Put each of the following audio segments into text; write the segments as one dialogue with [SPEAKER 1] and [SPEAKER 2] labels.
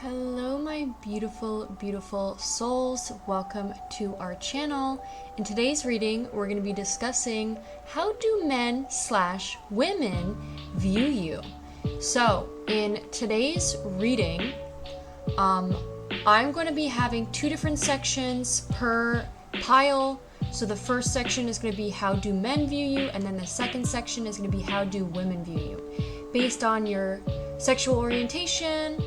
[SPEAKER 1] Hello my beautiful souls, welcome to our channel. In today's reading we're going to be discussing how do men/women view you. So in today's reading I'm going to be having two different sections per pile. So the first section is going to be how do men view you, and then the second section is going to be how do women view you, based on your sexual orientation.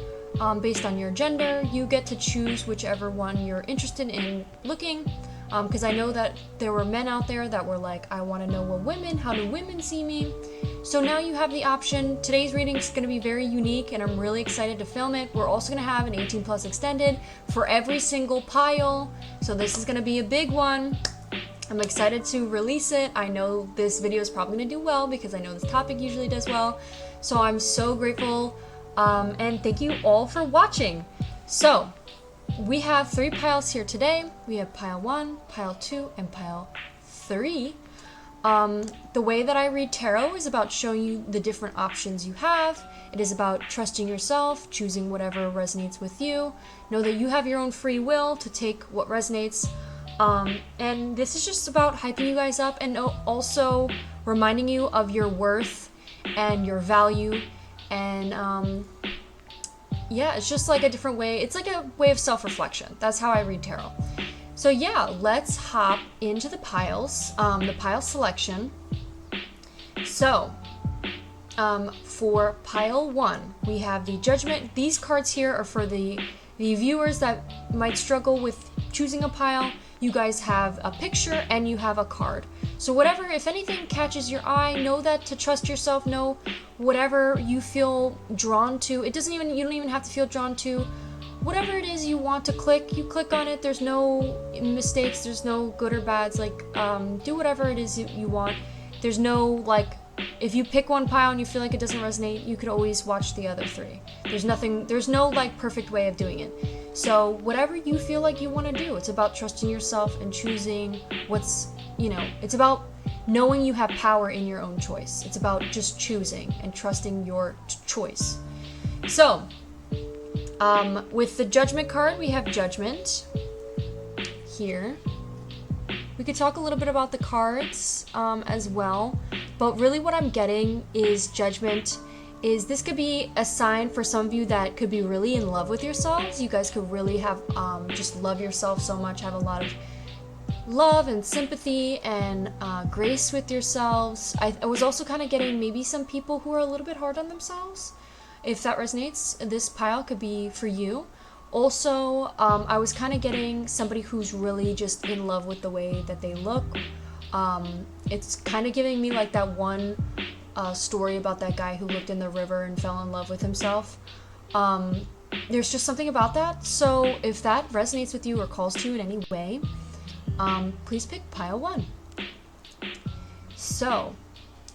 [SPEAKER 1] Based on your gender, you get to choose whichever one you're interested in looking, because I know that there were men out there that were like, I want to know how do women see me? So now you have the option. Today's reading is going to be very unique and I'm really excited to film it. We're also going to have an 18+ extended for every single pile, so this is going to be a big one. I'm excited to release it. I know this video is probably going to do well because I know this topic usually does well, so I'm so grateful. And thank you all for watching. So we have 3 piles here today. We have pile 1, pile 2, and pile 3. The way that I read tarot is about showing you the different options you have. It is about trusting yourself, choosing whatever resonates with you. Know that you have your own free will to take what resonates. And this is just about hyping you guys up and also reminding you of your worth and your value. And yeah, it's just like a different way. It's like a way of self-reflection. That's how I read tarot. So yeah, let's hop into the piles, the pile selection. So for pile 1, we have the Judgment. These cards here are for the viewers that might struggle with choosing a pile. You guys have a picture and you have a card. So whatever, if anything catches your eye, know that to trust yourself. Know whatever you feel drawn to. You don't even have to feel drawn to. Whatever it is you want to click, you click on it. There's no mistakes. There's no good or bads. Like, do whatever it is you want. There's no, like, if you pick one pile and you feel like it doesn't resonate, you could always watch the other 3. There's no like perfect way of doing it. So whatever you feel like you want to do, it's about trusting yourself and choosing what's, it's about knowing you have power in your own choice. It's about just choosing and trusting your choice. So with the Judgment card, we have Judgment here. We could talk a little bit about the cards as well, but really what I'm getting is Judgment. This could be a sign for some of you that could be really in love with yourselves. You guys could really have just love yourself so much, have a lot of love and sympathy and grace with yourselves. I was also kind of getting maybe some people who are a little bit hard on themselves. If that resonates, this pile could be for you. Also, I was kind of getting somebody who's really just in love with the way that they look. It's kind of giving me like that one story about that guy who looked in the river and fell in love with himself. There's just something about that. So if that resonates with you or calls to you in any way, please pick pile 1. So,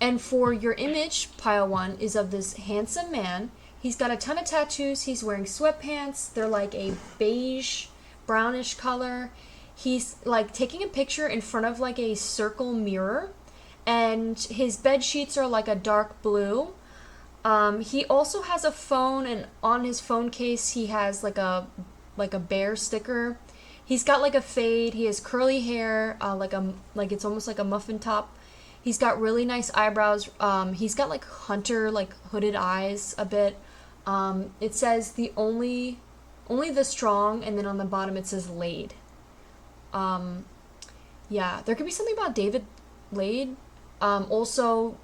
[SPEAKER 1] and for your image, pile 1 is of this handsome man. He's got a ton of tattoos. He's wearing sweatpants. They're like a beige, brownish color. He's like taking a picture in front of like a circle mirror, and his bed sheets are like a dark blue. He also has a phone, and on his phone case he has like a bear sticker. He's got like a fade. He has curly hair, like it's almost like a muffin top. He's got really nice eyebrows. He's got like hunter, like hooded eyes a bit. It says only the strong, and then on the bottom it says laid. Yeah, there could be something about David laid. Also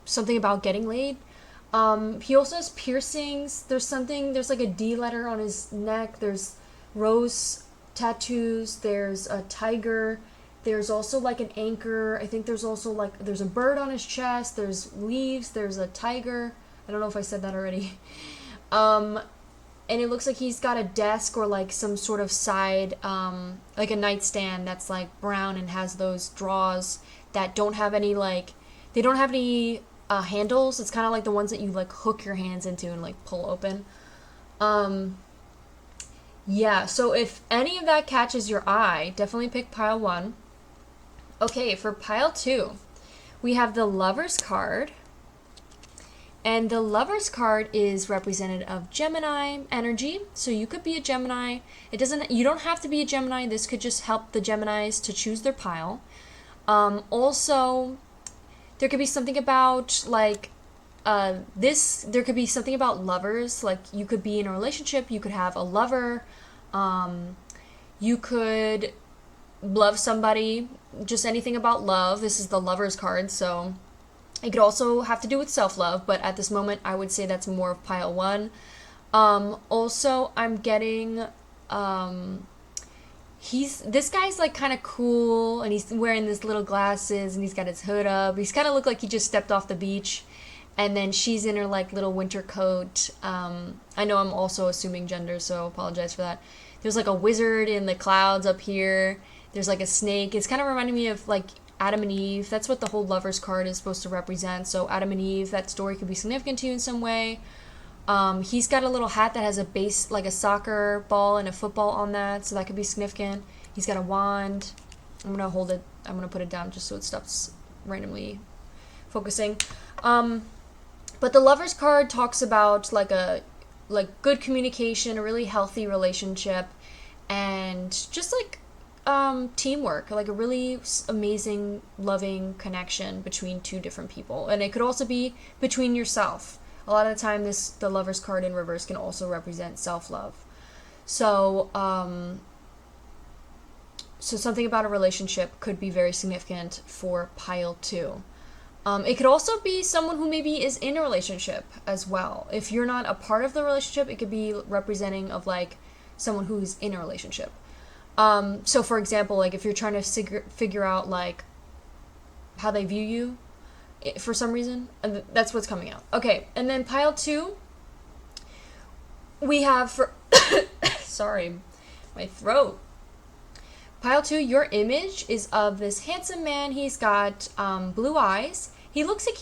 [SPEAKER 1] something about getting laid. He also has piercings. There's like a D letter on his neck. There's rose tattoos. There's a tiger. There's also like an anchor. I think there's also like, there's a bird on his chest. There's leaves. There's a tiger. I don't know if I said that already. And it looks like he's got a desk or like some sort of side, like a nightstand that's like brown and has those drawers that don't have any handles. It's kind of like the ones that you like hook your hands into and like pull open. Yeah, so if any of that catches your eye, definitely pick pile 1. Okay, for pile 2, we have the Lovers card. And the Lovers card is representative of Gemini energy. So you could be a Gemini. You don't have to be a Gemini. This could just help the Geminis to choose their pile. Also, there could be something about like there could be something about lovers. Like you could be in a relationship, you could have a lover, you could love somebody, just anything about love. This is the Lovers card, so it could also have to do with self-love, but at this moment I would say that's more of pile 1. Also, I'm getting this guy's like kind of cool, and he's wearing this little glasses, and he's got his hood up. He's kind of look like he just stepped off the beach, and then she's in her like little winter coat. I know I'm also assuming gender, so apologize for that. There's like a wizard in the clouds up here. There's like a snake. It's kind of reminding me of like Adam and Eve. That's what the whole Lovers card is supposed to represent. So Adam and Eve, that story could be significant to you in some way. He's got a little hat that has a base, like a soccer ball and a football on that, so that could be significant. He's got a wand. I'm gonna hold it. I'm gonna put it down just so it stops randomly focusing. But the Lovers card talks about like good communication, a really healthy relationship, and just like teamwork, like a really amazing, loving connection between two different people. And it could also be between yourself. A lot of the time, the Lovers card in reverse can also represent self-love. So, so something about a relationship could be very significant for pile 2. It could also be someone who maybe is in a relationship as well. If you're not a part of the relationship, it could be representing of like someone who's in a relationship. So for example, like if you're trying to figure out like how they view you for some reason, and that's what's coming out. Okay, and then pile 2, we have for sorry, my throat. Pile 2, your image is of this handsome man. He's got blue eyes. He looks like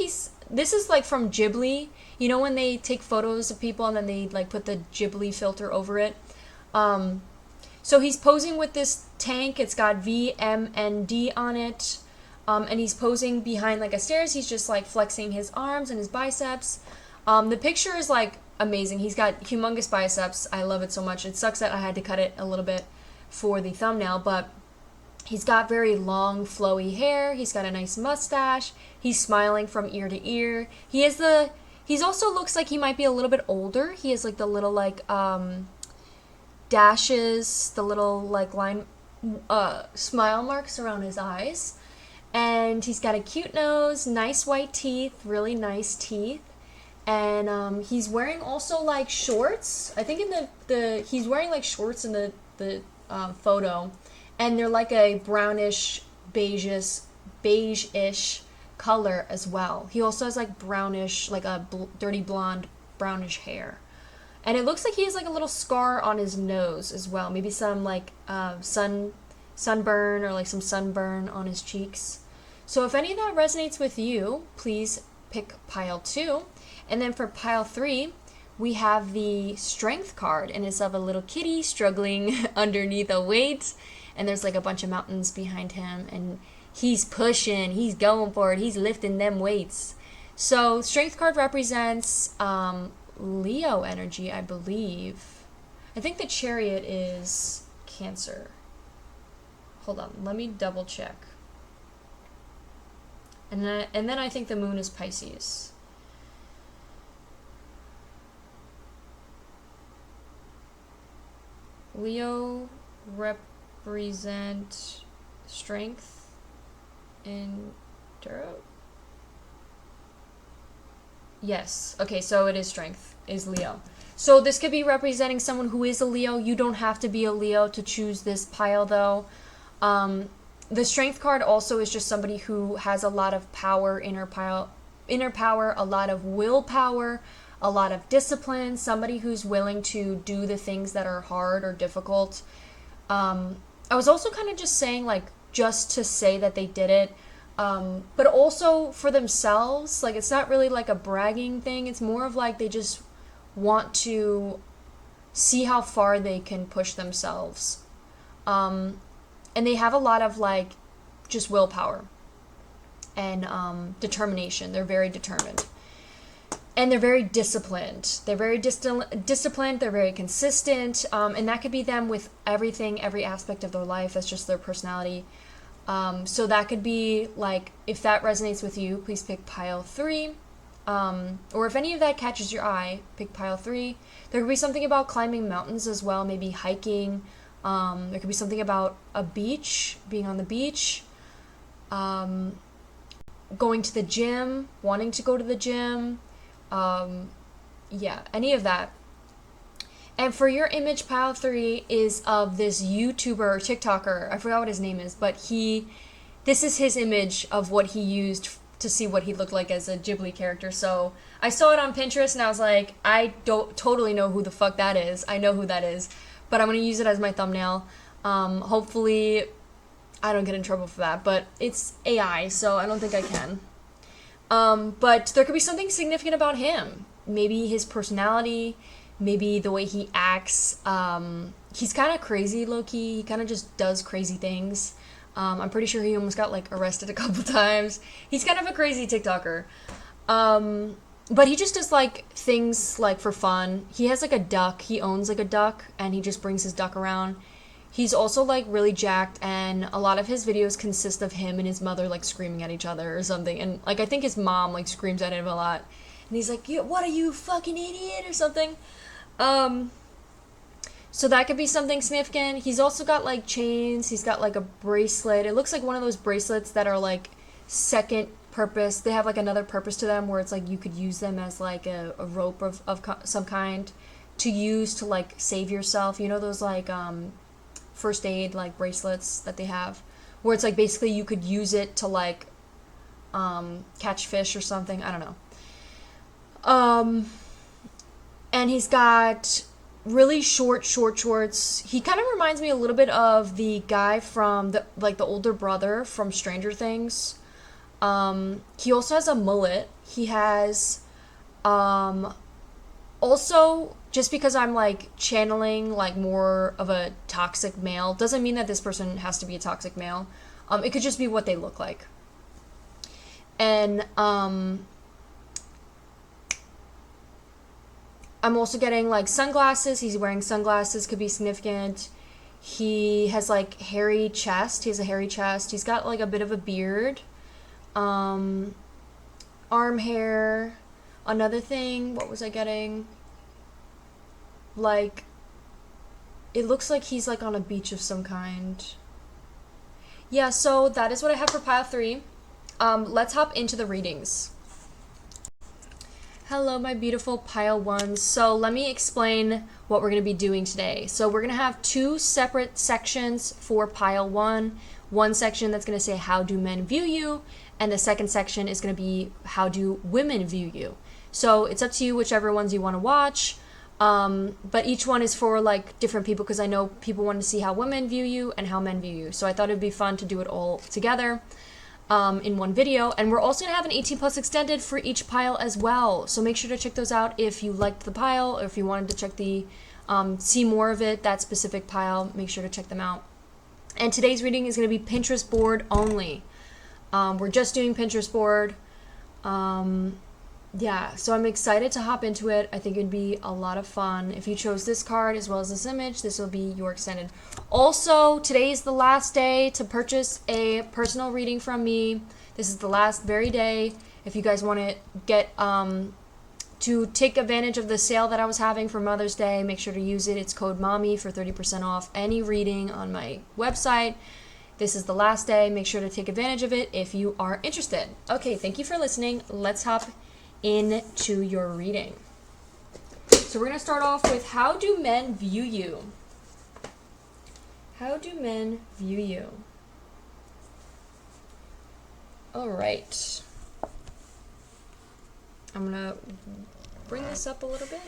[SPEAKER 1] this is like from Ghibli. You know when they take photos of people and then they like put the Ghibli filter over it? So he's posing with this tank. It's got VMND on it. And he's posing behind like a stairs. He's just like flexing his arms and his biceps. The picture is like amazing. He's got humongous biceps. I love it so much. It sucks that I had to cut it a little bit for the thumbnail, but he's got very long flowy hair. He's got a nice mustache. He's smiling from ear to ear. He's also looks like he might be a little bit older. He has like the little like dashes, the little like line smile marks around his eyes. And he's got a cute nose, nice white teeth, really nice teeth. And he's wearing also like shorts. I think in he's wearing like shorts in the photo, and they're like a brownish beige-ish color as well. He also has like brownish, like a dirty blonde brownish hair, and it looks like he has like a little scar on his nose as well, maybe some like sunburn or like some sunburn on his cheeks. So if any of that resonates with you, please pick pile 2. And then for pile 3, we have the Strength card, and it's of a little kitty struggling underneath a weight, and there's like a bunch of mountains behind him, and he's pushing, he's going for it, he's lifting them weights. So Strength card represents Leo energy, I believe. I think the Chariot is Cancer. Hold on, let me double check. And then I think the Moon is Pisces. Leo represent strength in tarot. Yes. Okay, so it is strength, is Leo. So this could be representing someone who is a Leo. You don't have to be a Leo to choose this pile, though. The Strength card also is just somebody who has a lot of power, inner power, a lot of willpower, a lot of discipline, somebody who's willing to do the things that are hard or difficult. I was also kind of just saying, like, just to say that they did it, but also for themselves. Like, it's not really like a bragging thing. It's more of like they just want to see how far they can push themselves. And they have a lot of, like, just willpower and determination. They're very determined. and they're very disciplined. They're very disciplined. They're very consistent. And that could be them with everything, every aspect of their life. That's just their personality. So that could be like, if that resonates with you, please pick pile 3. Or if any of that catches your eye, pick pile 3. There could be something about climbing mountains as well, maybe hiking. There could be something about a beach, being on the beach, going to the gym, wanting to go to the gym. Yeah, any of that. And for your image, pile 3 is of this YouTuber or TikToker. I forgot what his name is, but this is his image of what he used to see what he looked like as a Ghibli character. So I saw it on Pinterest and I was like, I don't totally know who the fuck that is. I know who that is, but I'm going to use it as my thumbnail. Hopefully I don't get in trouble for that, but it's AI, so I don't think I can. But there could be something significant about him. Maybe his personality, maybe the way he acts. He's kind of crazy, low-key. He kind of just does crazy things. I'm pretty sure he almost got, like, arrested a couple times. He's kind of a crazy TikToker. But he just does, like, things, like, for fun. He has, like, a duck. He owns, like, a duck, and he just brings his duck around. He's also, like, really jacked, and a lot of his videos consist of him and his mother, like, screaming at each other or something. And, like, I think his mom, like, screams at him a lot. And he's like, what are you, fucking idiot, or something. So that could be something significant. He's also got, like, chains. He's got, like, a bracelet. It looks like one of those bracelets that are, like, second purpose. They have, like, another purpose to them where it's, like, you could use them as, like, a rope of some kind to use to, like, save yourself. You know those, like, first aid, like, bracelets that they have? Where it's, like, basically you could use it to, like, catch fish or something. I don't know. And he's got really short shorts. He kind of reminds me a little bit of the guy from the older brother from Stranger Things. He also has a mullet. He has, also, just because I'm, like, channeling, like, more of a toxic male, doesn't mean that this person has to be a toxic male. It could just be what they look like. And, I'm also getting, like, sunglasses. He's wearing sunglasses, could be significant. He has, like, hairy chest. He has a hairy chest. He's got, like, a bit of a beard. Arm hair. Another thing, what was I getting? Like, it looks like he's, like, on a beach of some kind. Yeah, so that is what I have for pile 3. Let's hop into the readings. Hello, my beautiful pile 1s. So let me explain what we're going to be doing today. So we're going to have 2 separate sections for pile 1. One section that's going to say, how do men view you? And the second section is going to be, how do women view you? So it's up to you whichever ones you want to watch. But each one is for, like, different people, because I know people want to see how women view you and how men view you. So I thought it'd be fun to do it all together. In one video. And we're also gonna have an 18+ extended for each pile as well, so make sure to check those out if you liked the pile, or if you wanted to check the see more of it, that specific pile. Make sure to check them out. And today's reading is going to be Pinterest board only. We're just doing Pinterest board. Yeah, so I'm excited to hop into it. I think it'd be a lot of fun. If you chose this card as well as this image, this will be your extended. Also, today is the last day to purchase a personal reading from me. This is the last very day. If you guys want to get to take advantage of the sale that I was having for Mother's Day, make sure to use it. It's code MOMMY for 30% off any reading on my website. This is the last day. Make sure to take advantage of it if you are interested. Okay, thank you for listening. Let's hop into your reading. So we're going to start off with, how do men view you? How do men view you? All right. I'm going to bring this up a little bit.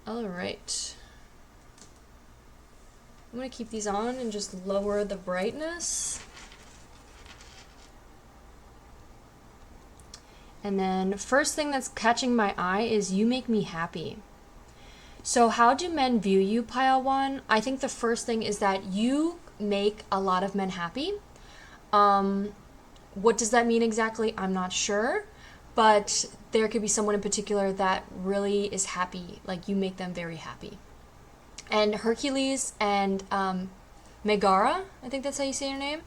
[SPEAKER 1] All right. I'm going to keep these on and just lower the brightness. And then first thing that's catching my eye is, you make me happy. So how do men view you, pile one? I think the first thing is that you make a lot of men happy. What does that mean exactly? I'm not sure, but there could be someone in particular that really is happy, like you make them very happy. And Hercules and Megara, I think that's how you say your name,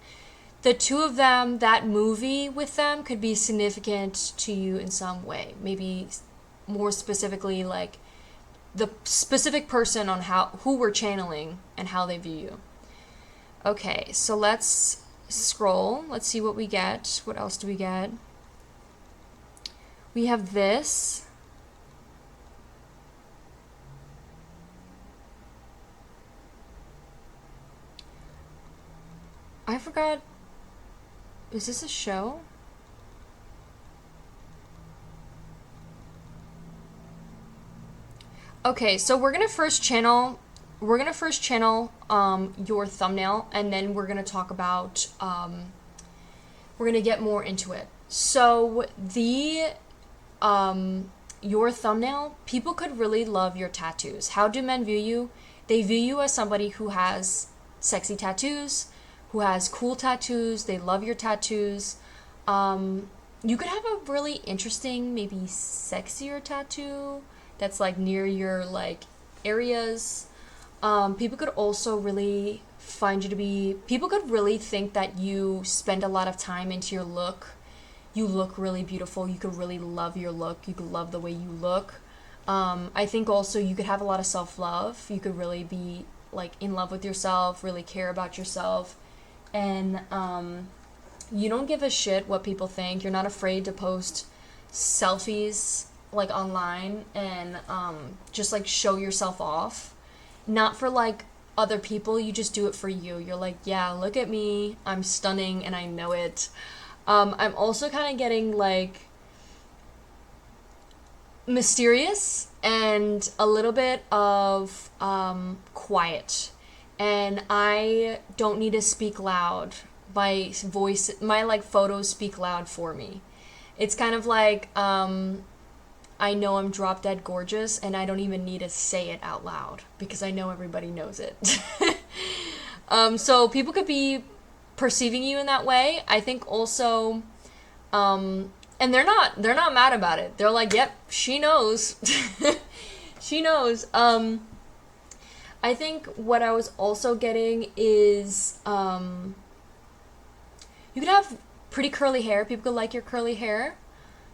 [SPEAKER 1] the two of them, that movie with them could be significant to you in some way. Maybe more specifically, like the specific person on who we're channeling and how they view you. Okay, so let's scroll. Let's see what we get. What else do we get? We have this. I forgot. Is this a show? Okay, so we're gonna first channel your thumbnail, and then we're gonna talk about we're gonna get more into it. So the your thumbnail, people could really love your tattoos. How do men view you? They view you as somebody who has sexy tattoos, who has cool tattoos. They love your tattoos. You could have a really interesting, maybe sexier tattoo that's like near your like areas. People could also really find you to be, people could really think that you spend a lot of time into your look. You look really beautiful. You could really love your look. You could love the way you look. I think also you could have a lot of self-love. You could really be like in love with yourself, really care about yourself. And you don't give a shit what people think. You're not afraid to post selfies like online and just like show yourself off. Not for like other people, you just do it for you. You're like, yeah, look at me. I'm stunning and I know it. I'm also kind of getting like mysterious and a little bit of quiet. And I don't need to speak loud. My voice, my like photos speak loud for me. It's kind of like I know I'm drop dead gorgeous and I don't even need to say it out loud because I know everybody knows it. So people could be perceiving you in that way. I think also and they're not mad about it. They're like, yep, she knows. She knows. I think what I was also getting is you could have pretty curly hair. People could like your curly hair.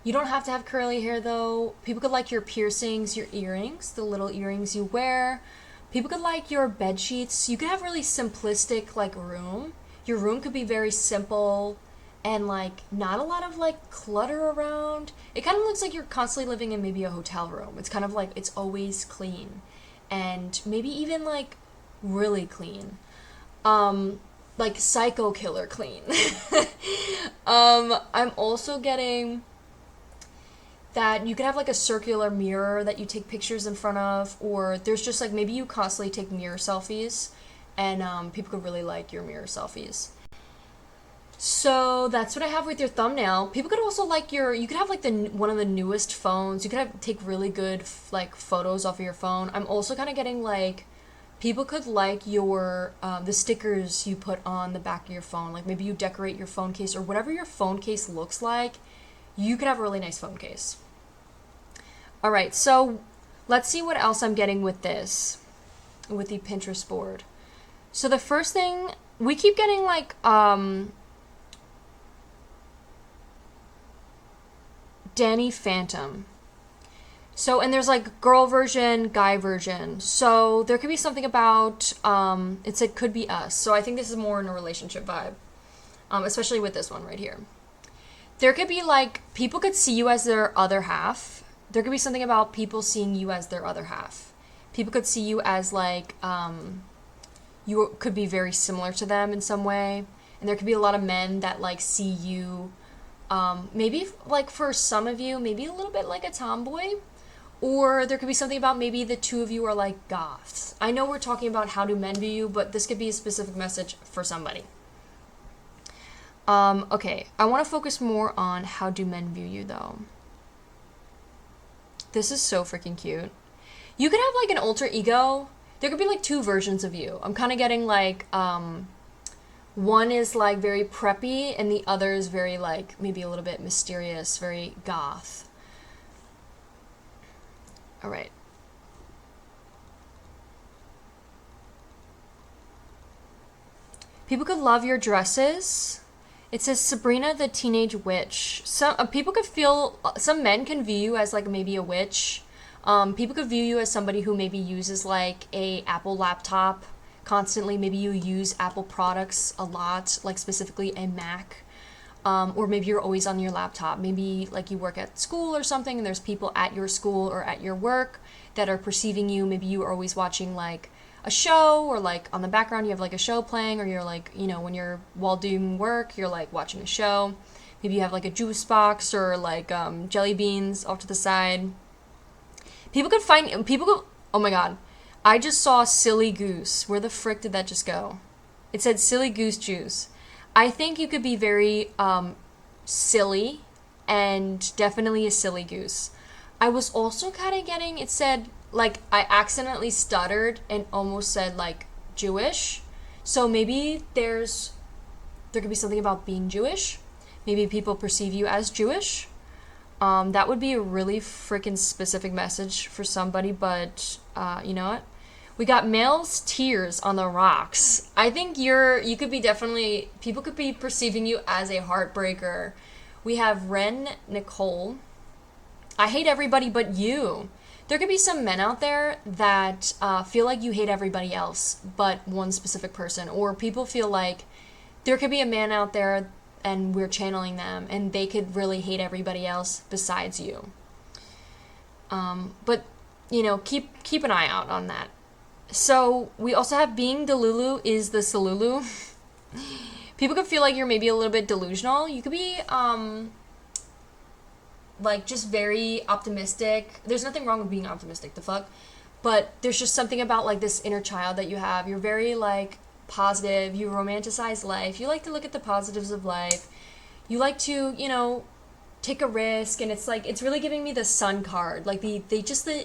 [SPEAKER 1] You don't have to have curly hair though. People could like your piercings, your earrings, the little earrings you wear. People could like your bed sheets. You could have really simplistic like room. Your room could be very simple and like not a lot of like clutter around. It kind of looks like you're constantly living in maybe a hotel room. It's kind of like it's always clean and maybe even like really clean. Like psycho killer clean. I'm also getting that you could have like a circular mirror that you take pictures in front of, or there's just like maybe you constantly take mirror selfies and people could really like your mirror selfies. So that's what I have with your thumbnail. People could also like you could have like one of the newest phones. You could take really good like photos off of your phone. I'm also kind of getting like people could like your the stickers you put on the back of your phone. Like maybe you decorate your phone case or whatever your phone case looks like. You could have a really nice phone case. All right, so let's see what else I'm getting with this, with the Pinterest board. So the first thing, we keep getting like Danny Phantom. So, and there's like girl version, guy version. So there could be something about, it said could be us. So I think this is more in a relationship vibe, especially with this one right here. There could be like, people could see you as their other half. There could be something about people seeing you as their other half. People could see you as like, you could be very similar to them in some way. And there could be a lot of men that like see you, maybe like for some of you, maybe a little bit like a tomboy. Or there could be something about maybe the two of you are like goths. I know we're talking about how do men view you, but this could be a specific message for somebody. Okay, I want to focus more on how do men view you though. This is so freaking cute. You could have like an alter ego. There could be like two versions of you. I'm kind of getting like, one is like very preppy and the other is very like maybe a little bit mysterious, very goth. All right. People could love your dresses. It says Sabrina the Teenage Witch. Some people could feel, some men can view you as like maybe a witch. People could view you as somebody who maybe uses like a Apple laptop constantly. Maybe you use Apple products a lot, like specifically a Mac. Or maybe you're always on your laptop. Maybe like you work at school or something and there's people at your school or at your work that are perceiving you. Maybe you are always watching like a show, or like on the background you have like a show playing, or you're like, you know, when you're while doing work, you're like watching a show. Maybe you have like a juice box or like jelly beans off to the side. People could, oh my god, I just saw silly goose. Where the frick did that just go? It said silly goose juice. I think you could be very silly, and definitely a silly goose. I was also kind of getting, it said, like, I accidentally stuttered and almost said, like, Jewish. So maybe there could be something about being Jewish. Maybe people perceive you as Jewish. That would be a really freaking specific message for somebody, but you know what? We got male's tears on the rocks. I think you could be definitely, people could be perceiving you as a heartbreaker. We have 𝓁𝒾𝓃𝓎. I hate everybody but you. There could be some men out there that feel like you hate everybody else but one specific person. Or people feel like there could be a man out there and we're channeling them and they could really hate everybody else besides you. But, you know, keep an eye out on that. So we also have being delulu is the salulu. People could feel like you're maybe a little bit delusional. You could be like just very optimistic. There's nothing wrong with being optimistic, the fuck. But there's just something about like this inner child that you have. You're very like positive. You romanticize life. You like to look at the positives of life. You like to, you know, take a risk, and it's like, it's really giving me the sun card, like the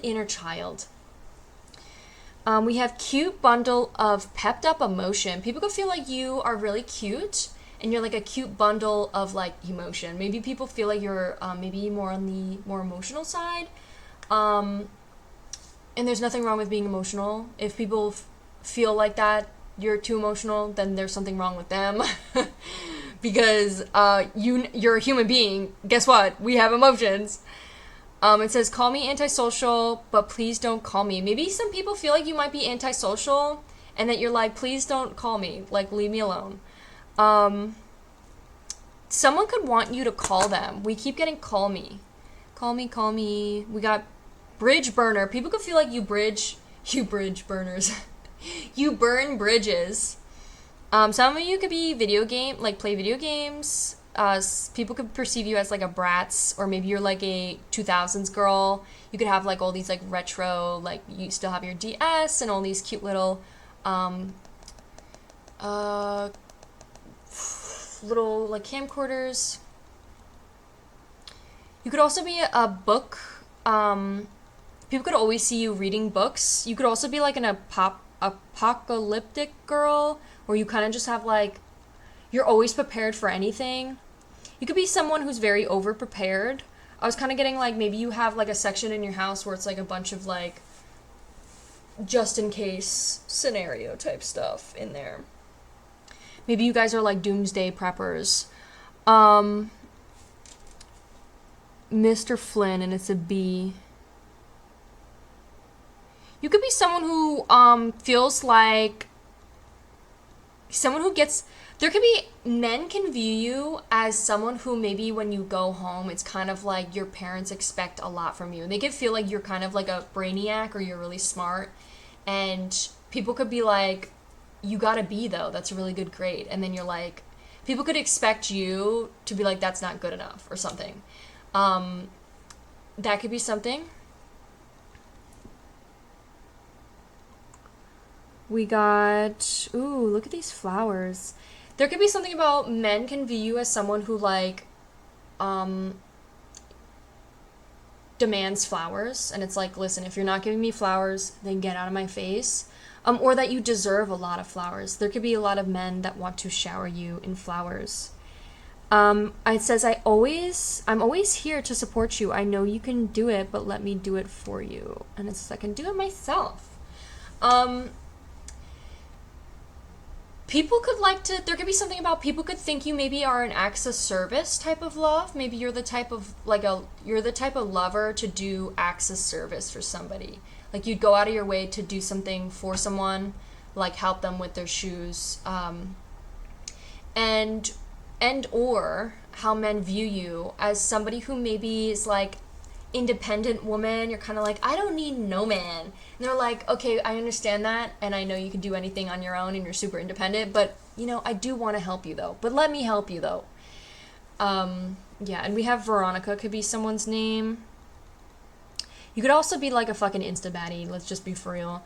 [SPEAKER 1] inner child. We have cute bundle of pepped up emotion. People could feel like you are really cute and you're like a cute bundle of like emotion. Maybe people feel like you're maybe more on the more emotional side. And there's nothing wrong with being emotional. If people feel like that you're too emotional, then there's something wrong with them. Because you're a human being. Guess what? We have emotions. It says, call me antisocial, but please don't call me. Maybe some people feel like you might be antisocial and that you're like, please don't call me. Like, leave me alone. Someone could want you to call them. We keep getting call me. Call me, call me. We got bridge burner. People could feel like you bridge burners. You burn bridges. Some of you could be play video games. People could perceive you as like a brats, or maybe you're like a 2000s girl. You could have like all these like retro, like you still have your DS and all these cute little little like camcorders. You could also be a book. People could always see you reading books. You could also be like an apocalyptic girl, where you kind of just have like, you're always prepared for anything. You could be someone who's very over-prepared. I was kind of getting like, maybe you have like a section in your house where it's like a bunch of like just-in-case scenario type stuff in there. Maybe you guys are like doomsday preppers. Mr. Flynn, and it's a B. You could be someone who feels like someone who gets, there could be, men can view you as someone who maybe when you go home, it's kind of like your parents expect a lot from you. And they could feel like you're kind of like a brainiac, or you're really smart. And people could be like, you got a B though, that's a really good grade. And then you're like, people could expect you to be like, that's not good enough or something. That could be something. We got, ooh, look at these flowers. There could be something about men can view you as someone who like, demands flowers, and it's like, listen, if you're not giving me flowers, then get out of my face. Or that you deserve a lot of flowers. There could be a lot of men that want to shower you in flowers. It says, I'm always here to support you. I know you can do it, but let me do it for you. And it says, I can do it myself. People could there could be something about people could think you maybe are an acts of service type of love. Maybe you're the type of, you're the type of lover to do acts of service for somebody. Like, you'd go out of your way to do something for someone, like help them with their shoes. And or how men view you as somebody who maybe is like independent woman. You're kind of like, I don't need no man. And they're like, okay, I understand that, and I know you can do anything on your own and you're super independent, but you know, I do want to help you though. But let me help you though. Yeah, and we have Veronica could be someone's name. You could also be like a fucking insta baddie. Let's just be for real.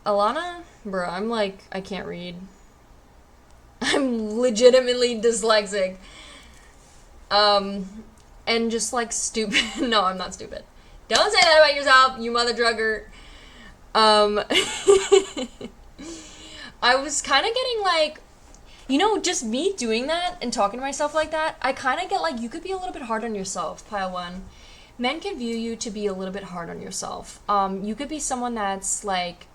[SPEAKER 1] Alana? Bro, I'm like, I can't read. I'm legitimately dyslexic. And just like stupid. No, I'm not stupid. Don't say that about yourself, you mother drugger. I was kind of getting like, you know, just me doing that and talking to myself like that, I kind of get like, you could be a little bit hard on yourself, pile one. Men can view you to be a little bit hard on yourself. You could be someone that's like,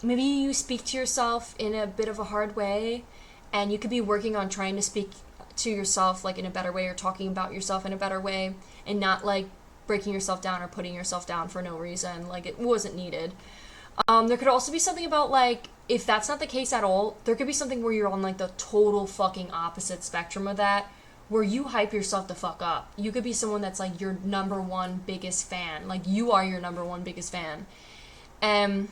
[SPEAKER 1] maybe you speak to yourself in a bit of a hard way, and you could be working on trying to speak to yourself like in a better way, or talking about yourself in a better way, and not like breaking yourself down or putting yourself down for no reason, like it wasn't needed. There could also be something about like, if that's not the case at all, there could be something where you're on like the total fucking opposite spectrum of that, where you hype yourself the fuck up. You could be someone that's like your number one biggest fan, like you are your number one biggest fan, and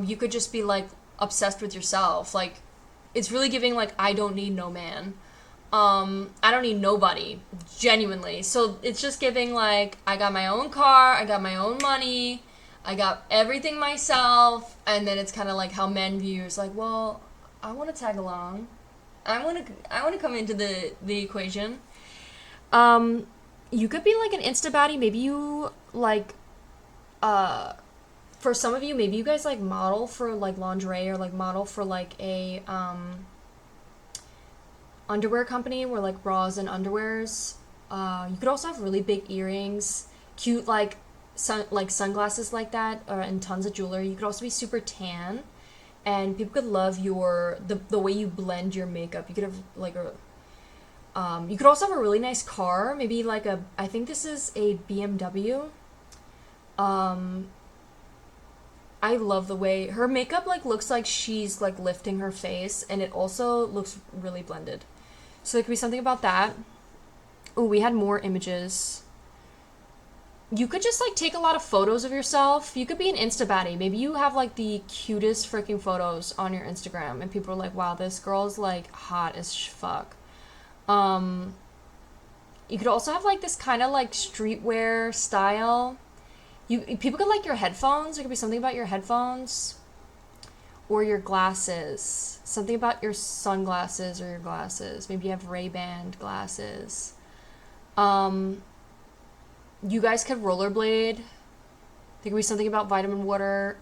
[SPEAKER 1] you could just be like obsessed with yourself. Like, it's really giving like, I don't need no man. I don't need nobody, genuinely. So it's just giving like, I got my own car, I got my own money, I got everything myself. And then it's kind of like how men view, it's like, well, I want to tag along. I want to come into the equation. You could be like an insta baddie. Maybe you like, for some of you, maybe you guys like model for like lingerie, or like model for like a underwear company, where like bras and underwears. You could also have really big earrings, cute like sunglasses like that, and tons of jewelry. You could also be super tan, and people could love the way you blend your makeup. You could have like you could also have a really nice car, maybe like I think this is a BMW. I love the way her makeup like looks like she's like lifting her face, and it also looks really blended. So there could be something about that. Oh, we had more images. You could just like take a lot of photos of yourself. You could be an insta baddie. Maybe you have like the cutest freaking photos on your Instagram, and people are like, wow, this girl's like hot as fuck. You could also have like this kind of like streetwear style. People could like your headphones. There could be something about your headphones or your glasses. Something about your sunglasses or your glasses. Maybe you have Ray-Ban glasses. You guys could rollerblade. There could be something about vitamin water.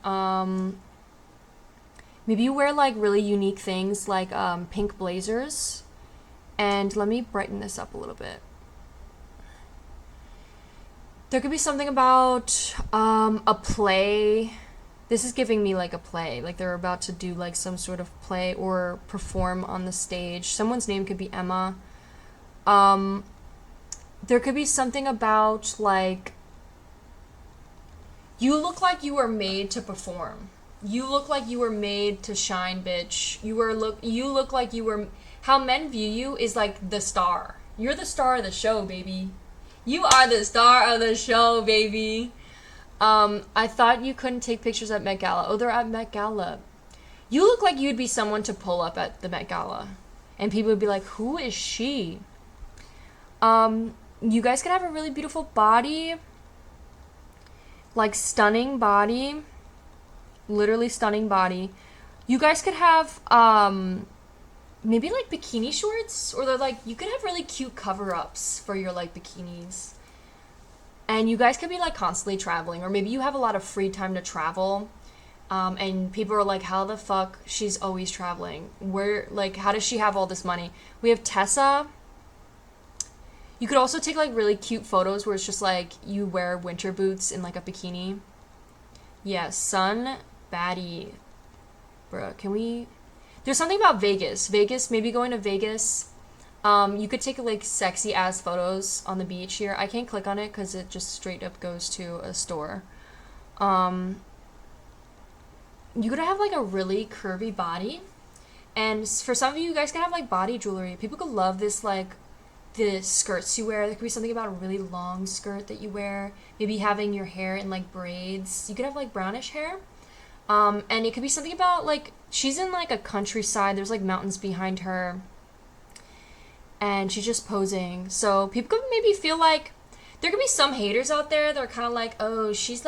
[SPEAKER 1] Maybe you wear like really unique things like pink blazers. And let me brighten this up a little bit. There could be something about a play. This is giving me like a play. Like they're about to do like some sort of play or perform on the stage. Someone's name could be Emma. There could be something about like, you look like you were made to perform. You look like you were made to shine, bitch. You look like you were, how men view you is like the star. You're the star of the show, baby. You are the star of the show, baby. I thought you couldn't take pictures at Met Gala. Oh, they're at Met Gala. You look like you'd be someone to pull up at the Met Gala. And people would be like, who is she? You guys could have a really beautiful body. Like stunning body. Literally stunning body. You guys could have, maybe like bikini shorts, or they're like, you could have really cute cover-ups for your like bikinis. And you guys could be like constantly traveling, or maybe you have a lot of free time to travel. And people are like, how the fuck she's always traveling? Where, like, how does she have all this money? We have Tessa. You could also take like really cute photos where it's just like you wear winter boots in like a bikini. Yeah, Sun Baddie. Bruh, can we... There's something about Vegas. Vegas, maybe going to Vegas. You could take like sexy ass photos on the beach here. I can't click on it because it just straight up goes to a store. You could have like a really curvy body. And for some of you guys can have like body jewelry. People could love this, like the skirts you wear. There could be something about a really long skirt that you wear. Maybe having your hair in like braids. You could have like brownish hair. And it could be something about like, she's in like a countryside. There's like mountains behind her. And she's just posing. So people could maybe feel like, there could be some haters out there that are kind of like, oh, she's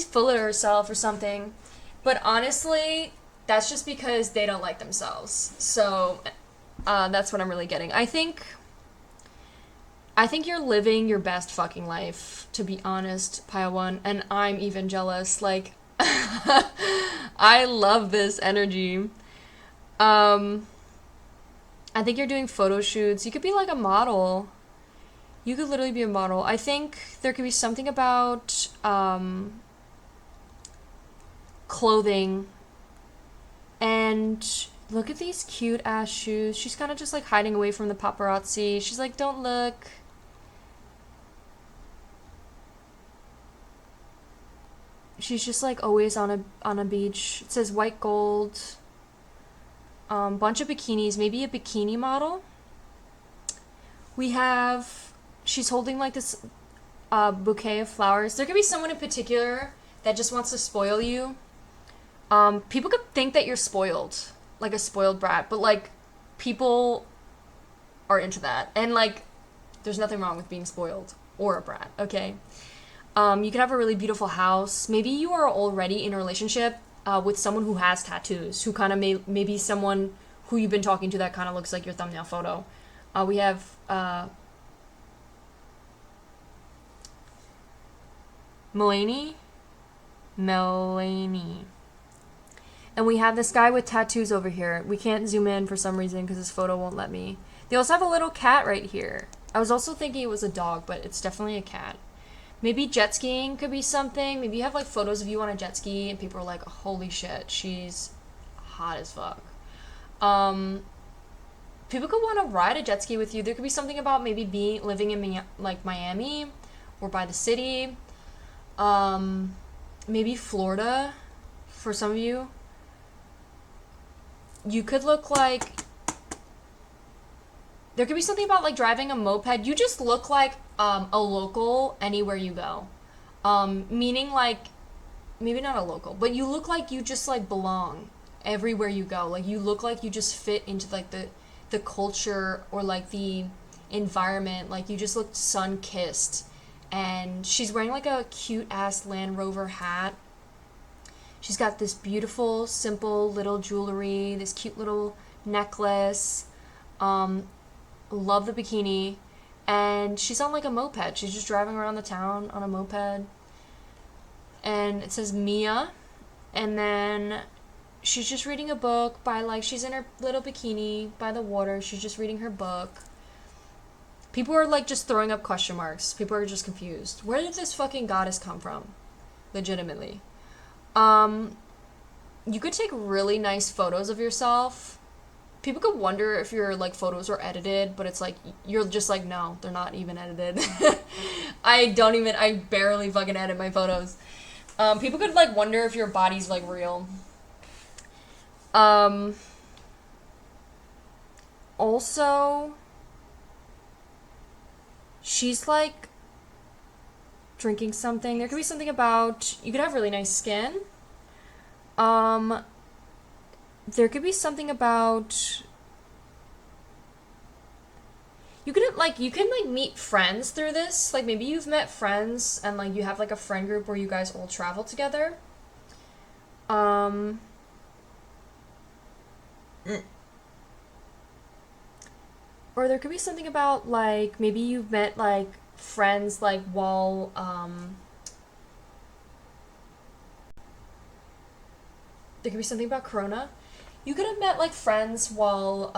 [SPEAKER 1] full of herself or something. But honestly, that's just because they don't like themselves. So that's what I'm really getting. I think you're living your best fucking life, to be honest, Pile 1, and I'm even jealous. Like, I love this energy. I think you're doing photo shoots. You could be like a model. You could literally be a model. I think there could be something about clothing. And look at these cute ass shoes. She's kind of just like hiding away from the paparazzi. She's like, don't look. She's just like always on a beach. It says white gold. Bunch of bikinis, maybe a bikini model. We have, she's holding like this bouquet of flowers. There could be someone in particular that just wants to spoil you. People could think that you're spoiled, like a spoiled brat, but like people are into that. And like, there's nothing wrong with being spoiled or a brat, okay? You could have a really beautiful house. Maybe you are already in a relationship with someone who has tattoos, who kind of maybe someone who you've been talking to that kind of looks like your thumbnail photo. We have Melanie. And we have this guy with tattoos over here. We can't zoom in for some reason because this photo won't let me. They also have a little cat right here. I was also thinking it was a dog, but it's definitely a cat. Maybe jet skiing could be something. Maybe you have like photos of you on a jet ski and people are like, holy shit, she's hot as fuck. People could want to ride a jet ski with you. There could be something about maybe living in like Miami or by the city. Maybe Florida for some of you. You could look like, there could be something about like driving a moped. You just look like a local anywhere you go. Meaning like, maybe not a local, but you look like you just like belong everywhere you go. Like you look like you just fit into like the culture or like the environment. Like you just look sun-kissed. And she's wearing like a cute ass Land Rover hat. She's got this beautiful, simple little jewelry, this cute little necklace. Love the bikini. And she's on like a moped. She's just driving around the town on a moped. And it says Mia. And then she's just reading a book by like, she's in her little bikini by the water. She's just reading her book. People are like just throwing up question marks. People are just confused. Where did this fucking goddess come from? Legitimately. You could take really nice photos of yourself. People could wonder if your like photos are edited, but it's like, you're just like, no, they're not even edited. I barely fucking edit my photos. People could like wonder if your body's like real. Also, she's like drinking something. There could be something about, you could have really nice skin. There could be something about, you can like meet friends through this. Like maybe you've met friends and like you have like a friend group where you guys all travel together. Or there could be something about, like, maybe you've met, like, friends, like, while, there could be something about Corona. You could have met, like, friends while,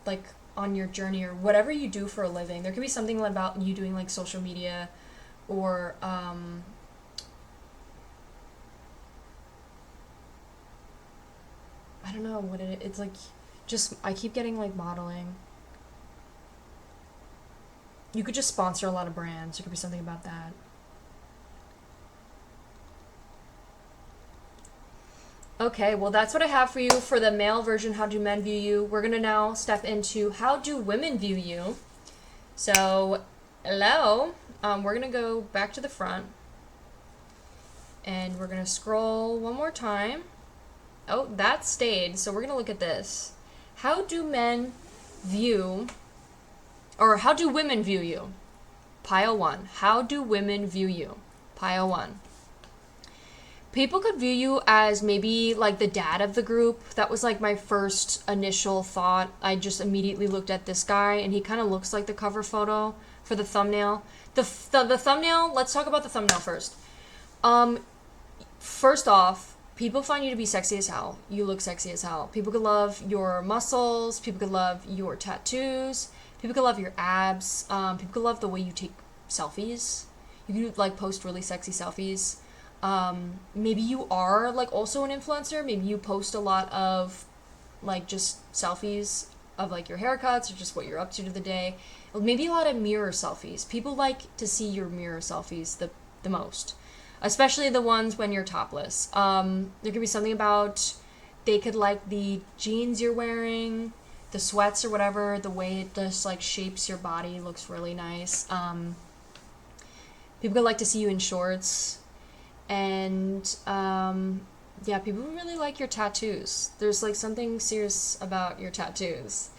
[SPEAKER 1] like, on your journey or whatever you do for a living. There could be something about you doing, like, social media or, I don't know what it's like, just, I keep getting, like, modeling. You could just sponsor a lot of brands. There could be something about that. Okay, well, that's what I have for you for the male version, how do men view you. We're going to now step into how do women view you. So, hello. We're going to go back to the front. And we're going to scroll one more time. Oh, that stayed. So we're going to look at this. How do men view, or how do women view you? Pile 1. How do women view you? Pile 1. People could view you as maybe like the dad of the group. That was like my first initial thought. I just immediately looked at this guy and he kind of looks like the cover photo for the thumbnail. The thumbnail, let's talk about the thumbnail first. First off, people find you to be sexy as hell. You look sexy as hell. People could love your muscles. People could love your tattoos. People could love your abs. People could love the way you take selfies. You could like post really sexy selfies. Maybe you are like also an influencer. Maybe you post a lot of like just selfies of like your haircuts or just what you're up to the day. Maybe a lot of mirror selfies. People like to see your mirror selfies the most, especially the ones when you're topless. There could be something about they could like the jeans you're wearing, the sweats or whatever, the way it just like shapes your body looks really nice. People could like to see you in shorts. And yeah, people really like your tattoos. There's like something serious about your tattoos.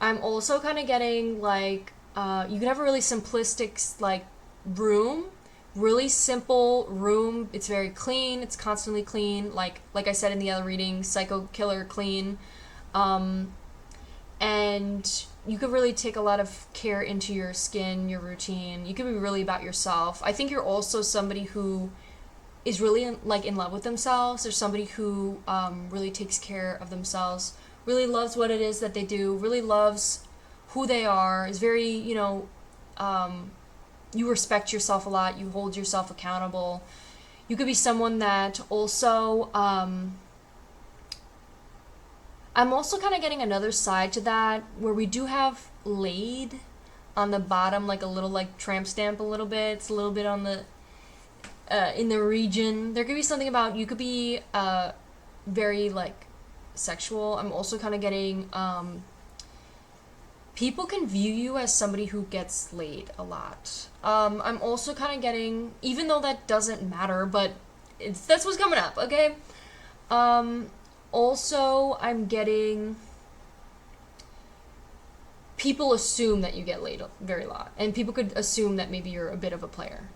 [SPEAKER 1] I'm also kind of getting like you could have a really simplistic like room, really simple room. It's very clean. It's constantly clean. Like I said in the other reading, psycho killer clean. And you could really take a lot of care into your skin, your routine. You could be really about yourself. I think you're also somebody who is really in love with themselves. There's somebody who really takes care of themselves, really loves what it is that they do, really loves who they are, is very, you know, you respect yourself a lot, you hold yourself accountable. You could be someone that also, I'm also kind of getting another side to that, where we do have laid on the bottom, like a little like tramp stamp a little bit. It's a little bit on the in the region. There could be something about you could be very like sexual. I'm also kind of getting people can view you as somebody who gets laid a lot. I'm also kind of getting, even though that doesn't matter, but that's what's coming up, okay? Also, I'm getting people assume that you get laid very lot, and people could assume that maybe you're a bit of a player.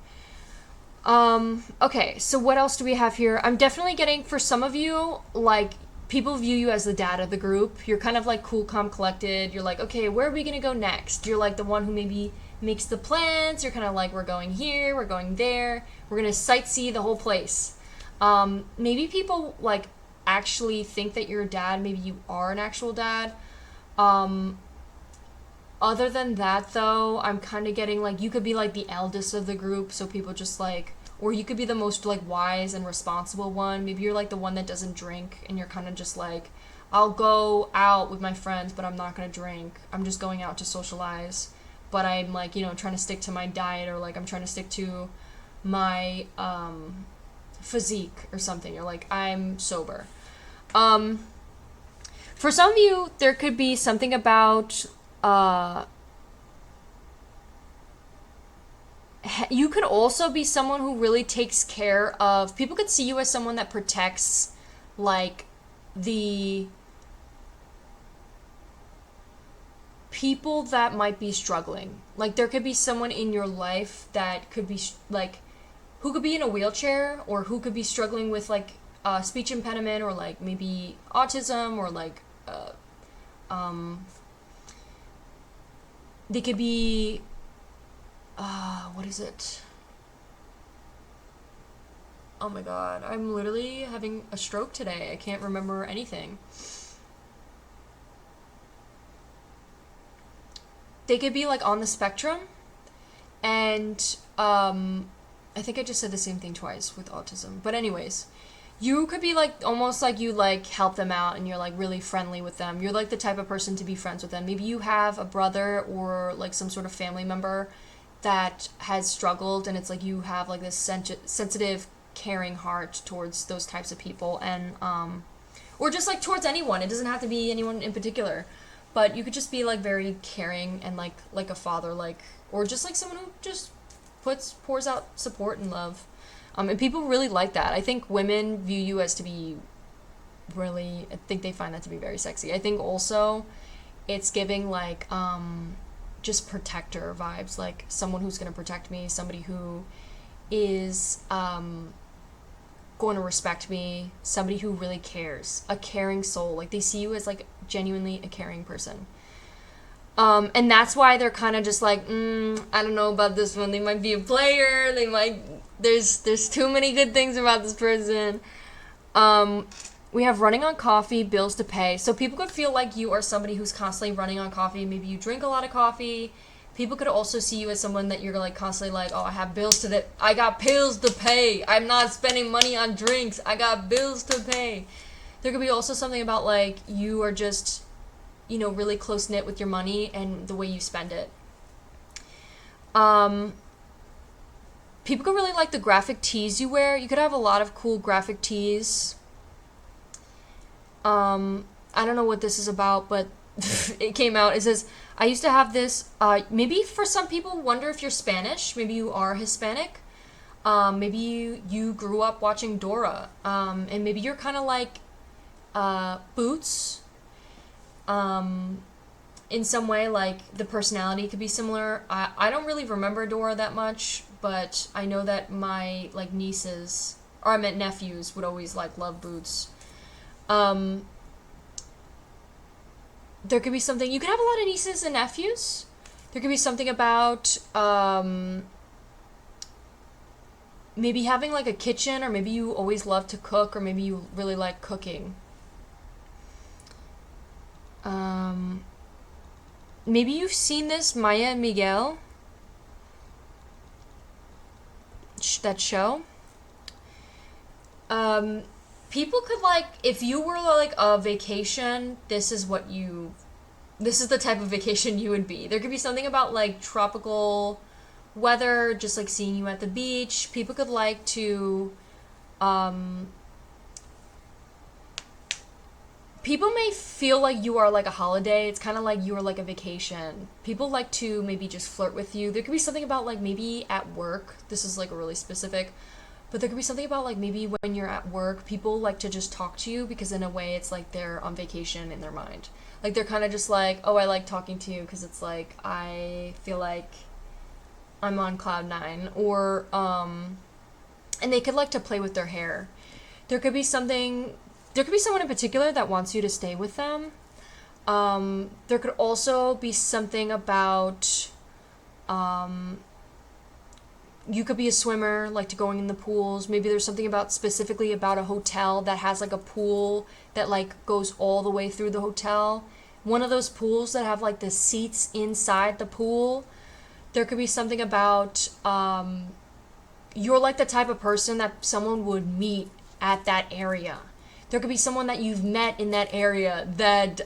[SPEAKER 1] Okay, so what else do we have here? I'm definitely getting, for some of you, like, people view you as the dad of the group. You're kind of, like, cool, calm, collected. You're like, okay, where are we gonna go next? You're, like, the one who maybe makes the plans. You're kind of like, we're going here, we're going there. We're gonna sightsee the whole place. Maybe people, like, actually think that you're a dad. Maybe you are an actual dad. Other than that, though, I'm kind of getting, like, you could be, like, the eldest of the group, so people just, like, or you could be the most, like, wise and responsible one. Maybe you're, like, the one that doesn't drink, and you're kind of just, like, I'll go out with my friends, but I'm not going to drink. I'm just going out to socialize. But I'm, like, you know, trying to stick to my diet, or, like, I'm trying to stick to my, physique or something. You're like, I'm sober. For some of you, there could be something about, you could also be someone who really takes care of, people could see you as someone that protects, like, the people that might be struggling. Like, there could be someone in your life that could be, like, who could be in a wheelchair, or who could be struggling with, like, speech impediment, or, like, maybe autism, or, like, They could be, what is it? Oh my god, I'm literally having a stroke today. I can't remember anything. They could be like on the spectrum, and I think I just said the same thing twice with autism. But anyways, you could be like almost like you like help them out and you're like really friendly with them. You're like the type of person to be friends with them. Maybe you have a brother or like some sort of family member that has struggled, and it's like you have like this sensitive, caring heart towards those types of people, and or just like towards anyone. It doesn't have to be anyone in particular, but you could just be like very caring and like a father, like, or just like someone who just pours out support and love. And people really like that. I think women view you as to be really, I think they find that to be very sexy. I think also it's giving like just protector vibes, like someone who's going to protect me, somebody who is going to respect me, somebody who really cares, a caring soul. Like they see you as like genuinely a caring person. And that's why they're kind of just like, I don't know about this one. They might be a player. They might, there's too many good things about this person. We have running on coffee, bills to pay. So people could feel like you are somebody who's constantly running on coffee. Maybe you drink a lot of coffee. People could also see you as someone that you're like constantly like, oh, I have bills to I got bills to pay. I'm not spending money on drinks. I got bills to pay. There could be also something about like you are just, you know, really close-knit with your money and the way you spend it. People could really like the graphic tees you wear. You could have a lot of cool graphic tees. I don't know what this is about, but it came out. It says, I used to have this, maybe for some people wonder if you're Spanish. Maybe you are Hispanic. Maybe you grew up watching Dora. And maybe you're kind of like Boots. In some way, like the personality could be similar. I don't really remember Dora that much, but I know that my like nieces, or I meant nephews, would always like love Boots. There could be something, you could have a lot of nieces and nephews. There could be something about maybe having like a kitchen, or maybe you always love to cook, or maybe you really like cooking. Maybe you've seen this, Maya and Miguel, that show. People could like, if you were like a vacation, this is the type of vacation you would be. There could be something about like tropical weather, just like seeing you at the beach. People could like to, people may feel like you are like a holiday. It's kind of like you are like a vacation. People like to maybe just flirt with you. There could be something about like maybe at work. This is like really specific. But there could be something about like maybe when you're at work, people like to just talk to you because in a way it's like they're on vacation in their mind. Like they're kind of just like, oh, I like talking to you because it's like I feel like I'm on cloud nine. Or, and they could like to play with their hair. There could be someone in particular that wants you to stay with them. There could also be something about, you could be a swimmer, like to going in the pools. Maybe there's something about specifically about a hotel that has like a pool that like goes all the way through the hotel. One of those pools that have like the seats inside the pool. There could be something about, you're like the type of person that someone would meet at that area. There could be someone that you've met in that area that,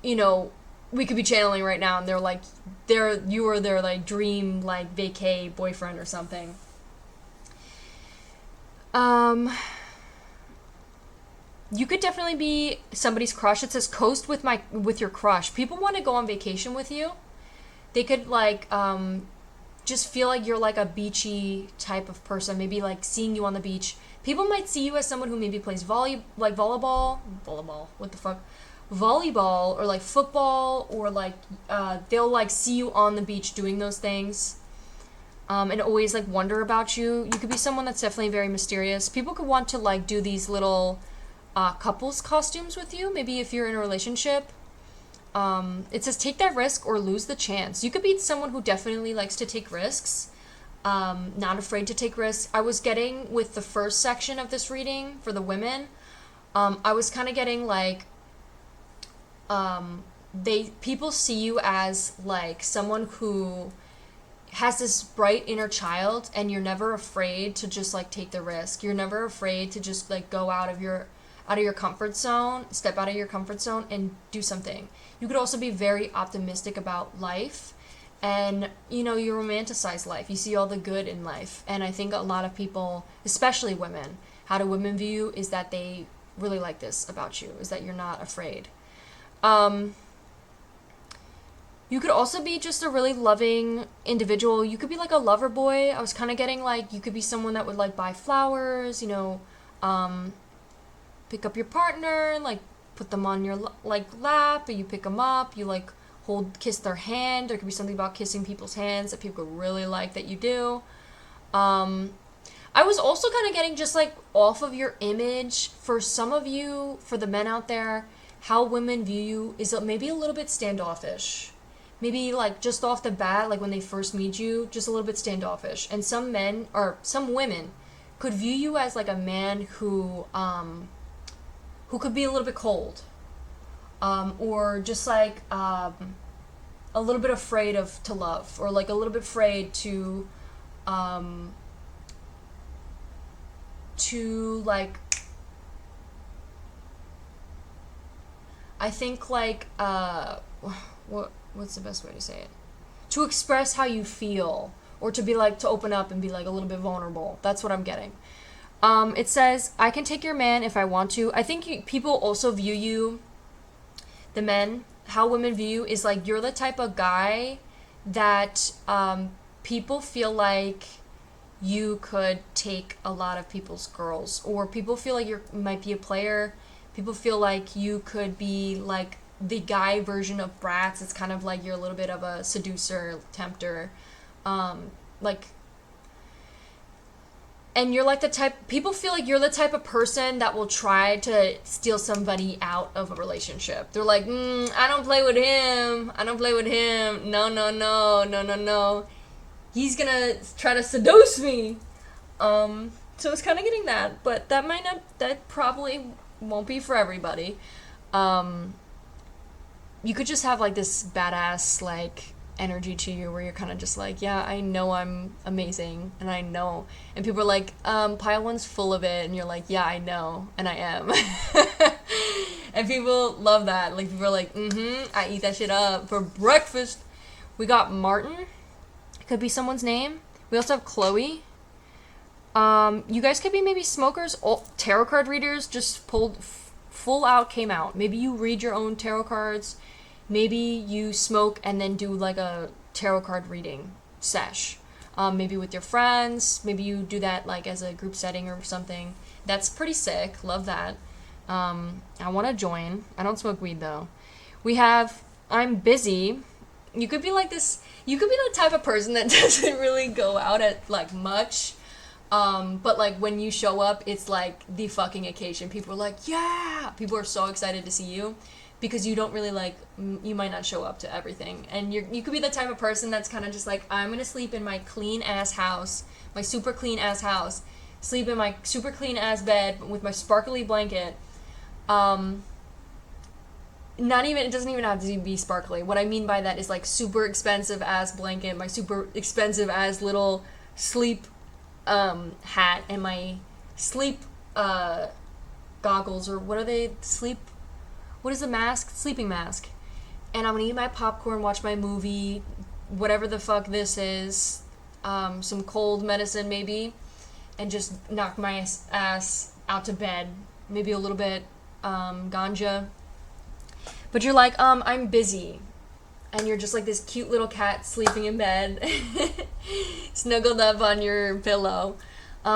[SPEAKER 1] you know, we could be channeling right now, and they're like, you are their like dream like vacay boyfriend or something. You could definitely be somebody's crush. It says coast with your crush. People want to go on vacation with you. They could like just feel like you're like a beachy type of person. Maybe like seeing you on the beach. People might see you as someone who maybe plays volleyball. What the fuck? Volleyball or like football, or like they'll like see you on the beach doing those things, and always like wonder about you. You could be someone that's definitely very mysterious. People could want to like do these little couples costumes with you, maybe if you're in a relationship. It says take that risk or lose the chance. You could be someone who definitely likes to take risks, not afraid to take risks. I was getting with the first section of this reading for the women, I was kind of getting like, people see you as like someone who has this bright inner child, and you're never afraid to just like take the risk. You're never afraid to just like go out of your comfort zone, step out of your comfort zone and do something. You could also be very optimistic about life, and you know, you romanticize life. You see all the good in life. And I think a lot of people, especially women, how do women view you is that they really like this about you, is that you're not afraid. You could also be just a really loving individual. You could be like a lover boy. I was kind of getting like, you could be someone that would like buy flowers, you know, pick up your partner and like put them on your like lap, and you pick them up, you like kiss their hand. There could be something about kissing people's hands that people could really like that you do. I was also kind of getting just like off of your image. For some of you, for the men out there, how women view you is maybe a little bit standoffish. Maybe like just off the bat, like when they first meet you, just a little bit standoffish. And some men or some women could view you as like a man who could be a little bit cold, or just like a little bit afraid to love, or like a little bit afraid to like, I think like what's the best way to say it? To express how you feel, or to be like, to open up and be like a little bit vulnerable. That's what I'm getting. It says, I can take your man if I want to. I think people also view you, the men, how women view you is like, you're the type of guy that people feel like you could take a lot of people's girls, or people feel like you might be a player. People feel like you could be like the guy version of Bratz. It's kind of like you're a little bit of a seducer, tempter, like, and you're like the type, people feel like you're the type of person that will try to steal somebody out of a relationship. They're like, I don't play with him. I don't play with him. No. He's gonna try to seduce me. So it's kind of getting that, but that probably won't be for everybody. You could just have like this badass like energy to you where you're kind of just like, yeah, I know I'm amazing, and I know, and people are like, pile one's full of it, and you're like, yeah, I know, and I am. And people love that. Like, people are like, I eat that shit up for breakfast. We got Martin. Could be someone's name. We also have Chloe. You guys could be maybe smokers. Tarot card readers just pulled full out, came out. Maybe you read your own tarot cards. Maybe you smoke and then do like a tarot card reading sesh. Maybe with your friends. Maybe you do that like as a group setting or something. That's pretty sick. Love that. I want to join. I don't smoke weed though. We have I'm busy. You could be like this. You could be the type of person that doesn't really go out at like much. But like when you show up, it's like the fucking occasion. People are like, yeah! People are so excited to see you because you don't really like, you might not show up to everything. And you could be the type of person that's kind of just like, I'm gonna sleep in my clean ass house, my super clean ass house, sleep in my super clean ass bed with my sparkly blanket. It doesn't even have to be sparkly. What I mean by that is like super expensive ass blanket, my super expensive ass little sleep hat, and my sleep goggles, or what are they? What is the mask? Sleeping mask. And I'm gonna eat my popcorn, watch my movie, whatever the fuck this is, some cold medicine maybe, and just knock my ass out to bed. Maybe a little bit ganja. But you're like, I'm busy. And you're just like this cute little cat sleeping in bed, snuggled up on your pillow.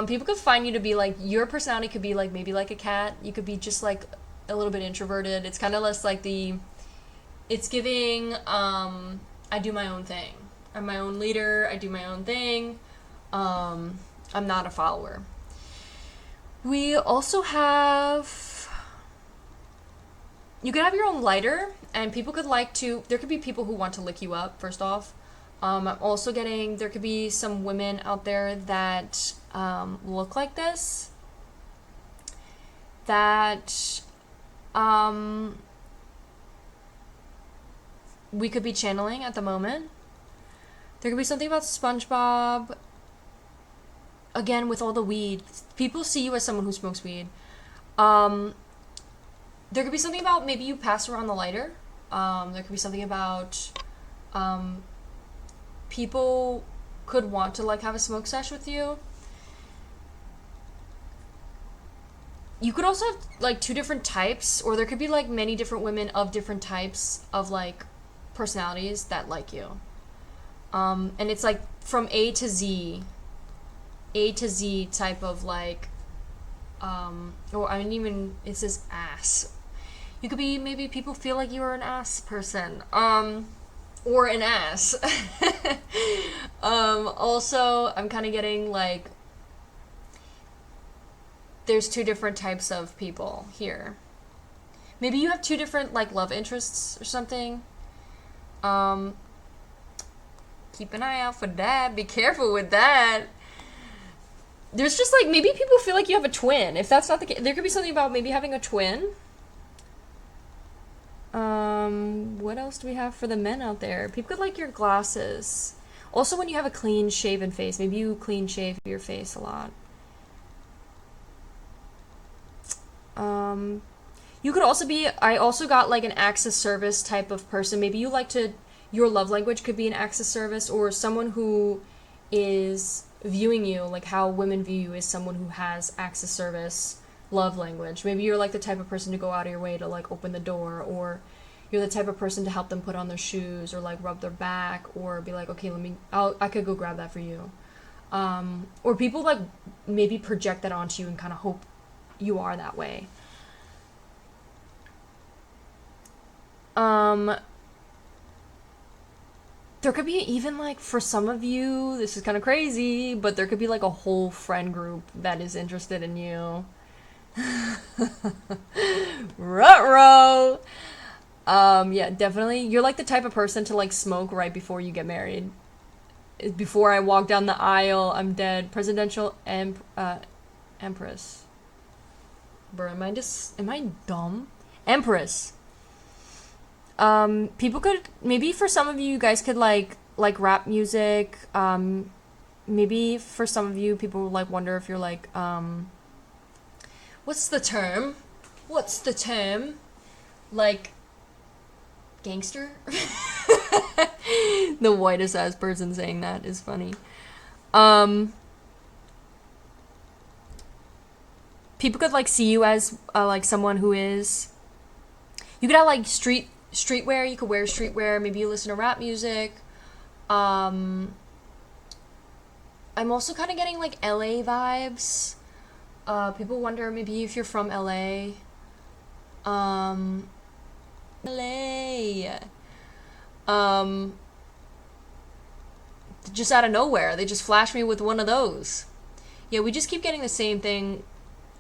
[SPEAKER 1] People could find you to be like, your personality could be like maybe like a cat. You could be just like a little bit introverted. It's kind of less like it's giving, I do my own thing. I'm my own leader. I do my own thing. I'm not a follower. We also have You could have your own lighter, and people could like to, there could be people who want to lick you up, first off. I'm also getting, there could be some women out there that look like this, that we could be channeling at the moment. There could be something about SpongeBob. Again, with all the weed, people see you as someone who smokes weed. There could be something about maybe you pass around the lighter. There could be something about people could want to like have a smoke sesh with you. You could also have like two different types, or there could be like many different women of different types of like personalities that like you. And it's like from A to Z type of like, or I mean even, it says ass. You could be, maybe people feel like you are an ass person, or an ass. Also, I'm kind of getting like, there's two different types of people here. Maybe you have two different like love interests or something. Keep an eye out for that. Be careful with that. There's just like, maybe people feel like you have a twin. If that's not the case, there could be something about maybe having a twin. What else do we have for the men out there? People could like your glasses. Also, when you have a clean shaven face, maybe you clean shave your face a lot. You could also be, I also got like an acts of service type of person. Maybe you like to, your love language could be an acts of service, or someone who is viewing you, like how women view you, is someone who has acts of service love language. Maybe you're like the type of person to go out of your way to like open the door, or you're the type of person to help them put on their shoes, or like rub their back, or be like, okay, I could go grab that for you. Or people like maybe project that onto you and kind of hope you are that way. There could be even like, for some of you, this is kind of crazy, but there could be like a whole friend group that is interested in you. Ruh-roh. Yeah, definitely. You're like the type of person to like smoke right before you get married. Before I walk down the aisle, I'm dead. Presidential Empress. Bro, am I dumb? Empress. People could, maybe for some of you, you guys could like rap music. Maybe for some of you, people would like wonder if you're like, what's the term? Like, gangster? The whitest ass person saying that is funny. People could like see you as like someone who is, you could have like streetwear. You could wear streetwear. Maybe you listen to rap music. I'm also kind of getting like LA vibes. People wonder maybe if you're from LA. LA. Just out of nowhere, they just flash me with one of those. Yeah, we just keep getting the same thing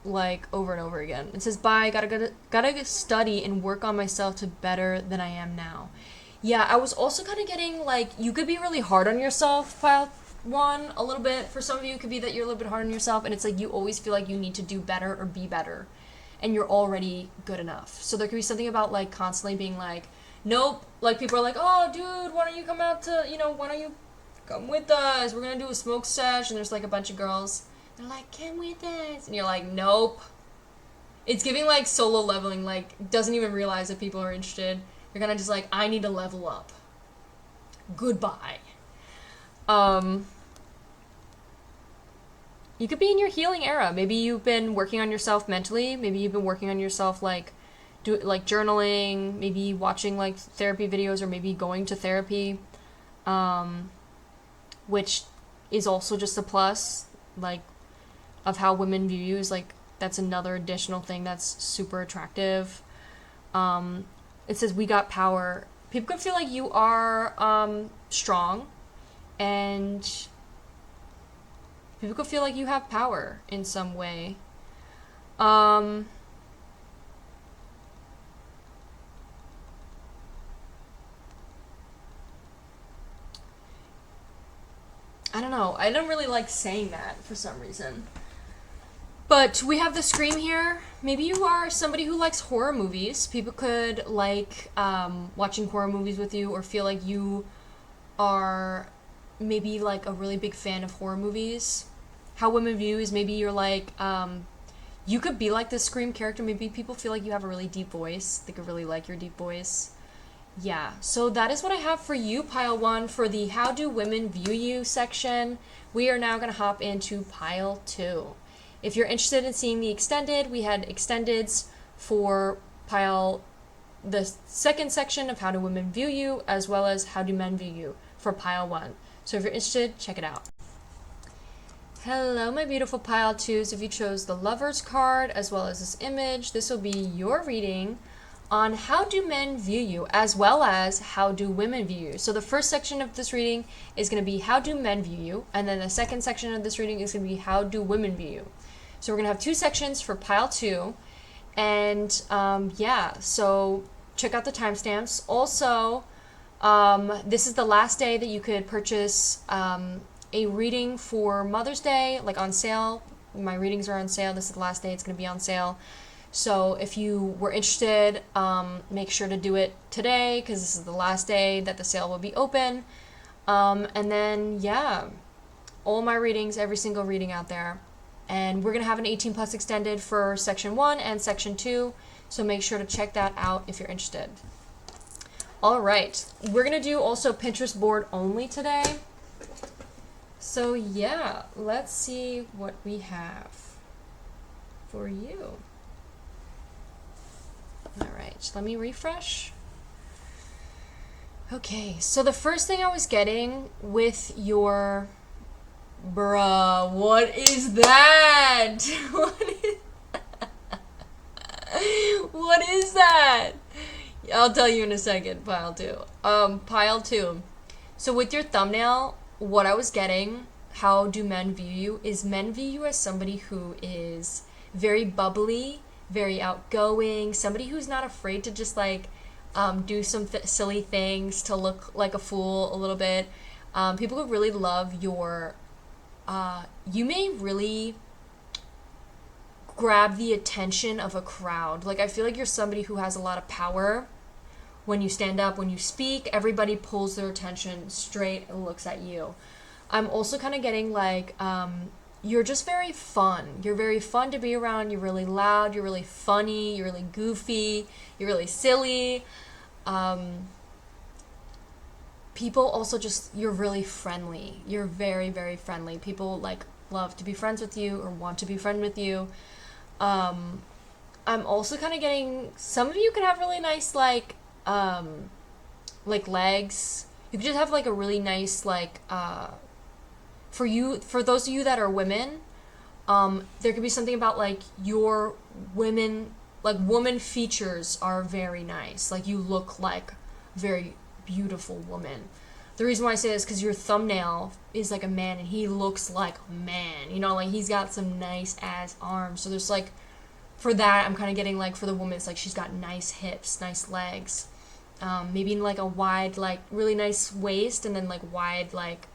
[SPEAKER 1] like over and over again. It says, bye, gotta study and work on myself to better than I am now. Yeah, I was also kind of getting like, you could be really hard on yourself, pile one, a little bit. For some of you, it could be that you're a little bit hard on yourself, and it's like you always feel like you need to do better or be better, and you're already good enough. So there could be something about like constantly being like, nope, like people are like, oh dude, why don't you come out to, why don't you come with us, we're gonna do a smoke sesh, and there's like a bunch of girls. They're like, come with us. And you're like, nope. It's giving like solo leveling, like doesn't even realize that people are interested. You're gonna just like, I need to level up. Goodbye. You could be in your healing era. Maybe you've been working on yourself mentally. Maybe you've been working on yourself like journaling, maybe watching like therapy videos, or maybe going to therapy. Which is also just a plus, like, of how women view you, is like, that's another additional thing that's super attractive. It says, we got power. People could feel like you are strong, and people could feel like you have power in some way. I don't know. I don't really like saying that for some reason. But we have the scream here. Maybe you are somebody who likes horror movies. People could like watching horror movies with you, or feel like you are maybe like a really big fan of horror movies. How women view is maybe you're like, you could be like the scream character. Maybe people feel like you have a really deep voice. They could really like your deep voice. Yeah, so that is what I have for you, pile 1, for the How Do Women View You section. We are now going to hop into pile 2. If you're interested in seeing the extended, we had extendeds for the second section of How Do Women View You, as well as How Do Men View You for pile 1. So if you're interested, check it out. Hello, my beautiful pile 2s. If you chose the Lovers card, as well as this image, this will be your reading on how do men view you, as well as how do women view you. So the first section of this reading is going to be how do men view you, and then the second section of this reading is going to be how do women view you. So we're going to have 2 sections for pile 2, and yeah, so check out the timestamps. Also, this is the last day that you could purchase a reading for Mother's Day, like on sale. My readings are on sale. This is the last day it's going to be on sale. So if you were interested, make sure to do it today, because this is the last day that the sale will be open. And then, yeah, all my readings, every single reading out there. And we're going to have an 18 plus extended for section 1 and section 2. So make sure to check that out if you're interested. All right, we're going to do also Pinterest board only today. So yeah, let's see what we have for you. All right, let me refresh. Okay, so the first thing I was getting with your... Bruh, what is that? What is that? I'll tell you in a second, pile 2. Pile 2. So with your thumbnail, what I was getting, how do men view you, is men view you as somebody who is very bubbly, very outgoing, somebody who's not afraid to just like do some silly things to look like a fool a little bit. People would really love your, you may really grab the attention of a crowd. Like, I feel like you're somebody who has a lot of power. When you stand up, when you speak, everybody pulls their attention straight and looks at you. I'm also kind of getting like, you're just very fun. You're very fun to be around. You're really loud. You're really funny. You're really goofy. You're really silly. People also just, you're really friendly. You're very, very friendly. People like love to be friends with you or want to be friends with you. I'm also kind of getting, some of you could have really nice like legs. You could just have like a really nice like for those of you that are women, there could be something about like your women, like woman features are very nice. Like you look like very beautiful woman. The reason why I say this is because your thumbnail is like a man and he looks like a man, you know, like he's got some nice ass arms. So there's like, for that I'm kind of getting like, for the woman it's like she's got nice hips, nice legs, maybe in like a wide, like really nice waist, and then like wide like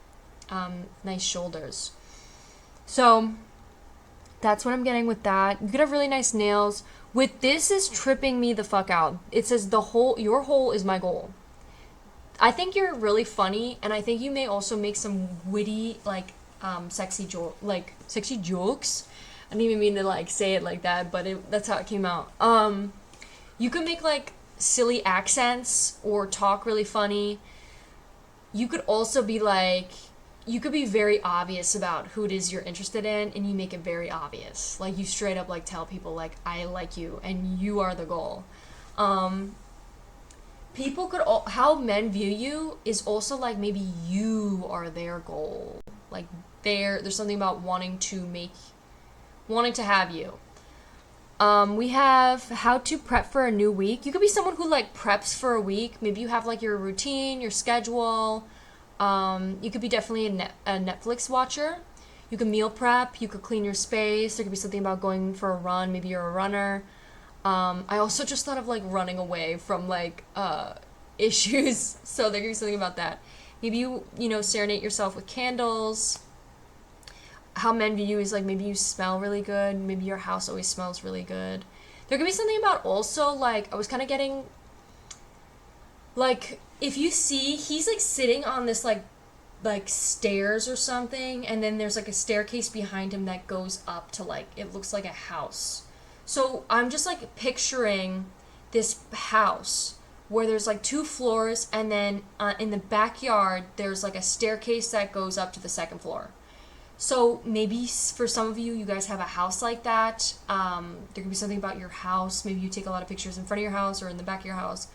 [SPEAKER 1] nice shoulders. So that's what I'm getting with that. You could have really nice nails. With this is tripping me the fuck out. It says your whole is my goal. I think you're really funny, and I think you may also make some witty like sexy jokes. I didn't even mean to like say it like that, but that's how it came out. You could make like silly accents or talk really funny. You could also be like, you could be very obvious about who it is you're interested in, and you make it very obvious. Like you straight up like tell people like, I like you and you are the goal. People could, how men view you is also like maybe you are their goal. Like there's something about wanting to have you. We have how to prep for a new week. You could be someone who like preps for a week. Maybe you have like your routine, your schedule. You could be definitely a Netflix watcher. You could meal prep. You could clean your space. There could be something about going for a run. Maybe you're a runner. I also just thought of like running away from like issues. So there could be something about that. Maybe you know, serenade yourself with candles. How men view you is like maybe you smell really good. Maybe your house always smells really good. There could be something about also, like, I was kind of getting, like, if you see, he's like sitting on this like stairs or something, and then there's like a staircase behind him that goes up to, like, it looks like a house. So I'm just like picturing this house where there's like 2 floors, and then in the backyard there's like a staircase that goes up to the 2nd floor. So maybe for some of you, you guys have a house like that. There could be something about your house. Maybe you take a lot of pictures in front of your house or in the back of your house.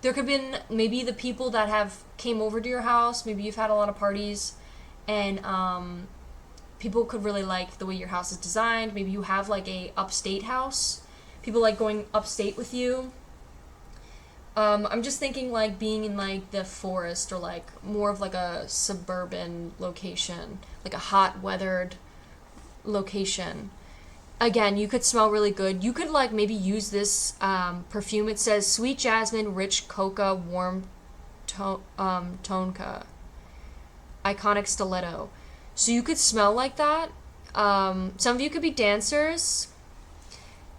[SPEAKER 1] There could have been maybe the people that have came over to your house. Maybe you've had a lot of parties, and people could really like the way your house is designed. Maybe you have like a upstate house. People like going upstate with you. I'm just thinking like being in like the forest, or like more of like a suburban location, like a hot weathered location. Again, you could smell really good. You could like maybe use this perfume. It says sweet jasmine, rich coca, warm tonka, iconic stiletto. So you could smell like that. Some of you could be dancers.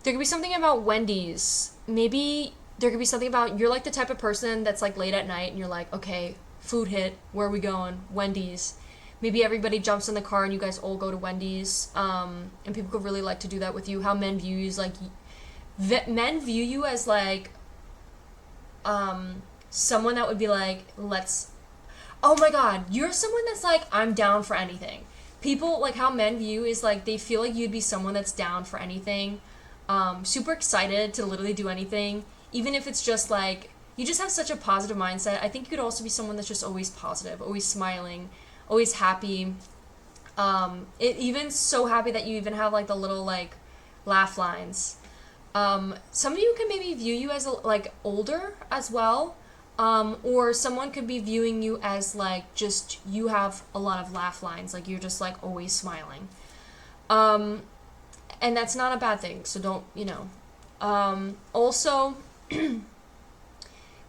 [SPEAKER 1] There could be something about Wendy's. Maybe there could be something about, you're like the type of person that's like late at night and you're like, okay, food hit, where are we going? Wendy's. Maybe everybody jumps in the car and you guys all go to Wendy's. And people could really like to do that with you. How men view you is like, men view you as like someone that would be like, oh my god, you're someone that's like, I'm down for anything. People, like how men view is like, they feel like you'd be someone that's down for anything. Super excited to literally do anything. Even if it's just like, you just have such a positive mindset. I think you could also be someone that's just always positive, always smiling, always happy. Even so happy that you even have like the little like laugh lines. Some of you can maybe view you as like older as well. Or someone could be viewing you as like just, you have a lot of laugh lines, like you're just like always smiling. And that's not a bad thing, so don't, you know. Also,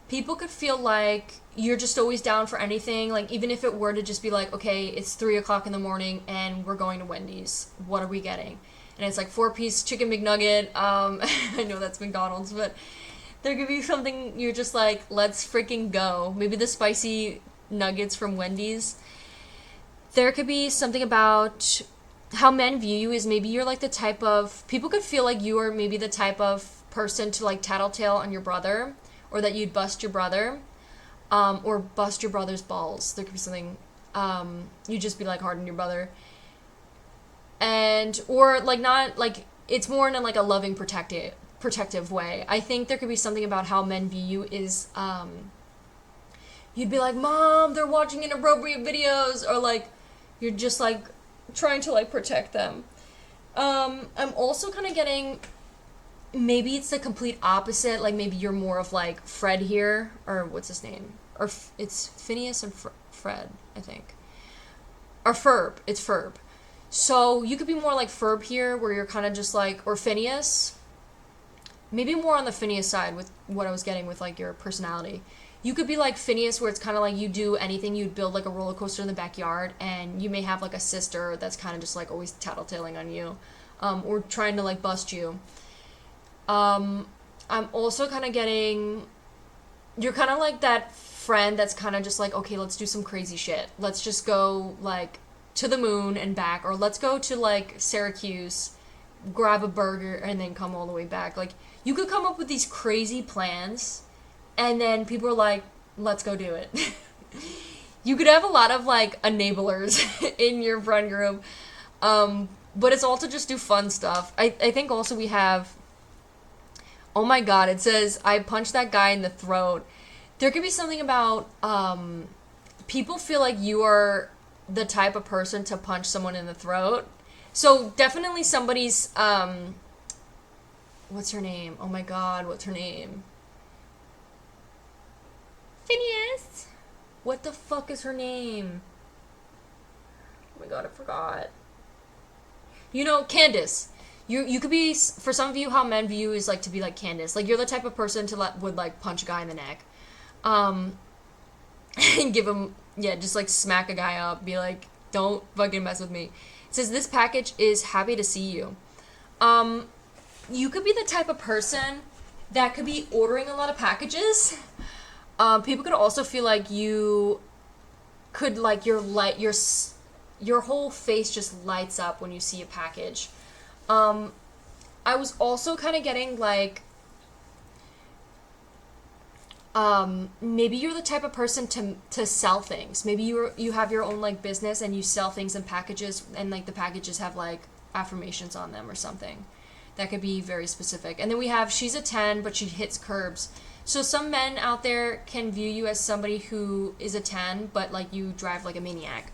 [SPEAKER 1] people could feel like you're just always down for anything, like even if it were to just be like, okay, it's 3 o'clock in the morning and we're going to Wendy's, what are we getting? And it's like 4-piece chicken McNugget. I know that's McDonald's, but there could be something you're just like, let's freaking go. Maybe the spicy nuggets from Wendy's. There could be something about how men view you is maybe you're like the type of, people could feel like you are maybe the type of person to like tattletale on your brother, or that you'd bust your brother, or bust your brother's balls. There could be something, you'd just be like hard on your brother. And, or like not, like, it's more in like a loving, protective way. I think there could be something about how men view you is, you'd be like, Mom, they're watching inappropriate videos, or like, you're just like trying to like protect them. I'm also kind of getting, maybe it's the complete opposite, like maybe you're more of like Fred here, or what's his name? Or it's Phineas and Fred, I think. Or Ferb, it's Ferb. So you could be more like Ferb here, where you're kind of just like, or Phineas. Maybe more on the Phineas side with what I was getting with like your personality. You could be like Phineas, where it's kind of like you do anything, you'd build like a roller coaster in the backyard, and you may have like a sister that's kind of just like always tattletaling on you, or trying to like bust you. I'm also kind of getting, you're kind of like that friend that's kind of just like, okay, let's do some crazy shit. Let's just go like to the moon and back, or let's go to like Syracuse, grab a burger, and then come all the way back. Like, you could come up with these crazy plans, and then people are like, let's go do it. You could have a lot of like enablers in your friend group, but it's all to just do fun stuff. I think also we have, oh my god, it says, I punched that guy in the throat. There could be something about, people feel like you are the type of person to punch someone in the throat. So definitely somebody's, what's her name? Oh my god, what's her name? Phineas? What the fuck is her name? Oh my god, I forgot. You know, Candace. You could be, for some of you, how men view is like to be like Candace. Like, you're the type of person to would like punch a guy in the neck. and give him, yeah, just like smack a guy up, be like, don't fucking mess with me. It says this package is happy to see you. You could be the type of person that could be ordering a lot of packages. People could also feel like you could, like, your whole face just lights up when you see a package. I was also kind of getting like, maybe you're the type of person to sell things. Maybe you have your own like business and you sell things in packages, and like the packages have like affirmations on them or something. That could be very specific. And then we have, she's a 10, but she hits curbs. So some men out there can view you as somebody who is a 10, but like you drive like a maniac.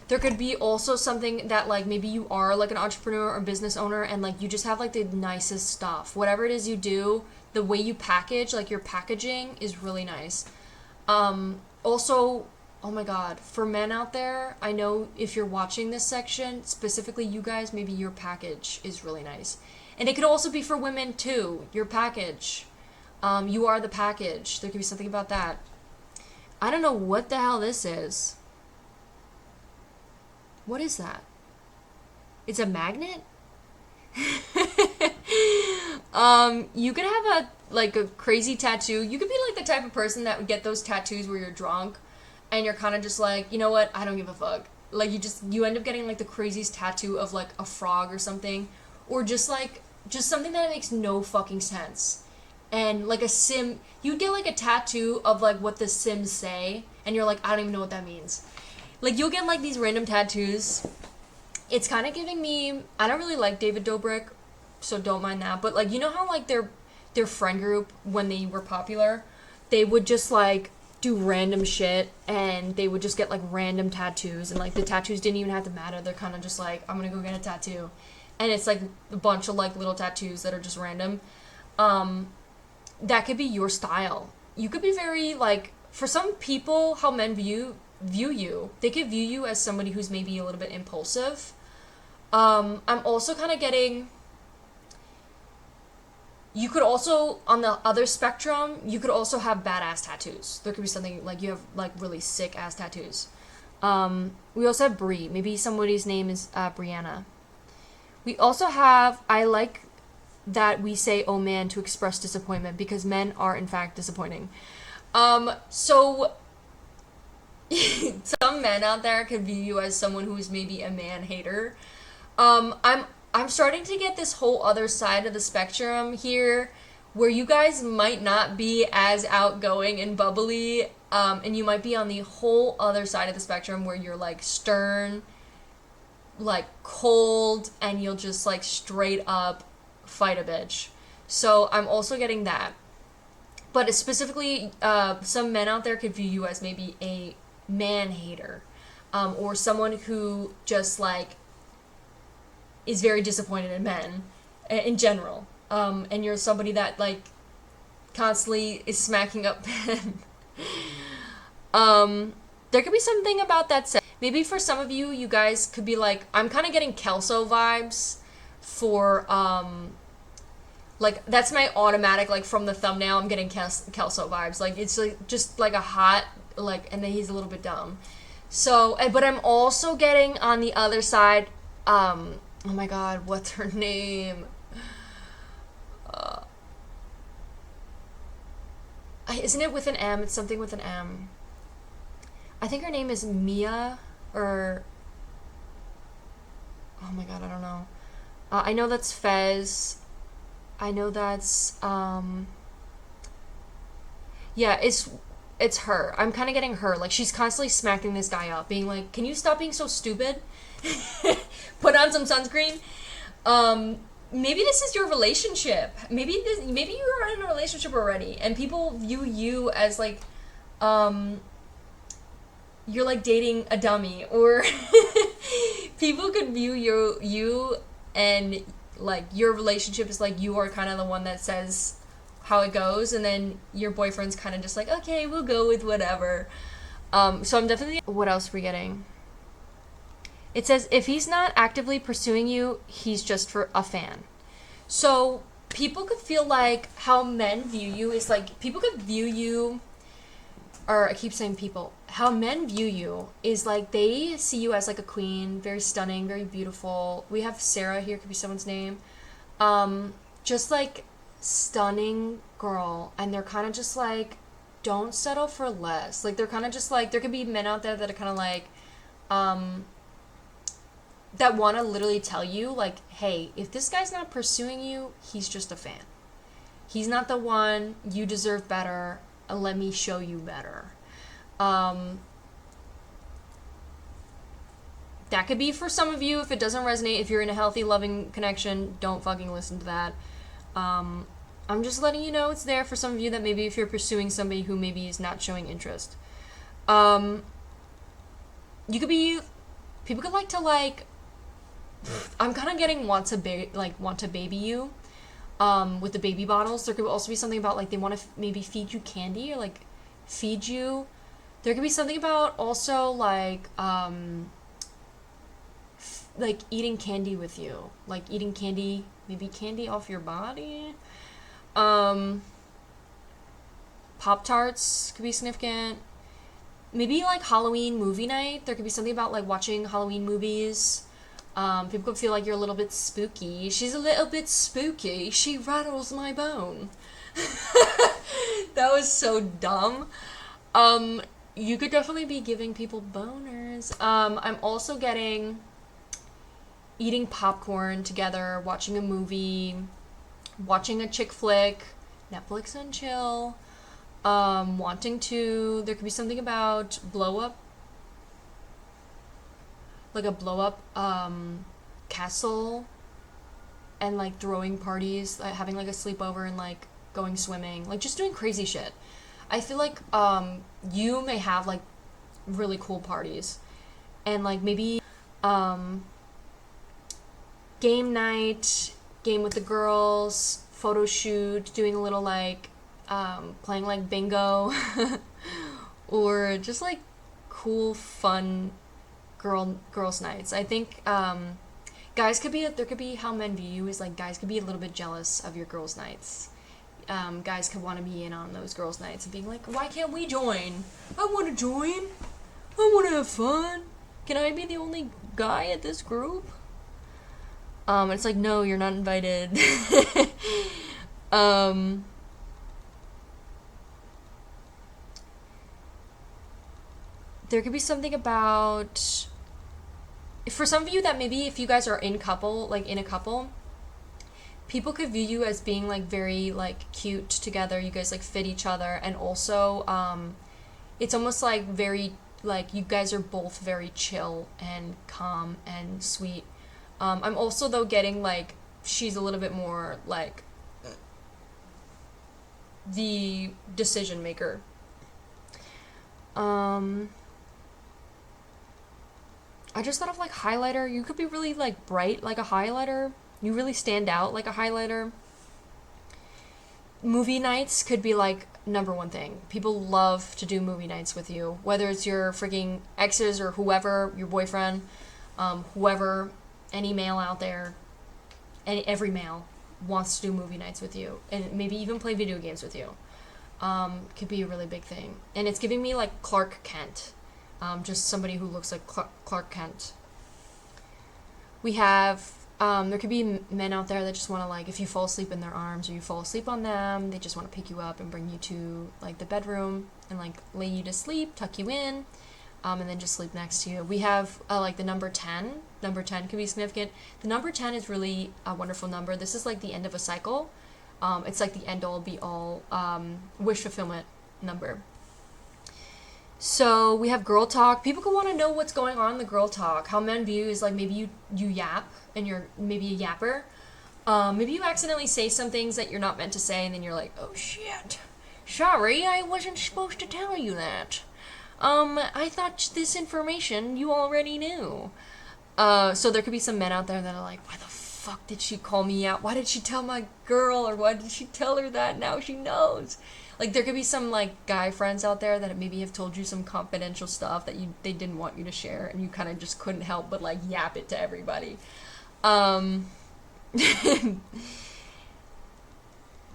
[SPEAKER 1] There could be also something that like maybe you are like an entrepreneur or business owner and like you just have like the nicest stuff. Whatever it is you do, the way you package, like your packaging is really nice. Also, oh my god, for men out there, I know if you're watching this section, specifically you guys, maybe your package is really nice. And it could also be for women too, your package. You are the package. There could be something about that. I don't know what the hell this is. What is that? It's a magnet? You could have a crazy tattoo. You could be like the type of person that would get those tattoos where you're drunk and you're kind of just like, you know what, I don't give a fuck. Like you end up getting like the craziest tattoo of like a frog or something, or just something that makes no fucking sense. And like a sim, you'd get like a tattoo of like what the Sims say, and you're like, I don't even know what that means. Like you'll get like these random tattoos. It's kind of giving me, I don't really like David Dobrik, so don't mind that, but like, you know how like their friend group, when they were popular, they would just like do random shit and they would just get like random tattoos, and like the tattoos didn't even have to matter. They're kind of just like, I'm gonna go get a tattoo, and it's like a bunch of like little tattoos that are just random. That could be your style. You could be very like, for some people, how men view you, they could view you as somebody who's maybe a little bit impulsive. I'm also kind of getting, you could also, on the other spectrum, you could also have badass tattoos. There could be something like you have like really sick ass tattoos. We also have Brie. Maybe somebody's name is Brianna. We also have, I like that we say oh man to express disappointment, because men are in fact disappointing. So some men out there could view you as someone who's maybe a man hater. I'm starting to get this whole other side of the spectrum here, where you guys might not be as outgoing and bubbly, and you might be on the whole other side of the spectrum where you're like stern, like cold, and you'll just like straight up fight a bitch. So I'm also getting that. But specifically, some men out there could view you as maybe a man hater, or someone who just like is very disappointed in men in general, and you're somebody that like constantly is smacking up men. There could be something about that set. Maybe for some of you, you guys could be like, I'm kind of getting 𝑘𝓎𝑒 vibes for like, that's my automatic, like, from the thumbnail, I'm getting 𝑘𝓎𝑒 vibes. Like, it's like just like a hot, like, and then he's a little bit dumb. So, but I'm also getting on the other side, oh my god, what's her name? Isn't it with an M? It's something with an M. I think her name is Mia, or, oh my god, I don't know. I know that's Fez. I know that's, yeah, it's her. I'm kind of getting her. Like, she's constantly smacking this guy up, being like, can you stop being so stupid? Put on some sunscreen. Maybe this is your relationship. Maybe you are in a relationship already, and people view you as like, you're like dating a dummy, or people could view you and like your relationship is like you are kind of the one that says how it goes, and then your boyfriend's kind of just like, okay, we'll go with whatever. So I'm definitely, what else are we getting? It says, if he's not actively pursuing you, he's just for a fan. So people could feel like how men view you is like, people could view you or I keep saying people, how men view you is like they see you as like a queen, very stunning, very beautiful. We have Sarah here, could be someone's name. Just like stunning girl, and they're kind of just like, don't settle for less. Like they're kind of just like, there could be men out there that are kind of like, that want to literally tell you like, hey, if this guy's not pursuing you, he's just a fan. He's not the one. You deserve better. Let me show you better. That could be for some of you. If it doesn't resonate, if you're in a healthy, loving connection, don't fucking listen to that. I'm just letting you know it's there for some of you that maybe if you're pursuing somebody who maybe is not showing interest. You could be, people could like to like, I'm kind of getting want to baby you. With the baby bottles. There could also be something about like they want to maybe feed you candy or like feed you. There could be something about also like like eating candy with you, like eating candy, maybe candy off your body. Pop-Tarts could be significant. Maybe like Halloween movie night. There could be something about like watching Halloween movies. People could feel like you're a little bit spooky. She's a little bit spooky. She rattles my bone. That was so dumb. You could definitely be giving people boners. I'm also getting eating popcorn together, watching a movie, watching a chick flick, Netflix and chill. Wanting to, there could be something about blow up, like a blow up castle, and like throwing parties, like having like a sleepover and like going swimming, like just doing crazy shit. I feel like you may have like really cool parties, and like maybe game night, game with the girls, photo shoot, doing a little like playing like bingo or just like cool fun girls nights. I think guys could be, there could be how men view you is like guys could be a little bit jealous of your girls nights. Guys could want to be in on those girls nights and being like, why can't we join? I want to join. I want to have fun. Can I be the only guy at this group? It's like, no, you're not invited. There could be something about, for some of you that maybe if you guys are in a couple, people could view you as being like very like cute together. You guys like fit each other, and also it's almost like very like you guys are both very chill and calm and sweet. I'm also though getting like she's a little bit more like the decision maker. I just thought of like highlighter. You could be really like bright like a highlighter. You really stand out like a highlighter. Movie nights could be like number one thing. People love to do movie nights with you, whether it's your freaking exes or whoever, your boyfriend, whoever, any male out there, every male wants to do movie nights with you, and maybe even play video games with you. Could be a really big thing. And it's giving me like Clark Kent. Just somebody who looks like Clark Kent. We have, there could be men out there that just want to like, if you fall asleep in their arms or you fall asleep on them, they just want to pick you up and bring you to like the bedroom and like lay you to sleep, tuck you in, and then just sleep next to you. We have like the number 10. Number 10 could be significant. The number 10 is really a wonderful number. This is like the end of a cycle. It's like the end all be all wish fulfillment number. So we have girl talk. People could want to know what's going on in the girl talk. How men view is like maybe you yap and you're maybe a yapper. Maybe you accidentally say some things that you're not meant to say, and then you're like, oh shit, sorry, I wasn't supposed to tell you that. I thought this information you already knew. So there could be some men out there that are like, why the fuck did she call me out? Why did she tell my girl, or why did she tell her that? Now she knows. Like there could be some like guy friends out there that maybe have told you some confidential stuff that they didn't want you to share, and you kind of just couldn't help but like yap it to everybody. But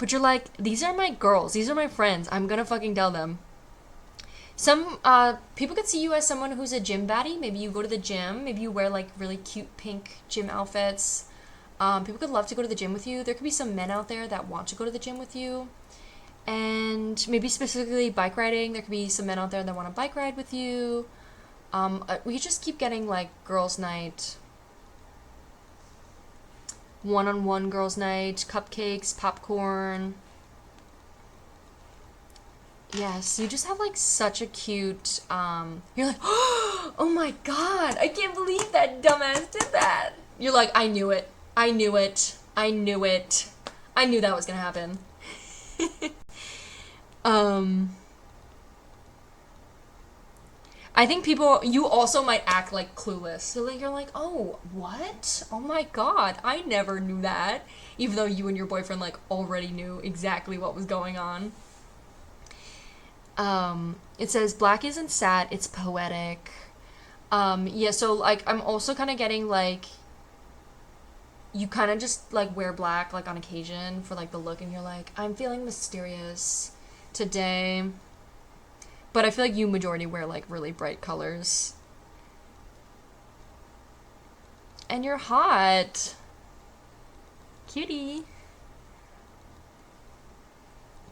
[SPEAKER 1] you're like, these are my girls, these are my friends, I'm gonna fucking tell them. Some people could see you as someone who's a gym baddie. Maybe you go to the gym. Maybe you wear like really cute pink gym outfits. People could love to go to the gym with you. There could be some men out there that want to go to the gym with you. And maybe specifically bike riding. There could be some men out there that want to bike ride with you. We just keep getting like girls' night, one-on-one girls' night, cupcakes, popcorn. Yes, you just have like such a cute, you're like, oh my god, I can't believe that dumbass did that. You're like, I knew it. I knew it. I knew it. I knew that was gonna happen. I think you also might act like clueless. So like you're like, oh, what? Oh my god, I never knew that. Even though you and your boyfriend like already knew exactly what was going on. It says black isn't sad, it's poetic. Yeah, so like I'm also kind of getting like you kind of just like wear black like on occasion for like the look, and you're like, I'm feeling mysterious today. But I feel like you majority wear like really bright colors. And you're hot. Cutie.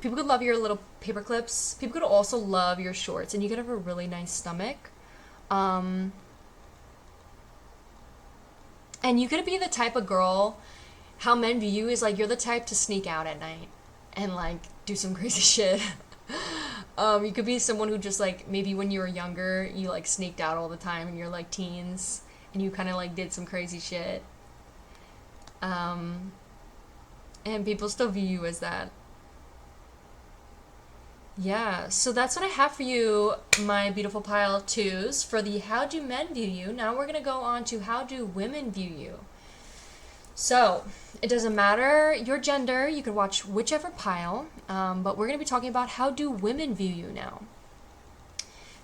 [SPEAKER 1] People could love your little paper clips. People could also love your shorts, and you could have a really nice stomach. And you could be the type of girl, how men view you is like you're the type to sneak out at night and like do some crazy shit. You could be someone who just like maybe when you were younger you like sneaked out all the time and you're like teens and you kind of like did some crazy shit. And people still view you as that. Yeah, so that's what I have for you, my beautiful pile twos, for the how do men view you. Now we're going to go on to how do women view you. So, it doesn't matter your gender, you can watch whichever pile, but we're going to be talking about how do women view you now.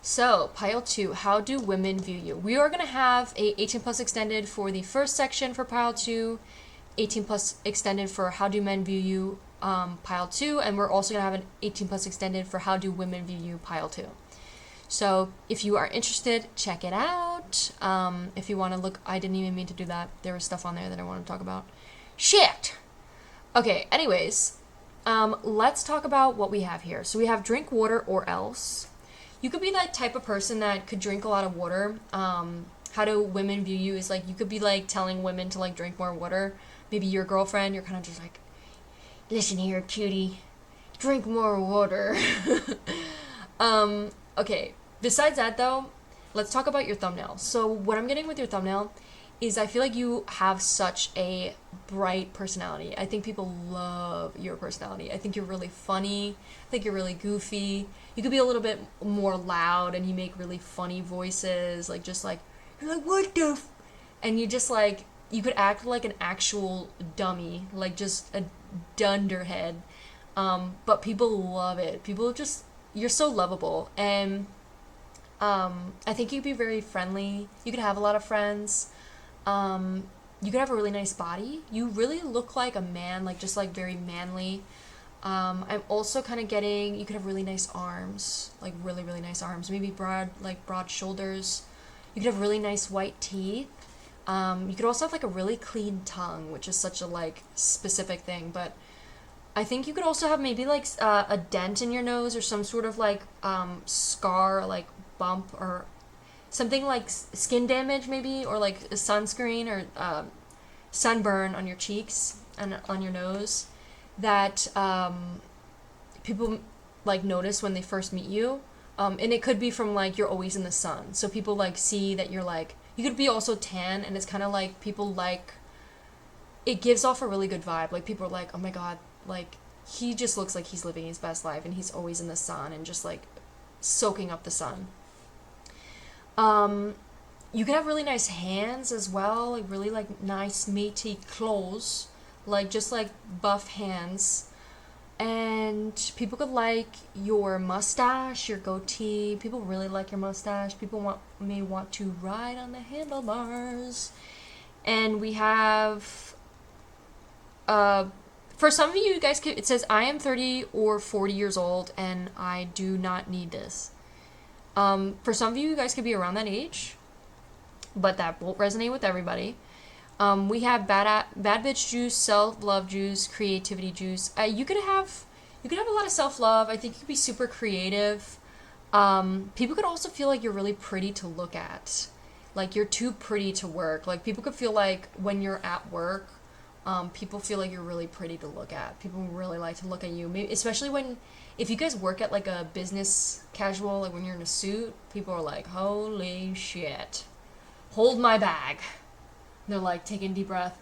[SPEAKER 1] So, pile 2, how do women view you? We are going to have a 18 plus extended for the first section for pile 2, 18 plus extended for how do men view you, pile 2, and we're also going to have an 18 plus extended for how do women view you, pile 2. So if you are interested, check it out. If you want to look, I didn't even mean to do that. There was stuff on there that I want to talk about. Shit! Okay, anyways, let's talk about what we have here. So we have drink water or else. You could be that type of person that could drink a lot of water. How do women view you is like, you could be like telling women to like drink more water. Maybe your girlfriend, you're kind of just like, listen here, cutie, drink more water. Okay, besides that though, let's talk about your thumbnail. So what I'm getting with your thumbnail is I feel like you have such a bright personality. I think people love your personality. I think you're really funny. I think you're really goofy. You could be a little bit more loud and you make really funny voices, like just like, you're like, what the f-? And you just like, you could act like an actual dummy, like just a dunderhead. But people love it. People just, you're so lovable. And I think you'd be very friendly. You could have a lot of friends. You could have a really nice body. You really look like a man, like just like very manly. I'm also kind of getting, you could have really nice arms, like really, really nice arms. Maybe broad shoulders. You could have really nice white teeth. You could also have like a really clean tongue, which is such a like specific thing, but I think you could also have maybe like a dent in your nose or some sort of like scar, like bump or something like skin damage maybe, or like a sunscreen or sunburn on your cheeks and on your nose that people like notice when they first meet you. And it could be from like you're always in the sun. So people like see that you're like, you could be also tan, and it's kind of like people like, it gives off a really good vibe. Like people are like, oh my god, like he just looks like he's living his best life and he's always in the sun and just like soaking up the sun. You could have really nice hands as well, like really like nice meaty claws, like just like buff hands. And people could like your mustache, your goatee. People really like your mustache. People may want to ride on the handlebars. And we have, for some of you guys, it says, I am 30 or 40 years old and I do not need this. For some of you, you guys could be around that age, but that won't resonate with everybody. We have bad bitch juice, self-love juice, creativity juice. You could have a lot of self-love. I think you could be super creative. People could also feel like you're really pretty to look at. Like you're too pretty to work. Like people could feel like when you're at work, people feel like you're really pretty to look at. People really like to look at you. Maybe, especially if you guys work at like a business casual, like when you're in a suit, people are like, holy shit, hold my bag. They're like taking a deep breath.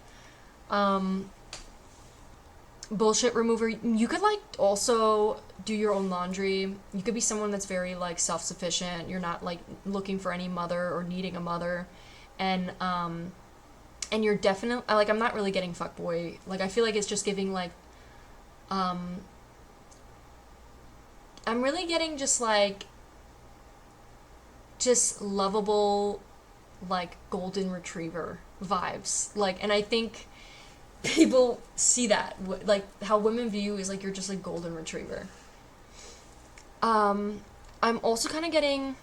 [SPEAKER 1] Bullshit remover. You could like also do your own laundry. You could be someone that's very like self-sufficient. You're not like looking for any mother or needing a mother. And you're definitely like, I'm not really getting fuckboy. Like I feel like it's just giving like I'm really getting just lovable, like golden retriever vibes. Like, and I think people see that, like how women view is like you're just like golden retriever. I'm also kind of getting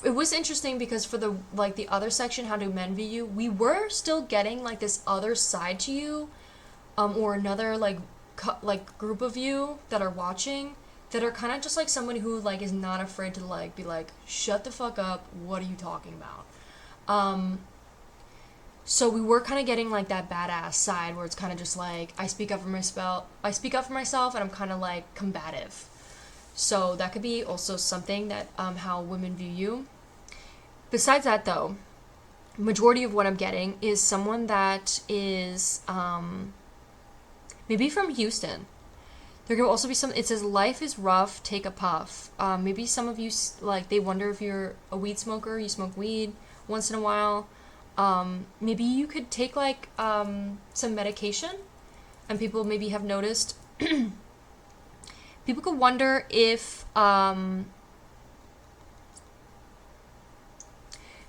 [SPEAKER 1] it was interesting because for the like the other section, how do men view you, we were still getting like this other side to you, or another like group of you that are watching that are kind of just like somebody who like is not afraid to like be like, shut the fuck up, what are you talking about? So we were kind of getting like that badass side where it's kind of just like I speak up for myself, and I'm kind of like combative. So that could be also something that how women view you. Besides that though, majority of what I'm getting is someone that is maybe from Houston. There could also be some, it says life is rough, take a puff. Maybe some of you like they wonder if you're a weed smoker, you smoke weed once in a while. Maybe you could take like some medication, and people maybe have noticed people could wonder if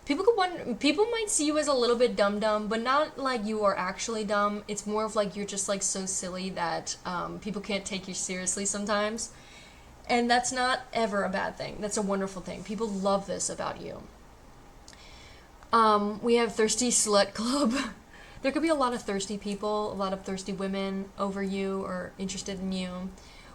[SPEAKER 1] people might see you as a little bit dumb, but not like you are actually dumb. It's more of like you're just like so silly that people can't take you seriously sometimes, and that's not ever a bad thing. That's a wonderful thing. People love this about you. We have thirsty slut club. There could be a lot of thirsty people, a lot of thirsty women over you or interested in you.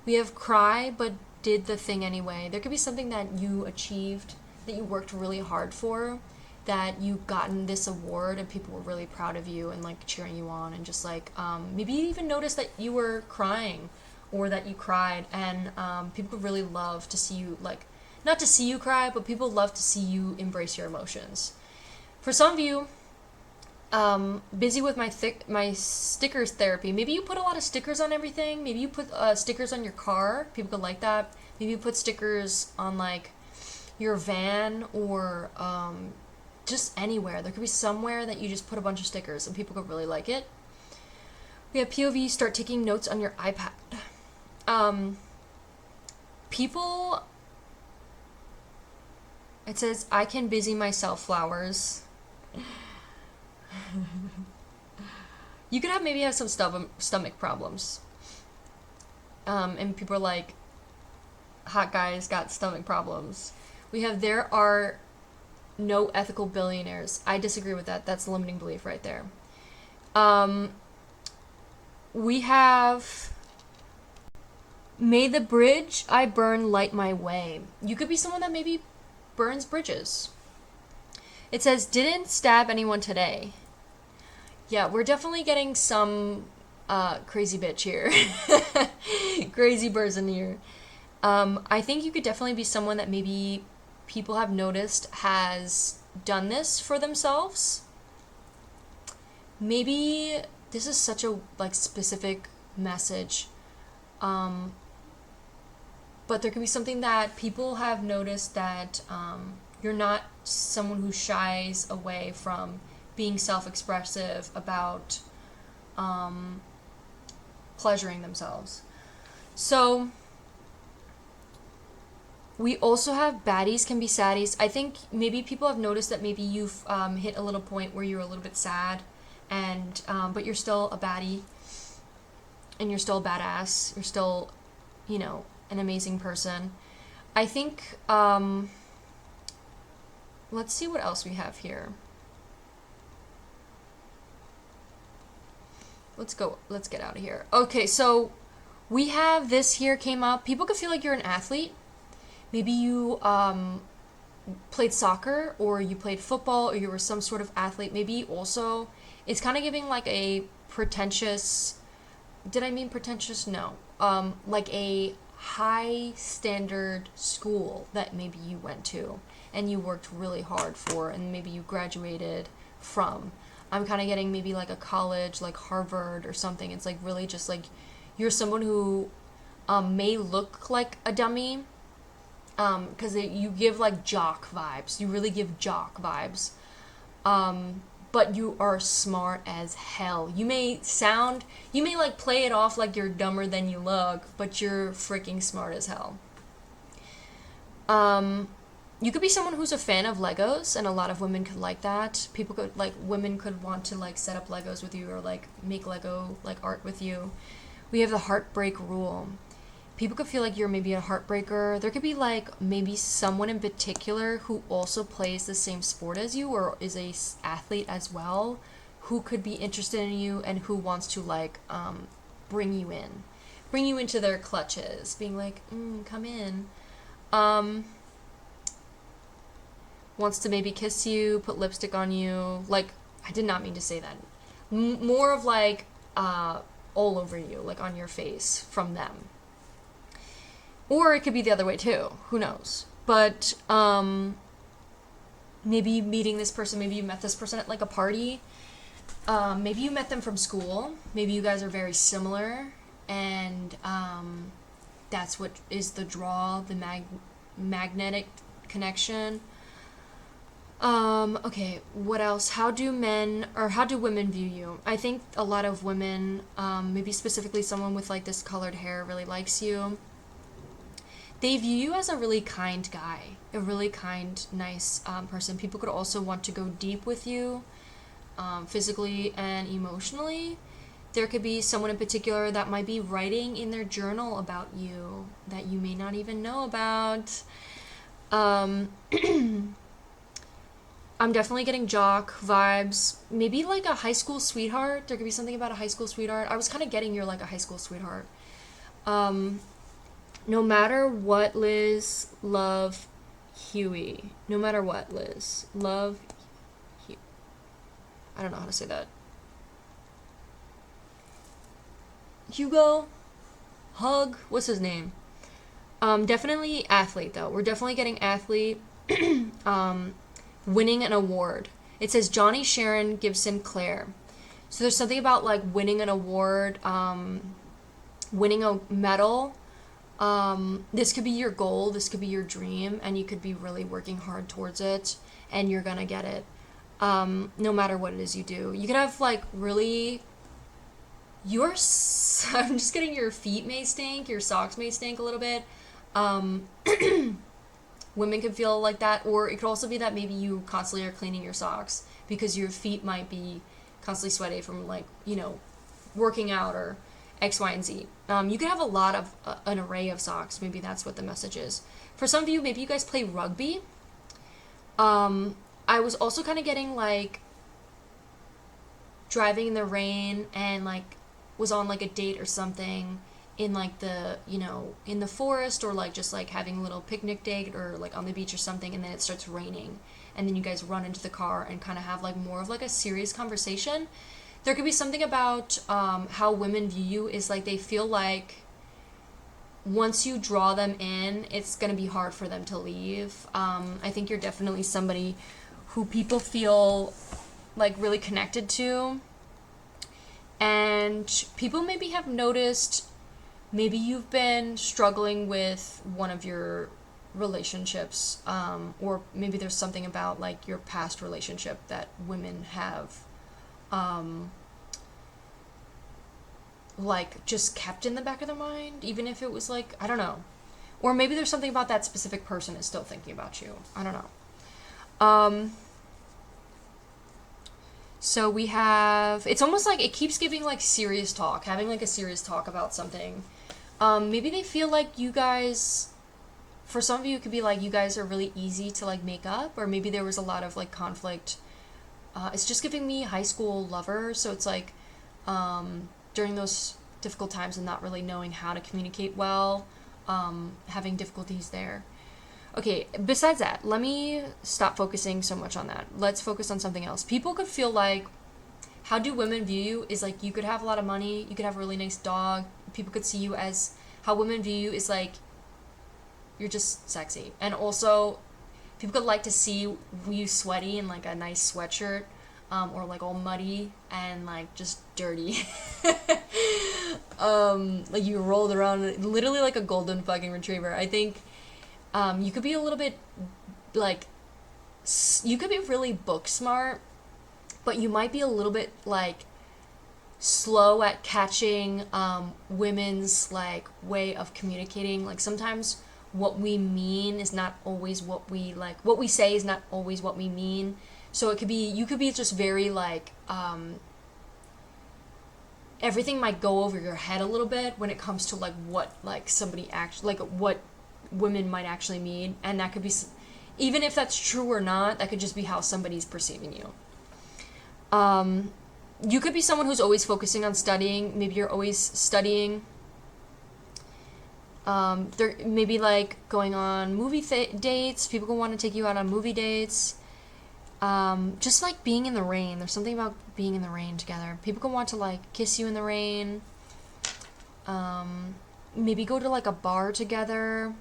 [SPEAKER 1] We have cry but did the thing anyway. There could be something that you achieved, that you worked really hard for, that you've gotten this award and people were really proud of you and like cheering you on, and just like maybe you even noticed that you were crying or that you cried, and people really love to see you, like not to see you cry, but people love to see you embrace your emotions. For some of you, busy with my stickers therapy. Maybe you put a lot of stickers on everything. Maybe you put stickers on your car. People could like that. Maybe you put stickers on like your van or just anywhere. There could be somewhere that you just put a bunch of stickers and people could really like it. We have POV, start taking notes on your iPad. People, it says, I can busy myself flowers. You could maybe have some stomach problems. And people are like, hot guys got stomach problems. We have, there are no ethical billionaires. I disagree with that. That's a limiting belief right there. We have, may the bridge I burn light my way. You could be someone that maybe burns bridges. It says, didn't stab anyone today. Yeah, we're definitely getting some crazy bitch here. Crazy person here. I think you could definitely be someone that maybe people have noticed has done this for themselves. Maybe this is such a like specific message. But there could be something that people have noticed that you're not someone who shies away from being self-expressive about pleasuring themselves. So we also have baddies can be saddies. I think maybe people have noticed that maybe you've hit a little point where you're a little bit sad, and but you're still a baddie, and you're still a badass. You're still, you know, an amazing person. I think, let's see what else we have here. Let's get out of here. Okay, so we have this here came up. People could feel like you're an athlete. Maybe you played soccer, or you played football, or you were some sort of athlete. Maybe also, it's kind of giving like a pretentious, did I mean pretentious? No. Like a high standard school that maybe you went to and you worked really hard for, and maybe you graduated from. I'm kind of getting maybe like a college, like Harvard or something. It's like really just like you're someone who may look like a dummy, because you give like jock vibes. You really give jock vibes. But you are smart as hell. You may like play it off like you're dumber than you look, but you're freaking smart as hell. You could be someone who's a fan of Legos, and a lot of women could like that. Women could want to like set up Legos with you, or like make Lego like art with you. We have the heartbreak rule. People could feel like you're maybe a heartbreaker. There could be like maybe someone in particular who also plays the same sport as you, or is a athlete as well, who could be interested in you and who wants to like bring you into their clutches, being like, come in. Wants to maybe kiss you, put lipstick on you. Like, I did not mean to say that. More of like all over you, like on your face from them. Or it could be the other way too. Who knows? But maybe meeting this person, maybe you met this person at like a party. Maybe you met them from school. Maybe you guys are very similar, and that's what is the draw, the magnetic connection. Okay, what else? How do women view you? I think a lot of women, maybe specifically someone with like this colored hair, really likes you. They view you as a really kind guy, a really kind, nice person. People could also want to go deep with you, physically and emotionally. There could be someone in particular that might be writing in their journal about you that you may not even know about. I'm definitely getting jock vibes. Maybe like a high school sweetheart. There could be something about a high school sweetheart. I was kind of getting you're like a high school sweetheart. No matter what, Liz, love Huey. No matter what, Liz, love Huey. I don't know how to say that. Hugo? Hug? What's his name? Definitely athlete, though. We're definitely getting athlete. Winning an award. It says Johnny, Sharon, Gibson, Claire. So there's something about like winning an award, winning a medal. This could be your goal, this could be your dream, and you could be really working hard towards it, and you're gonna get it. No matter what it is you do. You could have like really, I'm just getting your feet may stink, your socks may stink a little bit. Women can feel like that, or it could also be that maybe you constantly are cleaning your socks because your feet might be constantly sweaty from like, working out or X, Y, and Z. You could have a lot of an array of socks. Maybe that's what the message is. For some of you, maybe you guys play rugby. I was also kind of getting like driving in the rain and like was on like a date or something in like the, in the forest, or like just like having a little picnic date or like on the beach or something, and then it starts raining, and then you guys run into the car and kind of have like more of like a serious conversation. There could be something about how women view you is like they feel like once you draw them in, it's going to be hard for them to leave. I think you're definitely somebody who people feel like really connected to, and people maybe have noticed maybe you've been struggling with one of your relationships, or maybe there's something about like your past relationship that women have like just kept in the back of their mind, even if it was like, I don't know, or maybe there's something about that specific person is still thinking about you. I don't know. So we have, it's almost like it keeps giving like serious talk, having like a serious talk about something. Maybe they feel like you guys for some of you, it could be like you guys are really easy to like make up, or maybe there was a lot of like conflict. It's just giving me high school lover, so it's like during those difficult times and not really knowing how to communicate well, having difficulties there. Okay, besides that, let me stop focusing so much on that. Let's focus on something else. People could feel like, how do women view you is like you could have a lot of money, you could have a really nice dog. People could see you as, how women view you is like you're just sexy. And also, people could like to see you sweaty in like a nice sweatshirt, or like all muddy and like just dirty. Like you rolled around literally like a golden fucking retriever. I think you could be a little bit like, you could be really book smart, but you might be a little bit like slow at catching women's like way of communicating. Like sometimes what we mean is not always what we like, what we say is not always what we mean. So it could be, you could be just very like everything might go over your head a little bit when it comes to like what like somebody actually, like what women might actually mean. And that could be, even if that's true or not, that could just be how somebody's perceiving you. You could be someone who's always focusing on studying. Maybe you're always studying. There maybe like going on movie dates. People can want to take you out on movie dates. Just like being in the rain. There's something about being in the rain together. People can want to like kiss you in the rain. Maybe go to like a bar together.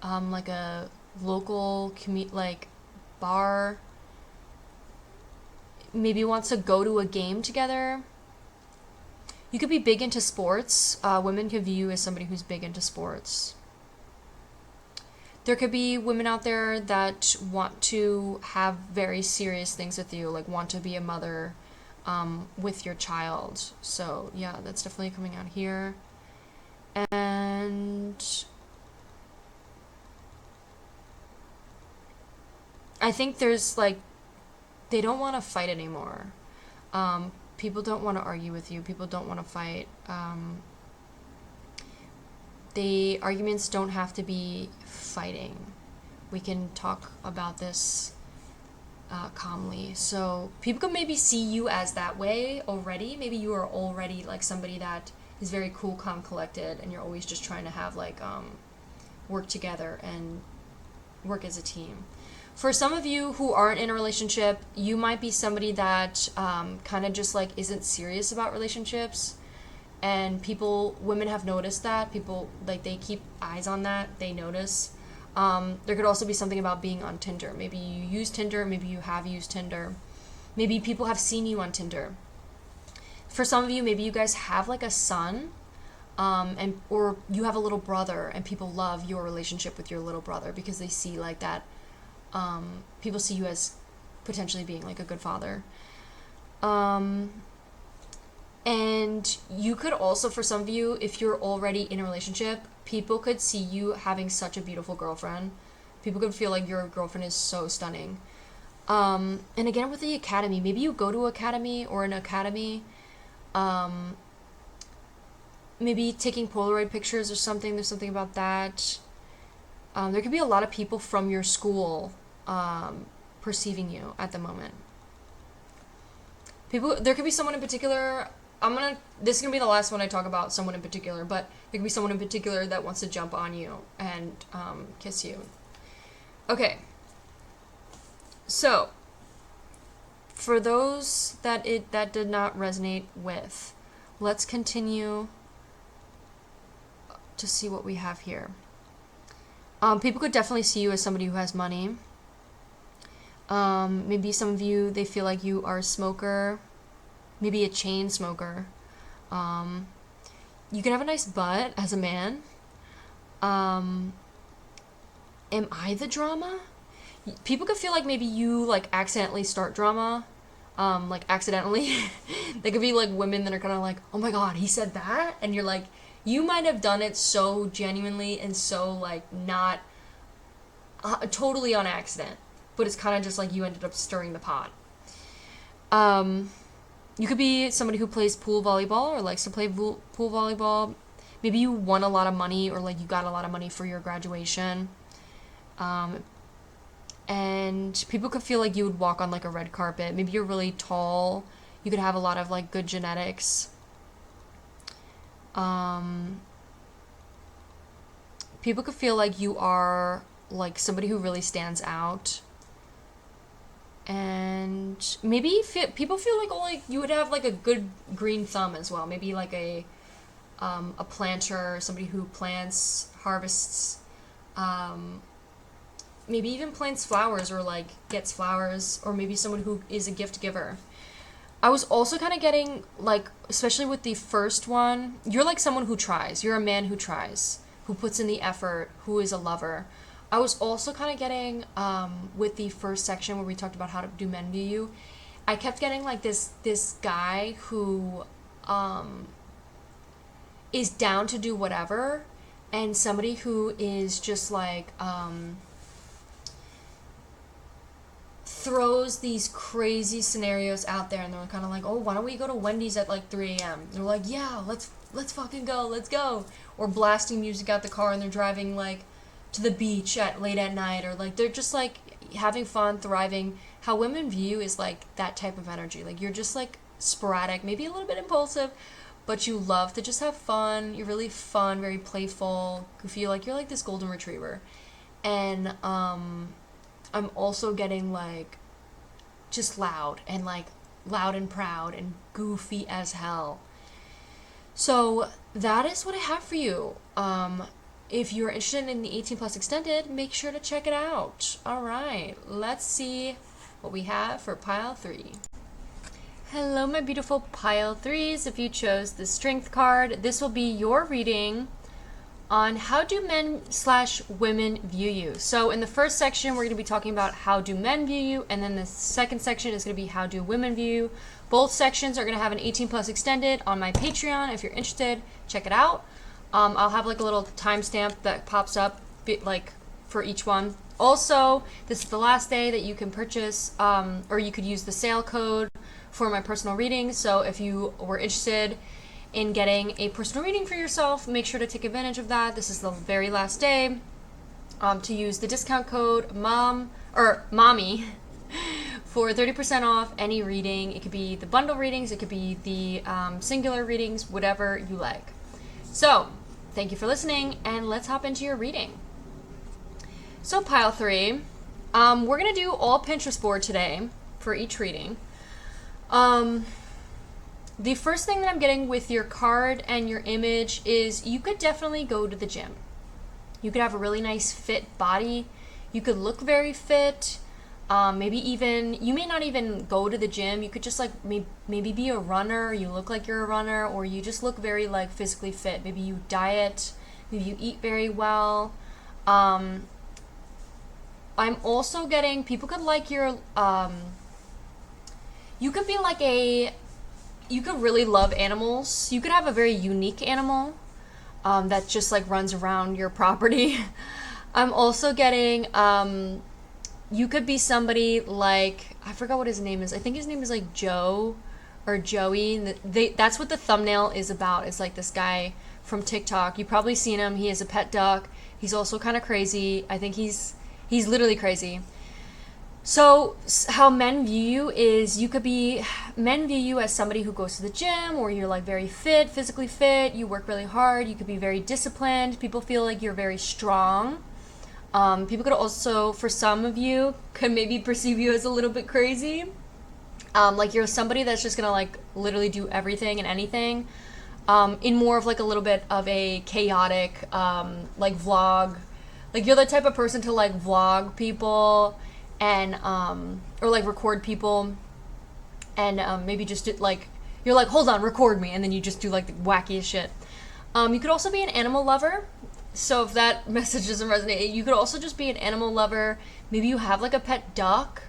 [SPEAKER 1] Like a local like bar. Maybe wants to go to a game together. You could be big into sports. Women could view you as somebody who's big into sports. There could be women out there that want to have very serious things with you, like want to be a mother with your child. So yeah, that's definitely coming out here. And I think there's like, they don't want to fight anymore. People don't want to argue with you. People don't want to fight. The arguments don't have to be fighting. We can talk about this calmly. So people can maybe see you as that way already. Maybe you are already like somebody that is very cool, calm, collected, and you're always just trying to have like work together and work as a team. For some of you who aren't in a relationship, you might be somebody that kind of just like isn't serious about relationships. And women have noticed that. People, like, they keep eyes on that. They notice. There could also be something about being on Tinder. Maybe you use Tinder. Maybe you have used Tinder. Maybe people have seen you on Tinder. For some of you, maybe you guys have like a son, or you have a little brother, and people love your relationship with your little brother because they see like that. People see you as potentially being like a good father. And you could also, for some of you, if you're already in a relationship, people could see you having such a beautiful girlfriend. People could feel like your girlfriend is so stunning. And again, with the academy, maybe you go to academy or an academy, maybe taking Polaroid pictures or something. There's something about that. There could be a lot of people from your school perceiving you at the moment. There could be someone in particular. This is gonna be the last one I talk about someone in particular, but there could be someone in particular that wants to jump on you and kiss you. Okay. So, for those that did not resonate with, let's continue to see what we have here. People could definitely see you as somebody who has money. Maybe some of you, they feel like you are a smoker, maybe a chain smoker. You can have a nice butt as a man. Am I the drama? People could feel like maybe you like accidentally start drama, like accidentally. They could be like women that are kind of like, oh my god, he said that, and you're like, you might have done it so genuinely and so like not totally on accident, but it's kind of just like you ended up stirring the pot. You could be somebody who plays pool volleyball or likes to play pool volleyball. Maybe you won a lot of money or like you got a lot of money for your graduation. And people could feel like you would walk on like a red carpet. Maybe you're really tall. You could have a lot of like good genetics. People could feel like you are like somebody who really stands out. And maybe people feel like, oh, like you would have like a good green thumb as well. Maybe like a planter, somebody who plants, harvests, maybe even plants flowers or like gets flowers, or maybe someone who is a gift giver. I was also kind of getting like, especially with the first one, you're like someone who tries. You're a man who tries, who puts in the effort, who is a lover. I was also kind of getting, with the first section where we talked about how do men view you, I kept getting like this guy who is down to do whatever, and somebody who is just like throws these crazy scenarios out there, and they're kind of like, oh, why don't we go to Wendy's at like 3 a.m.? They're like, yeah, let's fucking go, let's go. Or blasting music out the car, and they're driving like to the beach late at night, or like they're just like having fun, thriving. How women view is like that type of energy. Like you're just like sporadic, maybe a little bit impulsive, but you love to just have fun. You're really fun, very playful, goofy. Like you're like this golden retriever. And I'm also getting like just loud and proud and goofy as hell. So that is what I have for you. If you're interested in the 18 plus extended, make sure to check it out. All right, let's see what we have for pile 3. Hello, my beautiful pile 3s. If you chose the strength card, this will be your reading on how do men/women view you. So in the first section, we're going to be talking about how do men view you, and then the second section is going to be how do women view you. Both sections are going to have an 18 plus extended on my Patreon. If you're interested, check it out. I'll have like a little timestamp that pops up like for each one. Also, this is the last day that you can purchase, or you could use the sale code for my personal reading. So if you were interested in getting a personal reading for yourself, make sure to take advantage of that. This is the very last day to use the discount code MOMMY for 30% off any reading. It could be the bundle readings, it could be the singular readings, whatever you like. So thank you for listening, and let's hop into your reading. So pile 3, we're going to do all Pinterest board today for each reading. The first thing that I'm getting with your card and your image is you could definitely go to the gym. You could have a really nice fit body. You could look very fit. Maybe even, you may not even go to the gym. You could just like maybe be a runner. You look like you're a runner, or you just look very like physically fit. Maybe you diet. Maybe you eat very well. I'm also getting, people could like your, you could be like you could really love animals. You could have a very unique animal that just like runs around your property. I'm also getting, you could be somebody like, I forgot what his name is. I think his name is like Joe or Joey. That's what the thumbnail is about. It's like this guy from TikTok. You've probably seen him. He has a pet duck. He's also kind of crazy. I think he's literally crazy. So how men view you is men view you as somebody who goes to the gym, or you're like very fit, physically fit. You work really hard. You could be very disciplined. People feel like you're very strong. People could also, for some of you, could maybe perceive you as a little bit crazy. Like you're somebody that's just gonna like literally do everything and anything. In more of like a little bit of a chaotic, like vlog. Like you're the type of person to like vlog people and, or like record people and, maybe just do, like, you're like, hold on, record me. And then you just do like the wackiest shit. You could also be an animal lover. So if that message doesn't resonate, you could also just be an animal lover. Maybe you have like a pet duck,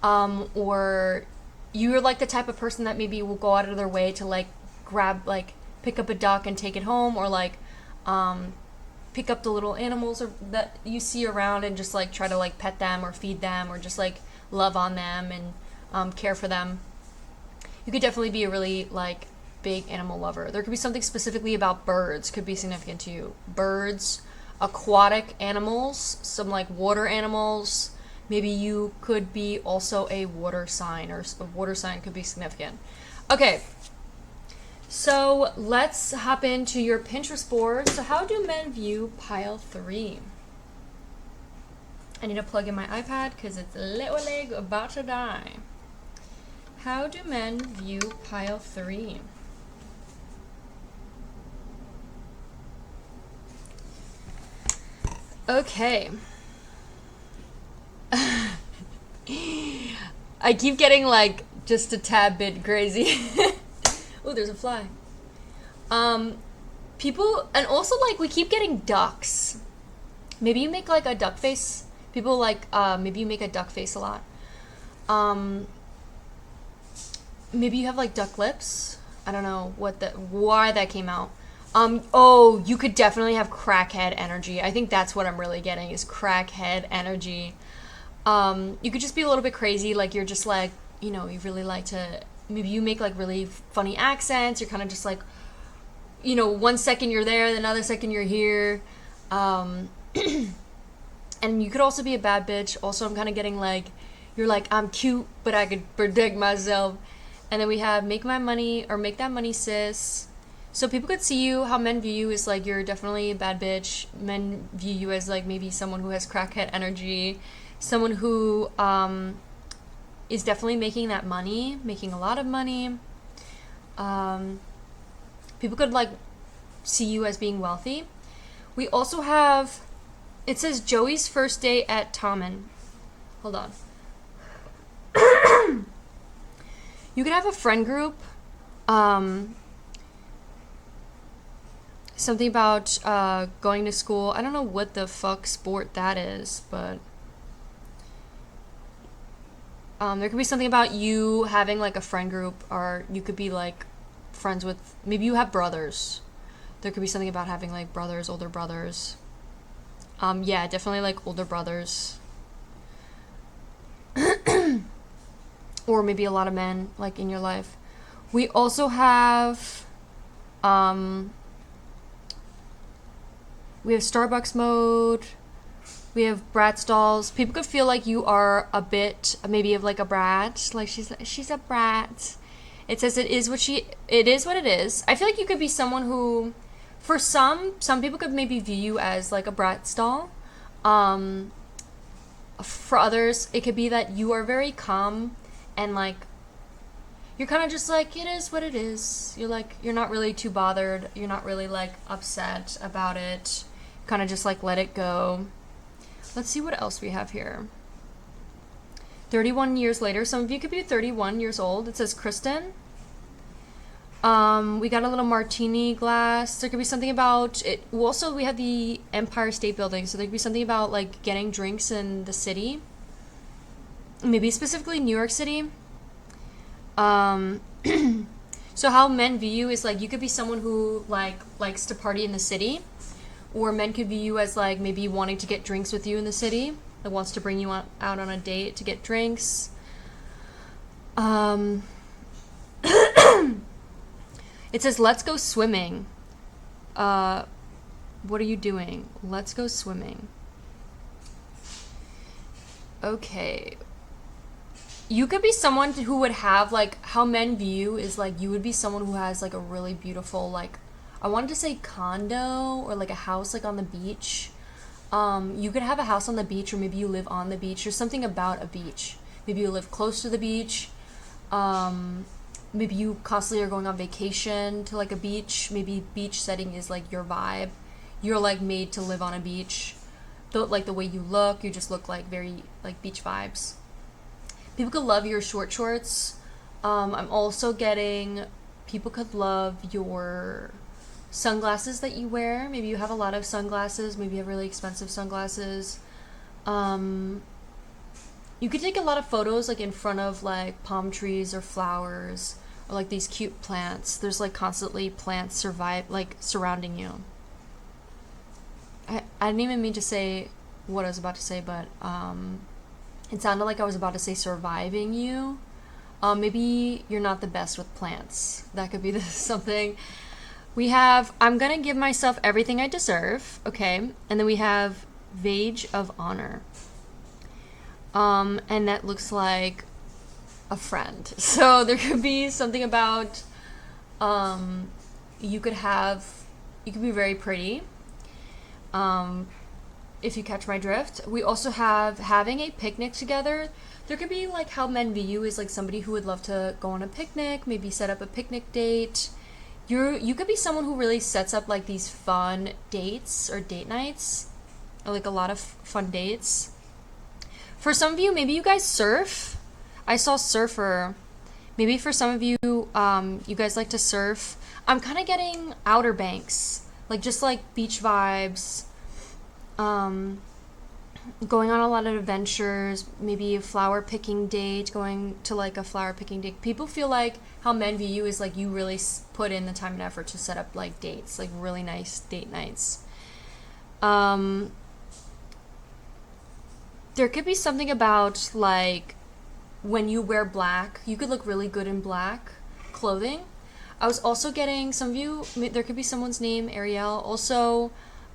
[SPEAKER 1] or you're like the type of person that maybe will go out of their way to like pick up a duck and take it home, or like pick up the little animals that you see around and just like try to like pet them or feed them, or just like love on them and care for them. You could definitely be a really like big animal lover. There could be something specifically about birds could be significant to you. Birds, aquatic animals, some like water animals. Maybe you could be also a water sign, or a water sign could be significant. Okay, so let's hop into your Pinterest board. So how do men view pile 3? I need to plug in my iPad because it's literally about to die. How do men view pile 3? Okay. I keep getting like just a tad bit crazy. Oh, there's a fly. People, and also like we keep getting ducks. Maybe you make like a duck face. People like, maybe you make a duck face a lot. Maybe you have like duck lips. I don't know why that came out. Oh, you could definitely have crackhead energy. I think that's what I'm really getting, is crackhead energy. You could just be a little bit crazy, like you're just like, you know, you really like to, maybe you make like really funny accents. You're kind of just like, you know, one second you're there, the another second you're here. And you could also be a bad bitch. Also, I'm kind of getting like, you're like, I'm cute, but I could protect myself. And then we have make my money, or make that money, sis. So people could see you, how men view you is like you're definitely a bad bitch. Men view you as like maybe someone who has crackhead energy, someone who is definitely making that money, making a lot of money. People could like see you as being wealthy. We also have, it says Joey's first day at Tommen. Hold on. You could have a friend group. Something about going to school. I don't know what the fuck sport that is, but there could be something about you having like a friend group, or you could be like friends with, maybe you have brothers. There could be something about having like brothers, older brothers. Yeah, definitely like older brothers. Or maybe a lot of men like in your life. We also have we have Starbucks mode. We have Bratz dolls. People could feel like you are a bit, maybe of like a brat. Like she's a brat. It says it is what it is. I feel like you could be someone who, for some people could maybe view you as like a Bratz doll. For others, it could be that you are very calm and like you're kind of just like, it is what it is. You're like, you're not really too bothered. You're not really like upset about it. Kind of just like let it go. Let's see what else we have here. 31 years later. Some of you could be 31 years old. It says Kristen. We got a little martini glass. There could be something about it. Also, we have the Empire State Building. So there could be something about like getting drinks in the city. Maybe specifically New York City. So how men view you is like you could be someone who like likes to party in the city, or men could view you as like maybe wanting to get drinks with you in the city, that wants to bring you out on a date to get drinks. It says let's go swimming. What are you doing? Let's go swimming. Okay. You could be someone who would have, like, how men view is, like, you would be someone who has, like, a really beautiful, like, I wanted to say condo, or, like, a house, like, on the beach. You could have a house on the beach, or maybe you live on the beach. There's something about a beach. Maybe you live close to the beach. Maybe you constantly are going on vacation to, like, a beach. Maybe beach setting is, like, your vibe. You're, like, made to live on a beach. Like, the way you look, you just look, like, very, like, beach vibes. People could love your short shorts. I'm also getting, people could love your sunglasses that you wear. Maybe you have a lot of sunglasses. Maybe you have really expensive sunglasses. You could take a lot of photos like in front of like palm trees or flowers, or like these cute plants. There's like constantly plants surrounding you. I didn't even mean to say what I was about to say, but it sounded like I was about to say surviving you. Maybe you're not the best with plants. That could be something. We have I'm gonna give myself everything I deserve, okay? And then we have Vage of Honor. And that looks like a friend. So there could be something about you could be very pretty. If you catch my drift. We also have having a picnic together. There could be like how men view you as like somebody who would love to go on a picnic, maybe set up a picnic date. You could be someone who really sets up like these fun dates or date nights, or like a lot of fun dates. For some of you, maybe you guys surf. I saw surfer. Maybe for some of you, you guys like to surf. I'm kind of getting Outer Banks, like just like beach vibes. Going on a lot of adventures, maybe a flower picking date, going to like a flower picking date. People feel like how men view you is like you really put in the time and effort to set up like dates, like really nice date nights. There could be something about like when you wear black, you could look really good in black clothing. I was also getting some of you, there could be someone's name, Ariel. Also,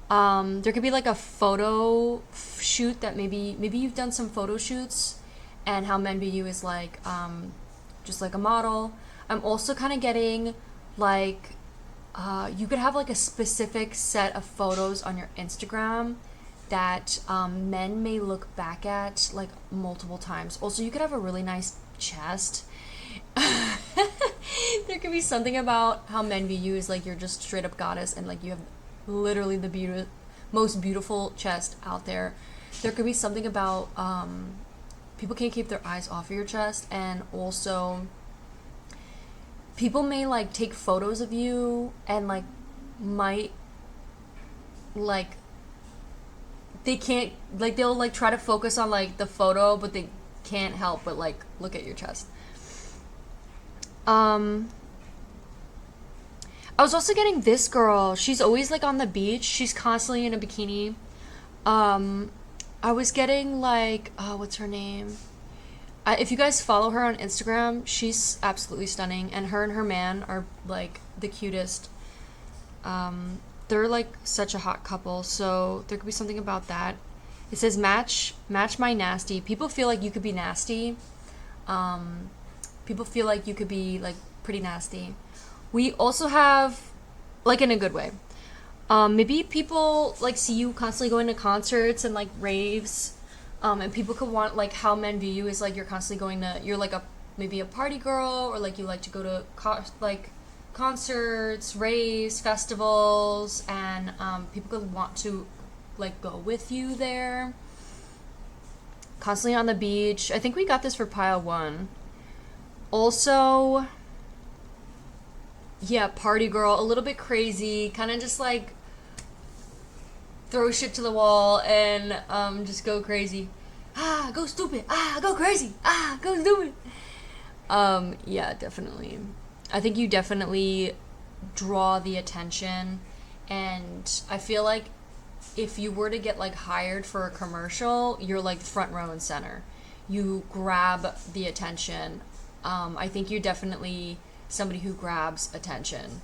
[SPEAKER 1] there could be like a photo shoot that maybe you've done some photo shoots, and how men view you is like just like a model. I'm also kind of getting like you could have like a specific set of photos on your Instagram that men may look back at like multiple times. Also, you could have a really nice chest. There could be something about how men view you is like you're just straight up goddess, and like you have literally the most beautiful chest out there. There could be something about people can't keep their eyes off of your chest, and also people may like take photos of you and like might like they can't like they'll like try to focus on like the photo, but they can't help but like look at your chest. I was also getting this girl. She's always like on the beach. She's constantly in a bikini. I was getting like, what's her name? If you guys follow her on Instagram, she's absolutely stunning. And her man are like the cutest. They're like such a hot couple. So there could be something about that. It says match my nasty. People feel like you could be nasty. People feel like you could be like pretty nasty. We also have, like in a good way, maybe people like see you constantly going to concerts and like raves, and people could want like how men view you is like you're constantly going to, you're like maybe a party girl, or like you like to go to like concerts, raves, festivals, and people could want to like go with you there. Constantly on the beach. I think we got this for pile 1. Also, yeah, party girl, a little bit crazy, kind of just like throw shit to the wall and just go crazy. Go stupid. Go crazy. Go stupid. Yeah, definitely. I think you definitely draw the attention, and I feel like if you were to get like hired for a commercial, you're like front row and center. You grab the attention. I think you're definitely somebody who grabs attention,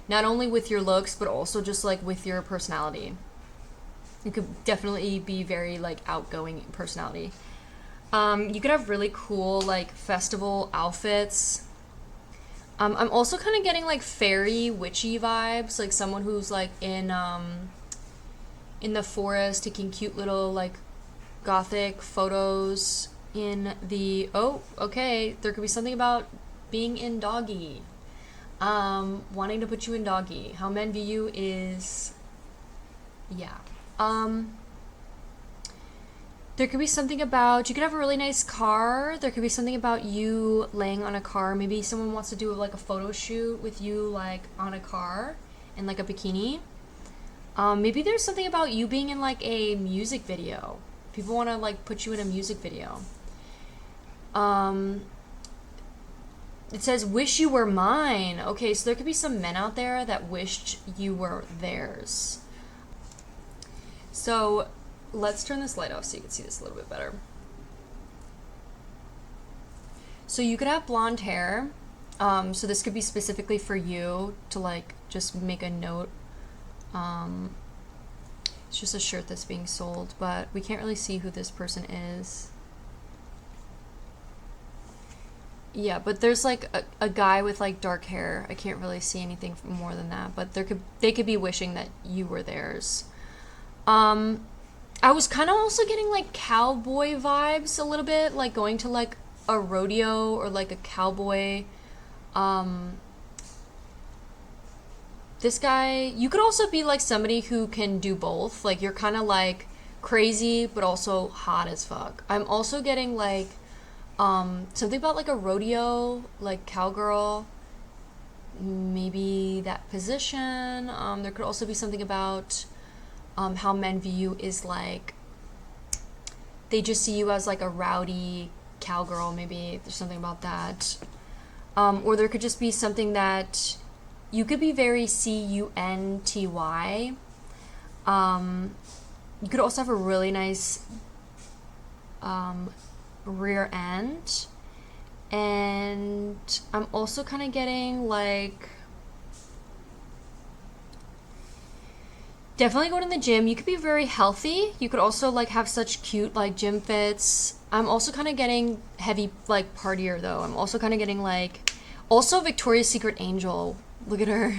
[SPEAKER 1] not only with your looks but also just like with your personality. You could definitely be very like outgoing personality. You could have really cool like festival outfits. I'm also kind of getting like fairy witchy vibes, like someone who's like in the forest taking cute little like gothic photos in the there could be something about being in doggy, wanting to put you in doggy. How men view you is, yeah. There could be something about, you could have a really nice car. There could be something about you laying on a car. Maybe someone wants to do like a photo shoot with you like on a car in like a bikini. Maybe there's something about you being in like a music video. People want to like put you in a music video. It says, wish you were mine. Okay, so there could be some men out there that wished you were theirs. So let's turn this light off so you can see this a little bit better. So you could have blonde hair. So this could be specifically for you to like just make a note. It's just a shirt that's being sold, but we can't really see who this person is. Yeah, but there's like a guy with like dark hair. I can't really see anything more than that, but they could be wishing that you were theirs. I was kind of also getting like cowboy vibes a little bit, like going to like a rodeo or like a cowboy. This guy, you could also be like somebody who can do both. Like you're kind of like crazy, but also hot as fuck. I'm also getting like something about like a rodeo, like cowgirl, maybe that position. There could also be something about how men view you is like they just see you as like a rowdy cowgirl. Maybe there's something about that. Or there could just be something that you could be very cunty. You could also have a really nice rear end. And I'm also kind of getting like definitely going to the gym. You could be very healthy. You could also like have such cute like gym fits. I'm also kind of getting heavy like partier though. I'm also kind of getting like also Victoria's Secret angel. Look at her.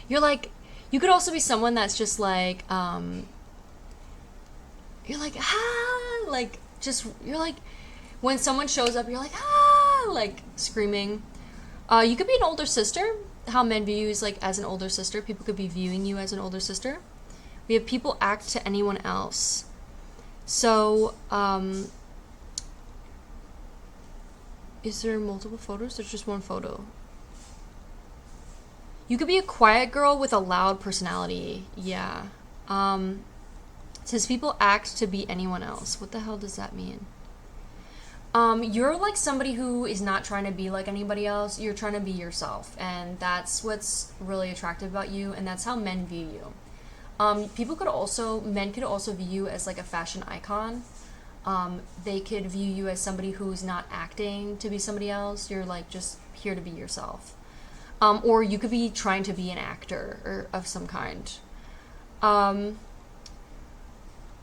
[SPEAKER 1] You're like, you could also be someone that's just like you're like like just you're like when someone shows up you're like like screaming. You could be an older sister. How men view you is like as an older sister. People could be viewing you as an older sister. We have people act to anyone else. So is there multiple photos? There's just one photo. You could be a quiet girl with a loud personality. Yeah. It says people act to be anyone else. What the hell does that mean? You're like somebody who is not trying to be like anybody else. You're trying to be yourself. And that's what's really attractive about you. And that's how men view you. Men could also view you as like a fashion icon. They could view you as somebody who's not acting to be somebody else. You're like just here to be yourself. Or you could be trying to be an actor or of some kind.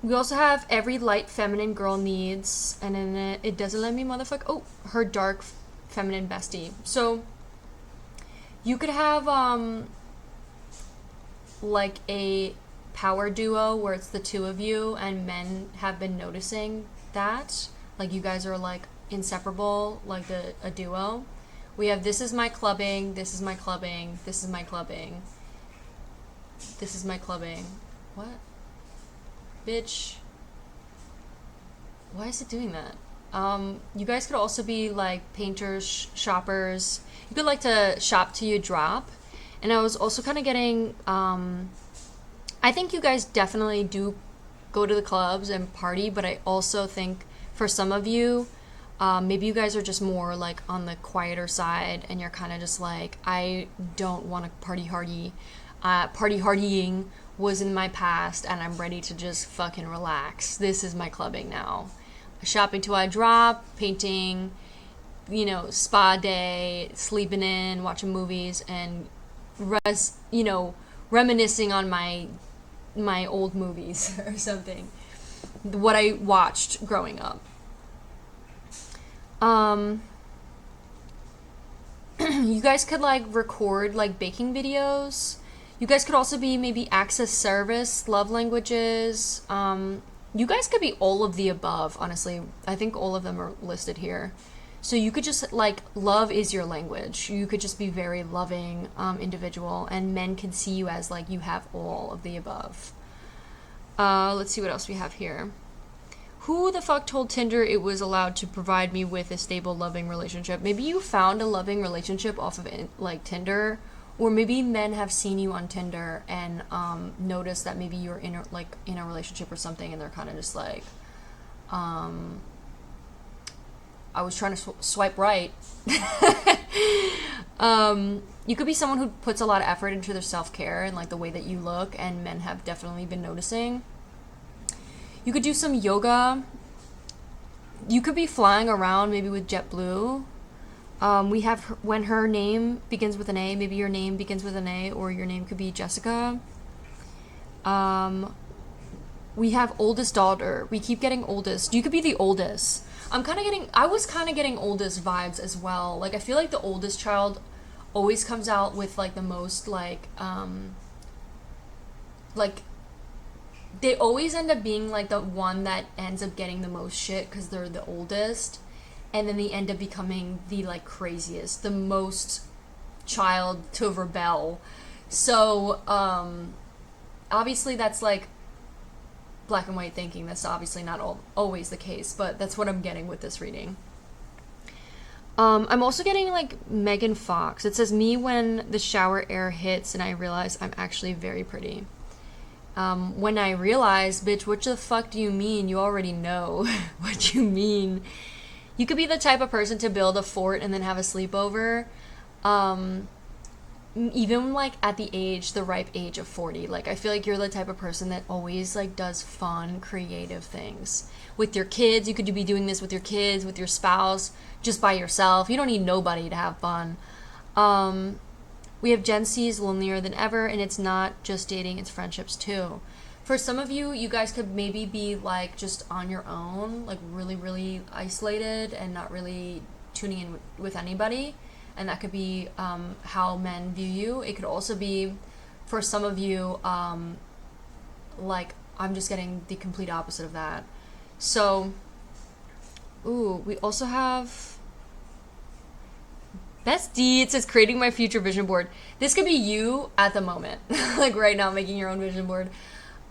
[SPEAKER 1] We also have every light feminine girl needs, and then it doesn't let me motherfuck. Her dark feminine bestie. So you could have like a power duo where it's the two of you, and men have been noticing that. Like you guys are like inseparable, like a duo. We have this is my clubbing, this is my clubbing, this is my clubbing, this is my clubbing. What? Bitch. Why is it doing that? You guys could also be like painters, shoppers. You could like to shop till you drop. And I was also kind of getting, I think you guys definitely do go to the clubs and party, but I also think for some of you, maybe you guys are just more like on the quieter side and you're kind of just like, I don't want to party hardy. Party hardying was in my past and I'm ready to just fucking relax. This is my clubbing now. Shopping till I drop, painting, spa day, sleeping in, watching movies, and reminiscing on my old movies or something. What I watched growing up. You guys could like record like baking videos. You guys could also be maybe access service, love languages. You guys could be all of the above, honestly. I think all of them are listed here. So you could just like, love is your language. You could just be very loving individual, and men can see you as like you have all of the above. Let's see what else we have here. Who the fuck told Tinder it was allowed to provide me with a stable, loving relationship? Maybe you found a loving relationship off of like Tinder, or maybe men have seen you on Tinder and noticed that maybe you're in a relationship or something, and they're kind of just like, I was trying to swipe right. You could be someone who puts a lot of effort into their self-care and like the way that you look, and men have definitely been noticing. You could do some yoga. You could be flying around maybe with JetBlue. We have when her name begins with an A, maybe your name begins with an A, or your name could be Jessica. We have oldest daughter. We keep getting oldest. You could be the oldest. I was kind of getting oldest vibes as well. Like, I feel like the oldest child always comes out with, like, the most, like, they always end up being, like, the one that ends up getting the most shit because they're the oldest. And then they end up becoming the, like, craziest, the most child to rebel. So, obviously that's, like, black and white thinking. That's obviously not always the case, but that's what I'm getting with this reading. I'm also getting, like, Megan Fox. It says, me when the shower air hits and I realize I'm actually very pretty. When I realize, bitch, what the fuck do you mean? You already know what you mean. You could be the type of person to build a fort and then have a sleepover. Even, like, at the ripe age of 40. Like, I feel like you're the type of person that always, like, does fun, creative things. With your kids, you could be doing this with your kids, with your spouse, just by yourself. You don't need nobody to have fun. We have Gen Z is lonelier than ever, and it's not just dating, it's friendships too. For some of you, you guys could maybe be, like, just on your own, like, really, really isolated and not really tuning in with anybody. And that could be how men view you. It could also be, for some of you, like, I'm just getting the complete opposite of that. So, we also have Bestie. It says, creating my future vision board. This could be you at the moment, like right now, making your own vision board.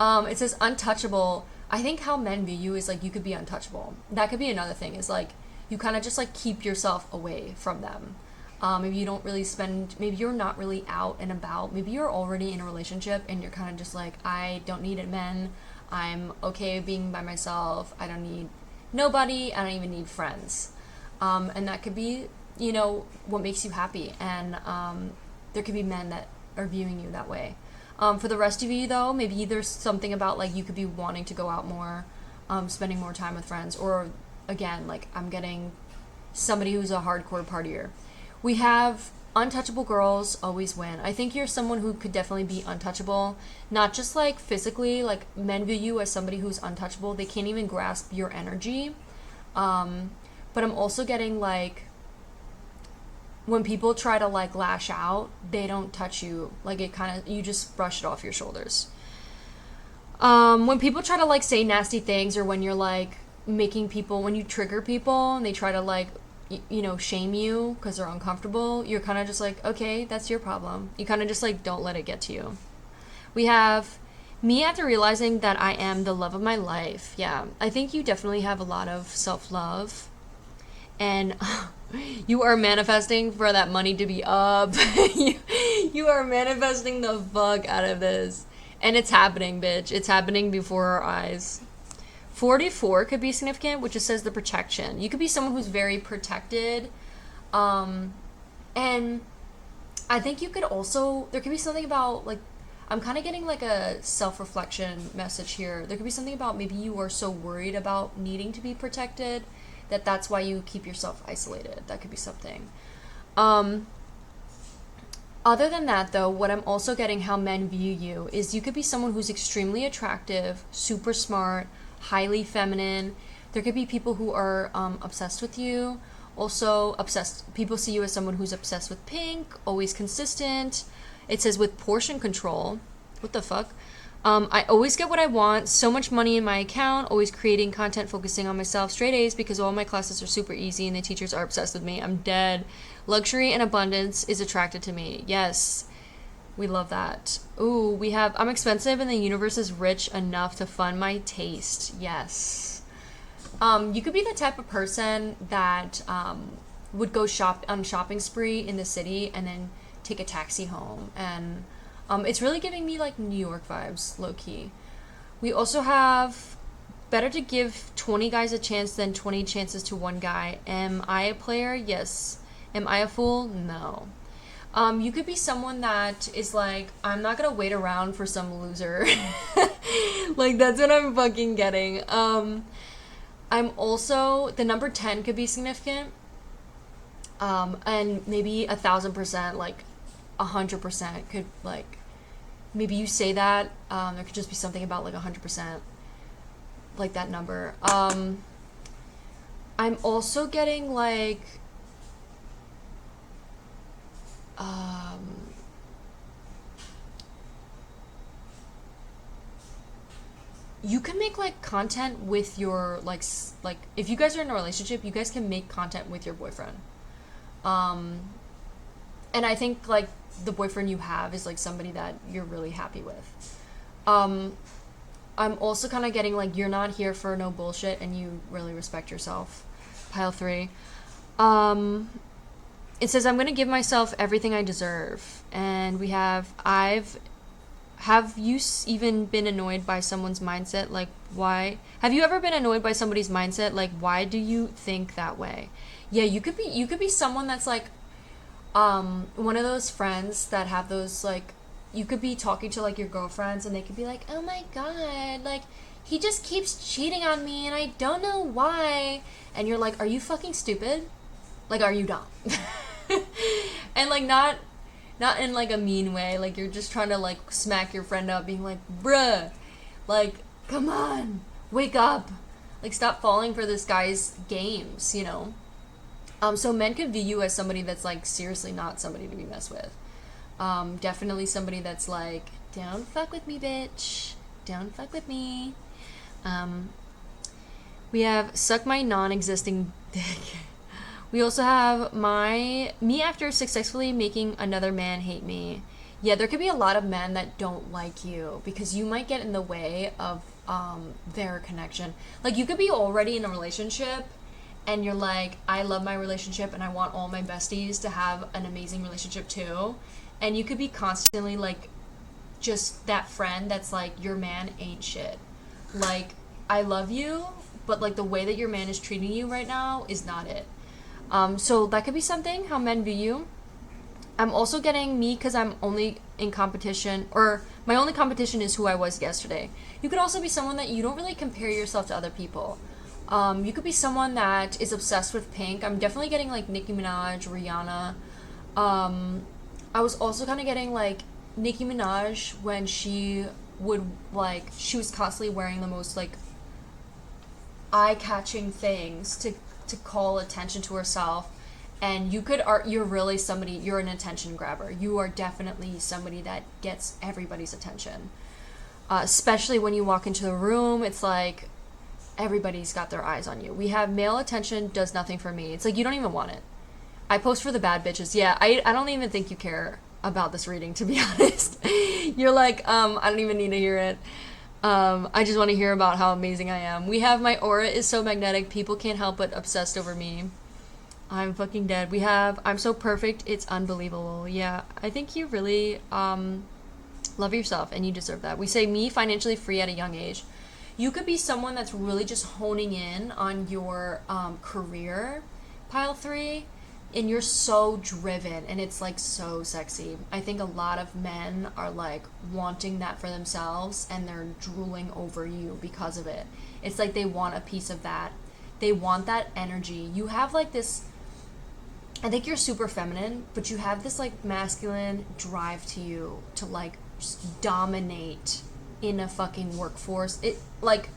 [SPEAKER 1] It says untouchable. I think how men view you is, like, you could be untouchable. That could be another thing, is, like, you kind of just, like, keep yourself away from them. Maybe you don't really maybe you're not really out and about. Maybe you're already in a relationship and you're kind of just like, I don't need men. I'm okay being by myself. I don't need nobody. I don't even need friends. And that could be, you know, what makes you happy. And there could be men that are viewing you that way. For the rest of you, though, maybe there's something about, like, you could be wanting to go out more, spending more time with friends. Or, again, like, I'm getting somebody who's a hardcore partier. We have untouchable girls always win. I think you're someone who could definitely be untouchable. Not just, like, physically. Like, men view you as somebody who's untouchable. They can't even grasp your energy. But I'm also getting, like, when people try to, like, lash out, they don't touch you. Like, it kind of, you just brush it off your shoulders. When people try to, like, say nasty things, or when you're, like, when you trigger people and they try to, like, you know, shame you because they're uncomfortable, you're kind of just like, okay, that's your problem. You kind of just, like, don't let it get to you. We have me after realizing that I am the love of my life. Yeah, I think you definitely have a lot of self-love, and you are manifesting for that money to be up. You are manifesting the fuck out of this, and it's happening, bitch. It's happening before our eyes. 44 could be significant, which just says the protection. You could be someone who's very protected. And I think you could also, there could be something about, like, I'm kind of getting, like, a self-reflection message here. There could be something about maybe you are so worried about needing to be protected that that's why you keep yourself isolated. That could be something. Other than that, though, what I'm also getting how men view you is you could be someone who's extremely attractive, super smart, highly feminine. There could be people who are obsessed with you. Also people see you as someone who's obsessed with pink, always consistent. It says with portion control. What the fuck? I always get what I want, so much money in my account, always creating content, focusing on myself, straight A's because all my classes are super easy and the teachers are obsessed with me. I'm dead. Luxury and abundance is attracted to me. Yes. We love that. Ooh, we have, I'm expensive and the universe is rich enough to fund my taste. Yes. You could be the type of person that would go on a shopping spree in the city and then take a taxi home. And it's really giving me, like, New York vibes, low-key. We also have better to give 20 guys a chance than 20 chances to one guy. Am I a player? Yes. Am I a fool? No. You could be someone that is like, I'm not gonna wait around for some loser. Like, that's what I'm fucking getting. I'm also, the number 10 could be significant. And maybe 1,000%, like 100% could, like, maybe you say that, there could just be something about like 100%, like that number. I'm also getting like, you can make like content with your like if you guys are in a relationship, you guys can make content with your boyfriend. And I think like the boyfriend you have is like somebody that you're really happy with. I'm also kind of getting like you're not here for no bullshit and you really respect yourself. Pile 3. It says, I'm going to give myself everything I deserve. And we have, have you even been annoyed by someone's mindset? Like, why? Have you ever been annoyed by somebody's mindset? Like, why do you think that way? Yeah, you could be someone that's like, one of those friends that have those, like, you could be talking to like your girlfriends and they could be like, oh my god, like, he just keeps cheating on me and I don't know why. And you're like, are you fucking stupid? Like, are you dumb? And like not in like a mean way, like you're just trying to like smack your friend up, being like, bruh, like, come on, wake up, like, stop falling for this guy's games, you know. So men could view you as somebody that's like seriously not somebody to be messed with. Definitely somebody that's like, don't fuck with me, bitch, don't fuck with me. We have suck my non-existing dick. We also have me after successfully making another man hate me. Yeah, there could be a lot of men that don't like you because you might get in the way of their connection. Like, you could be already in a relationship and you're like, I love my relationship and I want all my besties to have an amazing relationship too. And you could be constantly like just that friend that's like, your man ain't shit. Like, I love you, but like the way that your man is treating you right now is not it. So that could be something, how men view you. I'm also getting me because I'm only in competition, or my only competition is who I was yesterday. You could also be someone that you don't really compare yourself to other people. You could be someone that is obsessed with Pink. I'm definitely getting like Nicki Minaj, Rihanna. I was also kind of getting like Nicki Minaj when she would like, she was constantly wearing the most like eye-catching things to call attention to herself. And you're really somebody, you're an attention grabber. You are definitely somebody that gets everybody's attention. Especially when you walk into the room, it's like everybody's got their eyes on you. We have male attention does nothing for me. It's like you don't even want it. I post for the bad bitches. Yeah, I don't even think you care about this reading, to be honest. You're like, I don't even need to hear it. I just want to hear about how amazing I am. We have my aura is so magnetic, people can't help but obsessed over me. I'm fucking dead. We have I'm so perfect, it's unbelievable. Yeah, I think you really love yourself and you deserve that. We say me financially free at a young age. You could be someone that's really just honing in on your career, pile 3, and you're so driven and it's like so sexy. I think a lot of men are like wanting that for themselves and they're drooling over you because of it. It's like they want a piece of that. They want that energy. You have like this, I think you're super feminine, but you have this like masculine drive to you to like just dominate in a fucking workforce. It like,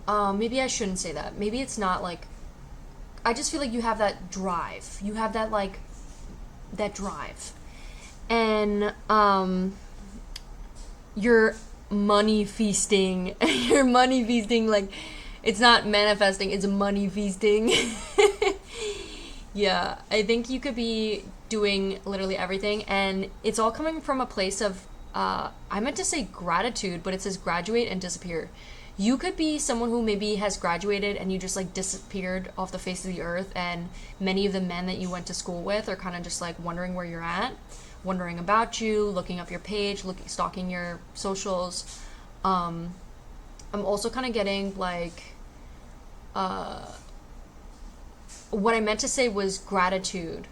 [SPEAKER 1] maybe I shouldn't say that. Maybe it's not like, I just feel like you have that drive. You have that like, that drive. And you're money feasting. You're money feasting, like, it's not manifesting, it's money feasting. Yeah, I think you could be doing literally everything, and it's all coming from a place of, I meant to say gratitude, but it says graduate and disappear. You could be someone who maybe has graduated and you just like disappeared off the face of the earth, and many of the men that you went to school with are kind of just like wondering where you're at, wondering about you, looking up your page, stalking your socials. I'm also kind of getting like, what I meant to say was gratitude.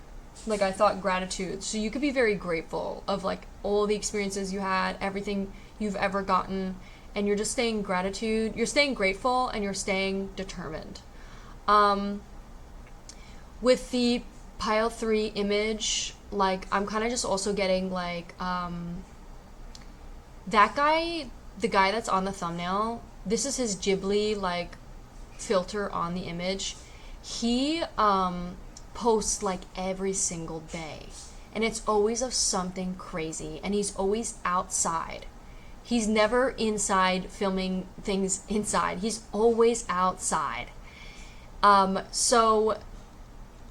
[SPEAKER 1] Like, I thought gratitude. So you could be very grateful of like all the experiences you had, everything you've ever gotten, and you're just staying gratitude. You're staying grateful and you're staying determined. with the 𝓸𝑒𝓃 image, like, I'm kind of just also getting, like, that guy, the guy that's on the thumbnail, this is his Ghibli, like, filter on the image. He, posts, like, every single day. And it's always of something crazy. And he's always outside. He's never inside filming things inside. He's always outside. So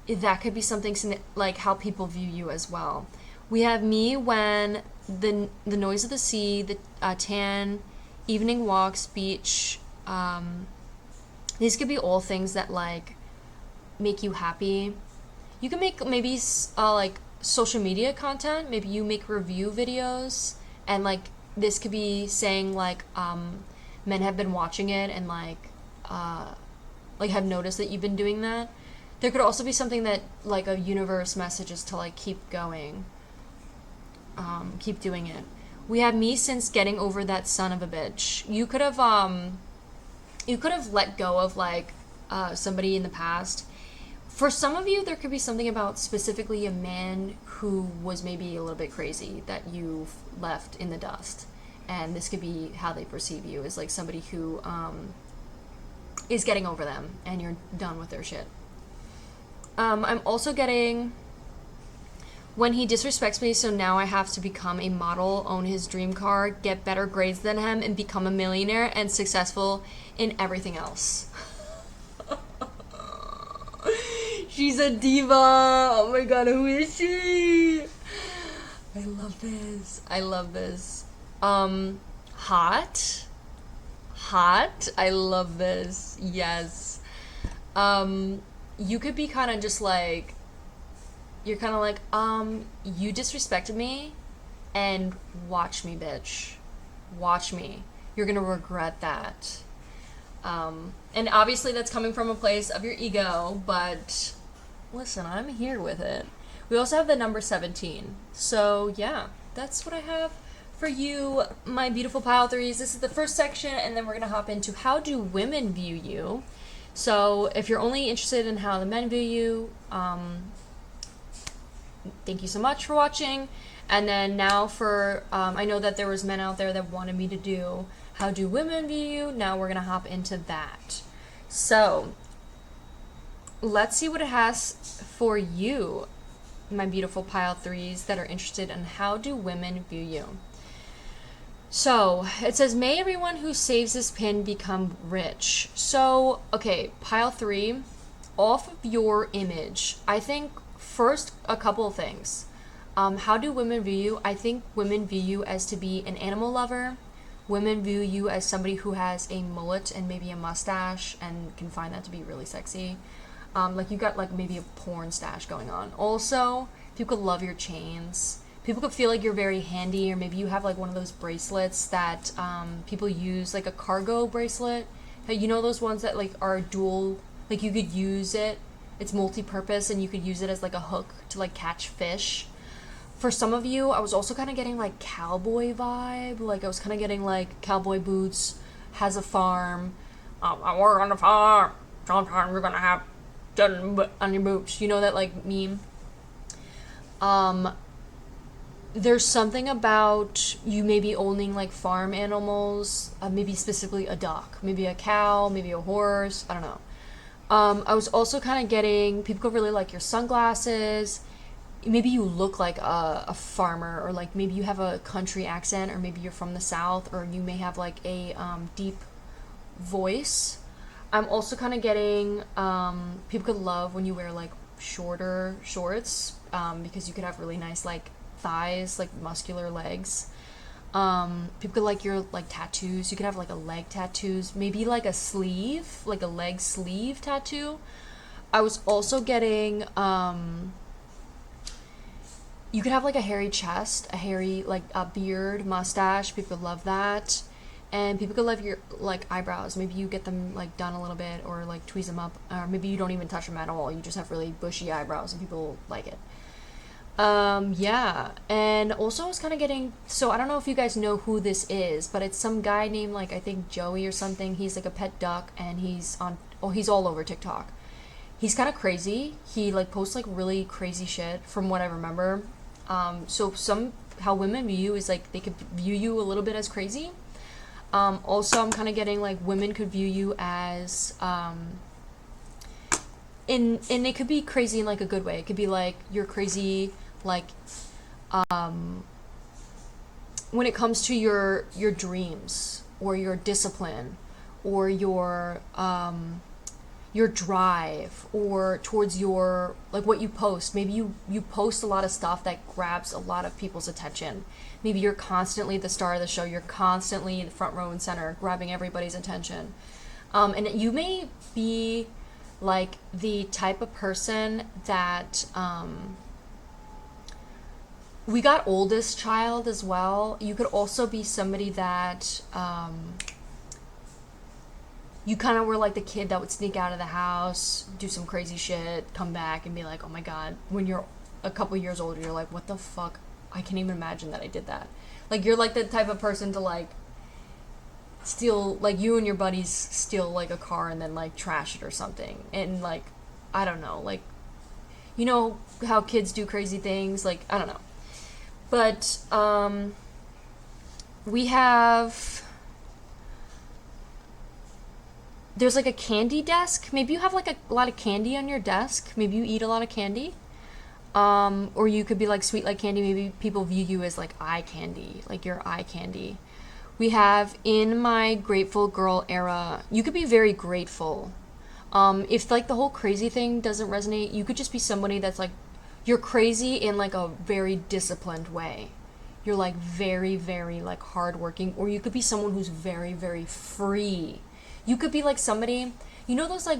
[SPEAKER 1] that could be something like how people view you as well. We have me when the noise of the sea, the tan, evening walks, beach. These could be all things that like make you happy. You can make maybe like social media content. Maybe you make review videos, and like this could be saying like men have been watching it and like have noticed that you've been doing that. There could also be something that like a universe messages to like keep going, keep doing it. We have me since getting over that son of a bitch. You could have let go of like somebody in the past. For some of you, there could be something about specifically a man who was maybe a little bit crazy that you've left in the dust. And this could be how they perceive you, as like somebody who is getting over them and you're done with their shit. I'm also getting when he disrespects me, so now I have to become a model, own his dream car, get better grades than him, and become a millionaire and successful in everything else. She's a diva. Oh my god, who is she? I love this. I love this. Hot. I love this. Yes. You could be kind of just like, you're kind of like, you disrespected me, and watch me, bitch. Watch me. You're gonna regret that. And obviously that's coming from a place of your ego, but listen, I'm here with it. We also have the number 17. So yeah, that's what I have for you, my beautiful 𝓸𝑒𝓃s. This is the first section, and then we're gonna hop into how do women view you. So if you're only interested in how the men view you, thank you so much for watching. And then now for, I know that there was men out there that wanted me to do how do women view you. Now we're gonna hop into that. So let's see what it has for you, my beautiful 𝓸𝑒𝓃s that are interested in how do women view you. So it says, may everyone who saves this pin become rich. So, okay, 𝓸𝑒𝓃, off of your image, I think first a couple of things. How do women view you? I think women view you as to be an animal lover. Women view you as somebody who has a mullet and maybe a mustache and can find that to be really sexy. Like you got like maybe a porn stash going on. Also, people could love your chains. People could feel like you're very handy, or maybe you have like one of those bracelets that people use, like a cargo bracelet. You know those ones that like are dual, like you could use it. It's multi-purpose and you could use it as like a hook to like catch fish. For some of you, I was also kind of getting like cowboy vibe. Like I was kind of getting like cowboy boots, has a farm. I work on the farm. Sometimes you're gonna have dirt on your boots. You know that like meme? There's something about you maybe owning like farm animals, maybe specifically a duck, maybe a cow, maybe a horse, I don't know. I was also kind of getting, people could really like your sunglasses. Maybe you look like a farmer, or like maybe you have a country accent, or maybe you're from the South, or you may have like a deep voice. I'm also kind of getting, people could love when you wear like shorter shorts, because you could have really nice like thighs, like muscular legs. People could like your like tattoos. You could have like a leg tattoos, maybe like a sleeve, like a leg sleeve tattoo. I was also getting, you could have like a hairy chest, a hairy like a beard, mustache. People could love that. And people could love your like eyebrows. Maybe you get them like done a little bit, or like tweeze them up, or maybe you don't even touch them at all. You just have really bushy eyebrows and people like it. Yeah. And also I was kind of getting, so I don't know if you guys know who this is, but it's some guy named like, I think Joey or something. He's like a pet duck, and he's all over TikTok. He's kind of crazy. He like posts like really crazy shit from what I remember. So some how women view you is like they could view you a little bit as crazy. Also, I'm kind of getting like women could view you as and it could be crazy in like a good way. It could be like you're crazy like when it comes to your dreams or your discipline or your drive or towards your like what you post. Maybe you post a lot of stuff that grabs a lot of people's attention. Maybe you're constantly the star of the show. You're constantly in the front row and center, grabbing everybody's attention. And you may be like the type of person that we got oldest child as well. You could also be somebody that you kind of were like the kid that would sneak out of the house, do some crazy shit, come back and be like, oh my god. When you're a couple years older, you're like, what the fuck? I can't even imagine that I did that. Like, you're like the type of person to like steal, like you and your buddies steal like a car and then like trash it or something. And like, I don't know, like, you know how kids do crazy things? Like, I don't know. But we have, there's like a candy desk. Maybe you have like a lot of candy on your desk. Maybe you eat a lot of candy. Or you could be like sweet like candy. Maybe people view you as like eye candy, like your eye candy. We have in my grateful girl era, you could be very grateful. If like the whole crazy thing doesn't resonate, you could just be somebody that's like, you're crazy in like a very disciplined way. You're like very, very like hardworking. Or you could be someone who's very, very free. You could be like somebody, you know those like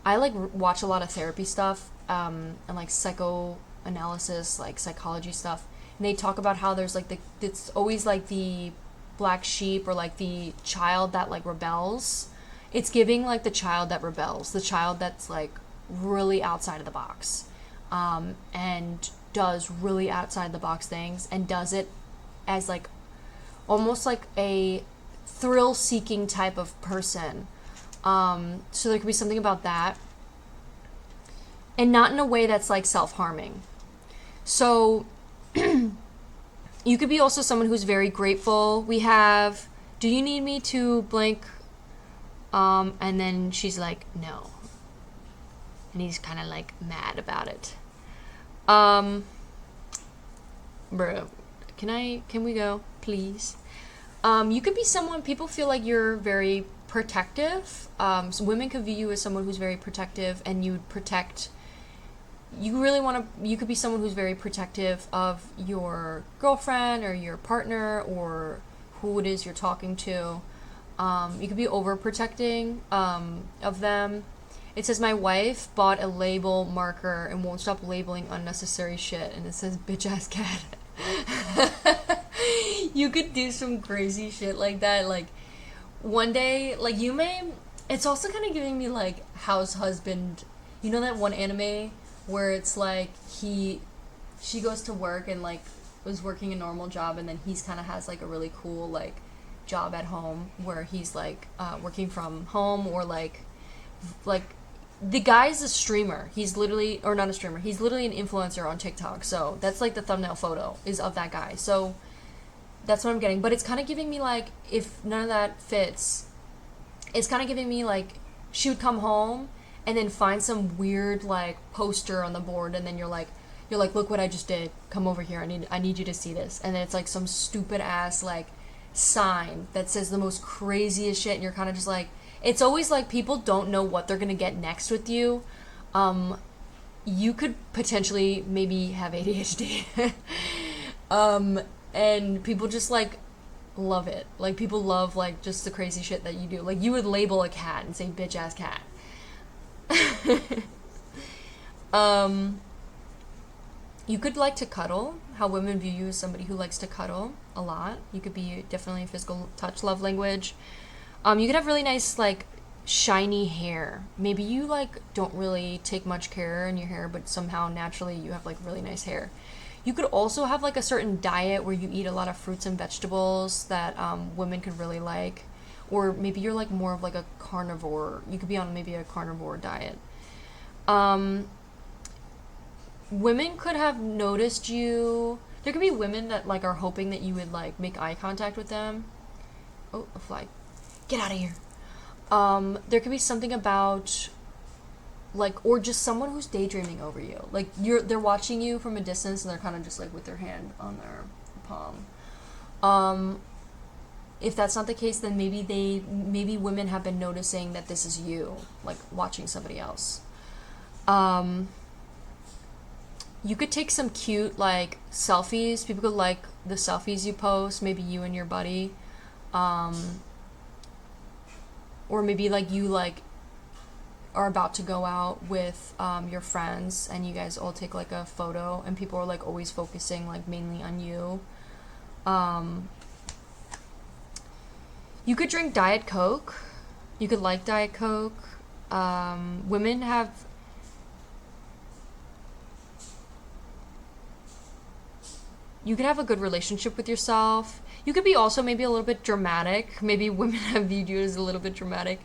[SPEAKER 1] I like watch a lot of therapy stuff, and like psychoanalysis, like psychology stuff. And they talk about how there's like it's always like the black sheep or like the child that like rebels. It's giving like the child that rebels, the child that's like really outside of the box, and does really outside the box things and does it as like almost like a thrill-seeking type of person. So there could be something about that, and not in a way that's like self-harming. So you could be also someone who's very grateful. We have, do you need me to blank? And then she's like, no. And he's kind of like mad about it. Bro, can we go, please? You could be someone, people feel like you're very protective. So women could view you as someone who's very protective, and you would protect, you could be someone who's very protective of your girlfriend or your partner or who it is you're talking to. You could be overprotecting of them. It says, my wife bought a label marker and won't stop labeling unnecessary shit, and it says bitch ass cat. You could do some crazy shit like that. Like one day, like you may, it's also kind of giving me like house husband, you know that one anime where it's like she goes to work and like was working a normal job, and then he's kind of has like a really cool like job at home where he's like working from home, or like the guy's a streamer. He's literally, or not a streamer, he's literally an influencer on TikTok. So that's like the thumbnail photo is of that guy. So that's what I'm getting. But it's kind of giving me like, if none of that fits, it's kind of giving me like she would come home and then find some weird like poster on the board, and then you're like, look what I just did. Come over here. I need you to see this. And then it's like some stupid ass like sign that says the most craziest shit, and you're kind of just like, it's always like people don't know what they're gonna get next with you. You could potentially maybe have ADHD. And people just like love it. Like people love like just the crazy shit that you do. Like you would label a cat and say bitch ass cat. You could like to cuddle. How women view you as somebody who likes to cuddle a lot. You could be definitely physical touch, love language. You could have really nice, like, shiny hair. Maybe you, like, don't really take much care in your hair, but somehow naturally you have, like, really nice hair. You could also have, like, a certain diet where you eat a lot of fruits and vegetables that women could really like. or maybe you're like more of like a carnivore. You could be on maybe a carnivore diet. Women could have noticed you. There could be women that like are hoping that you would like make eye contact with them. Oh, a fly. Get out of here. There could be something about like, or just someone who's daydreaming over you. Like they're watching you from a distance and they're kind of just like with their hand on their palm. If that's not the case, then maybe women have been noticing that this is you, like watching somebody else. You could take some cute like selfies. People could like the selfies you post, maybe you and your buddy. Or maybe like you like are about to go out with your friends and you guys all take like a photo and people are like always focusing like mainly on you. You could drink Diet Coke. You could like Diet Coke. Women have... You could have a good relationship with yourself. You could be also maybe a little bit dramatic. Maybe women have viewed you as a little bit dramatic.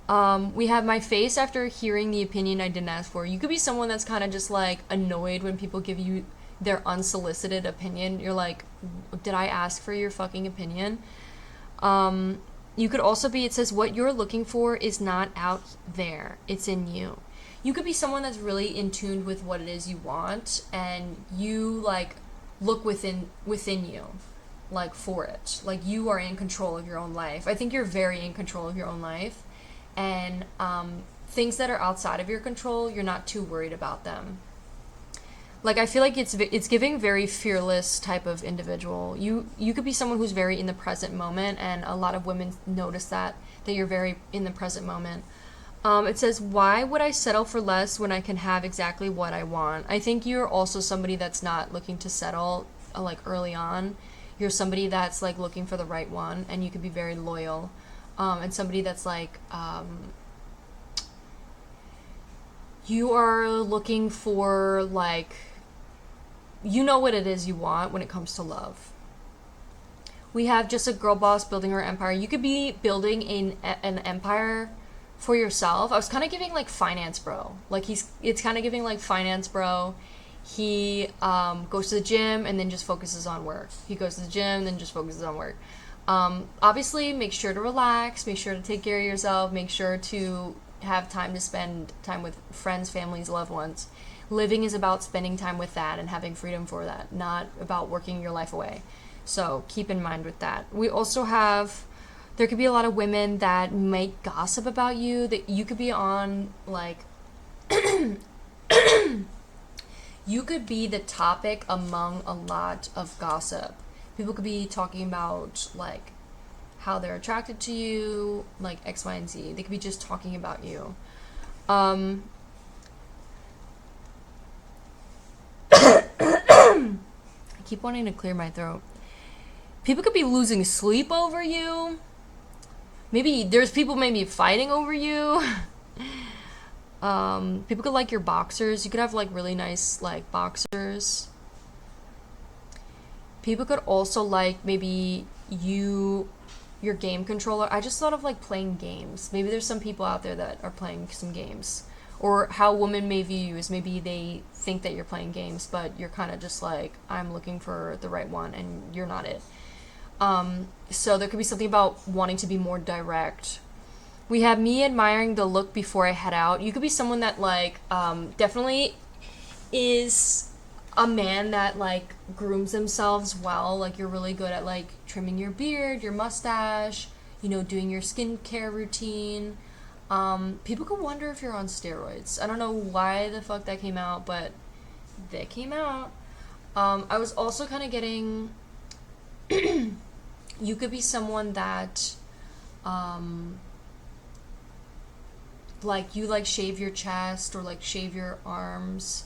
[SPEAKER 1] We have my face after hearing the opinion I didn't ask for. You could be someone that's kind of just like annoyed when people give you their unsolicited opinion. You're like, did I ask for your fucking opinion? You could also be, it says, what you're looking for is not out there. It's in you. You could be someone that's really in tune with what it is you want and you like look within you, like for it. Like you are in control of your own life. I think you're very in control of your own life. And things that are outside of your control, you're not too worried about them. Like I feel like it's giving very fearless type of individual. You could be someone who's very in the present moment, and a lot of women notice that you're very in the present moment. It says, why would I settle for less when I can have exactly what I want? I think you're also somebody that's not looking to settle like early on. You're somebody that's like looking for the right one, and you could be very loyal. And somebody that's like, you are looking for like, you know what it is you want when it comes to love. We have just a girl boss building her empire. You could be building an empire for yourself. I was kind of giving like finance bro. Like it's kind of giving like finance bro. He goes to the gym and then just focuses on work. He goes to the gym and then just focuses on work. Obviously make sure to relax, make sure to take care of yourself, make sure to have time to spend time with friends, families, loved ones. Living is about spending time with that and having freedom for that, not about working your life away. So keep in mind with that. We also have, there could be a lot of women that might gossip about you, that you could be on like, you could be the topic among a lot of gossip. People could be talking about like how they're attracted to you, like X, Y, and Z. They could be just talking about you. I keep wanting to clear my throat. People could be losing sleep over you. Maybe there's people maybe fighting over you. People could like your boxers. You could have like really nice like boxers. People could also like maybe your game controller. I just thought of like playing games. Maybe there's some people out there that are playing some games. Or how women may view you is maybe they think that you're playing games, but you're kind of just like, I'm looking for the right one, and you're not it. So there could be something about wanting to be more direct. We have me admiring the look before I head out. You could be someone that like definitely is a man that like grooms themselves well. Like you're really good at like trimming your beard, your mustache, you know, doing your skincare routine. People could wonder if you're on steroids. I don't know why the fuck that came out, but they came out. I was also kind of getting you could be someone that like you like shave your chest or like shave your arms,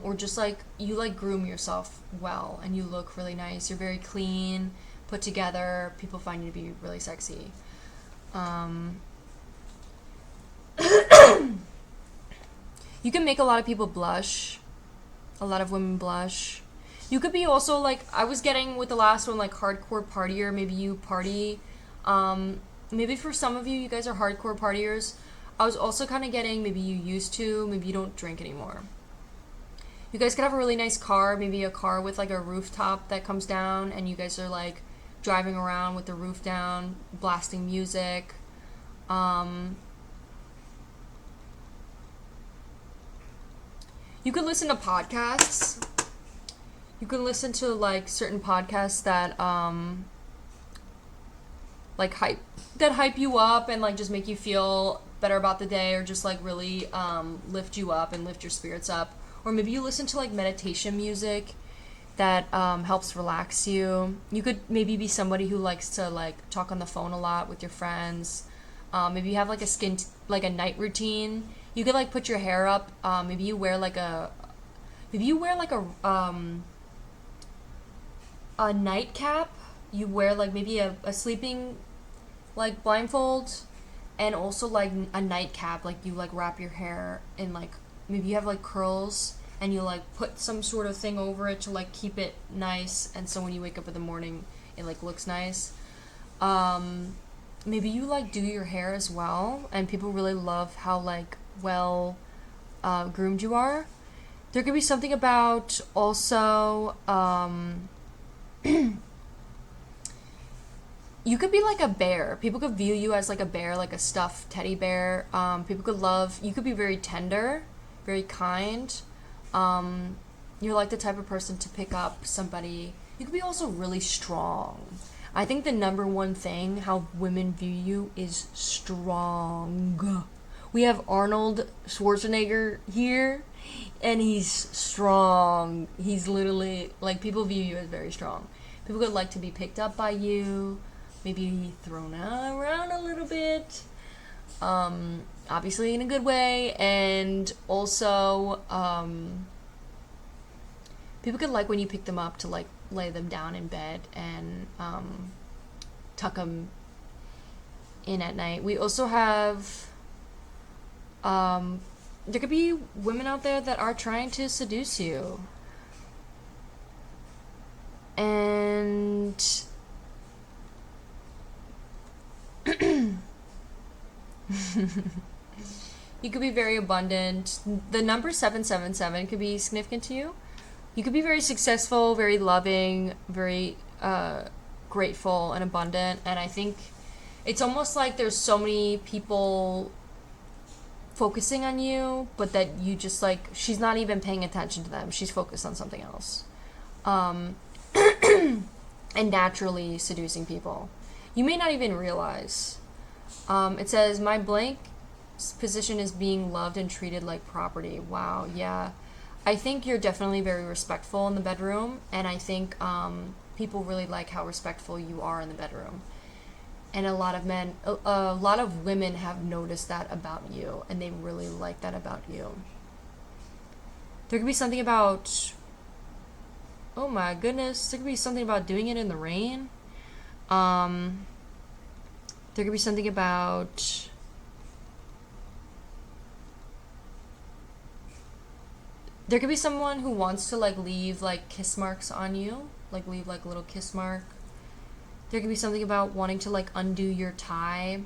[SPEAKER 1] or just like you like groom yourself well and you look really nice. You're very clean, put together. People find you to be really sexy. You can make a lot of people blush. A lot of women blush. You could be also like, I was getting with the last one, like hardcore partier. Maybe you party. maybe for some of you, you guys are hardcore partiers. I was also kind of getting, maybe you used to, maybe you don't drink anymore. You guys could have a really nice car, maybe a car with like a rooftop that comes down, and you guys are like driving around with the roof down, blasting music. You could listen to podcasts. You could listen to like certain podcasts that like hype you up and like just make you feel better about the day, or just like really lift you up and lift your spirits up. Or maybe you listen to like meditation music that helps relax you. You could maybe be somebody who likes to like talk on the phone a lot with your friends. Maybe you have like a night routine. You could like put your hair up. Maybe you wear like a nightcap. You wear like maybe a sleeping like blindfold, and also like a nightcap. Like you like wrap your hair in like, maybe you have like curls, and you like put some sort of thing over it to like keep it nice, and so when you wake up in the morning it like looks nice. Maybe you like do your hair as well, and people really love how like well groomed you are. There could be something about also you could be like a bear. People could view you as like a bear, like a stuffed teddy bear. People could love, you could be very tender, very kind. You're like the type of person to pick up somebody. You could be also really strong. I think the number one thing how women view you is strong. We have Arnold Schwarzenegger here, and he's strong. He's literally, like, people view you as very strong. People could like to be picked up by you, maybe thrown around a little bit, obviously in a good way, and also, people could like when you pick them up to, like, lay them down in bed and, tuck them in at night. We also have, there could be women out there that are trying to seduce you. And you could be very abundant. The number 777 could be significant to you. You could be very successful, very loving, very grateful and abundant. And I think it's almost like there's so many people focusing on you, but that you just like, she's not even paying attention to them. She's focused on something else. And naturally seducing people. You may not even realize. It says, my blank position is being loved and treated like property. Wow, yeah. I think you're definitely very respectful in the bedroom, and I think people really like how respectful you are in the bedroom. And a lot of women have noticed that about you, and they really like that about you. There could be something about, oh my goodness, there could be something about doing it in the rain. There could be something about, there could be someone who wants to like leave like kiss marks on you, like leave like a little kiss mark. There could be something about wanting to like undo your tie.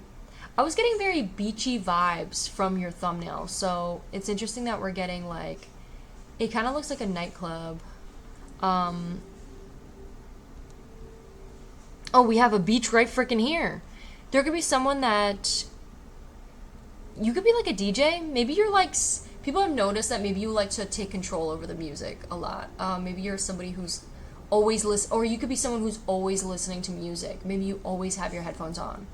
[SPEAKER 1] I was getting very beachy vibes from your thumbnail, so it's interesting that we're getting like, it kind of looks like a nightclub. Oh, we have a beach right freaking here. There could be someone that, you could be like a DJ. Maybe you're like, people have noticed that maybe you like to take control over the music a lot. Maybe you're somebody who's always or you could be someone who's always listening to music. Maybe you always have your headphones on.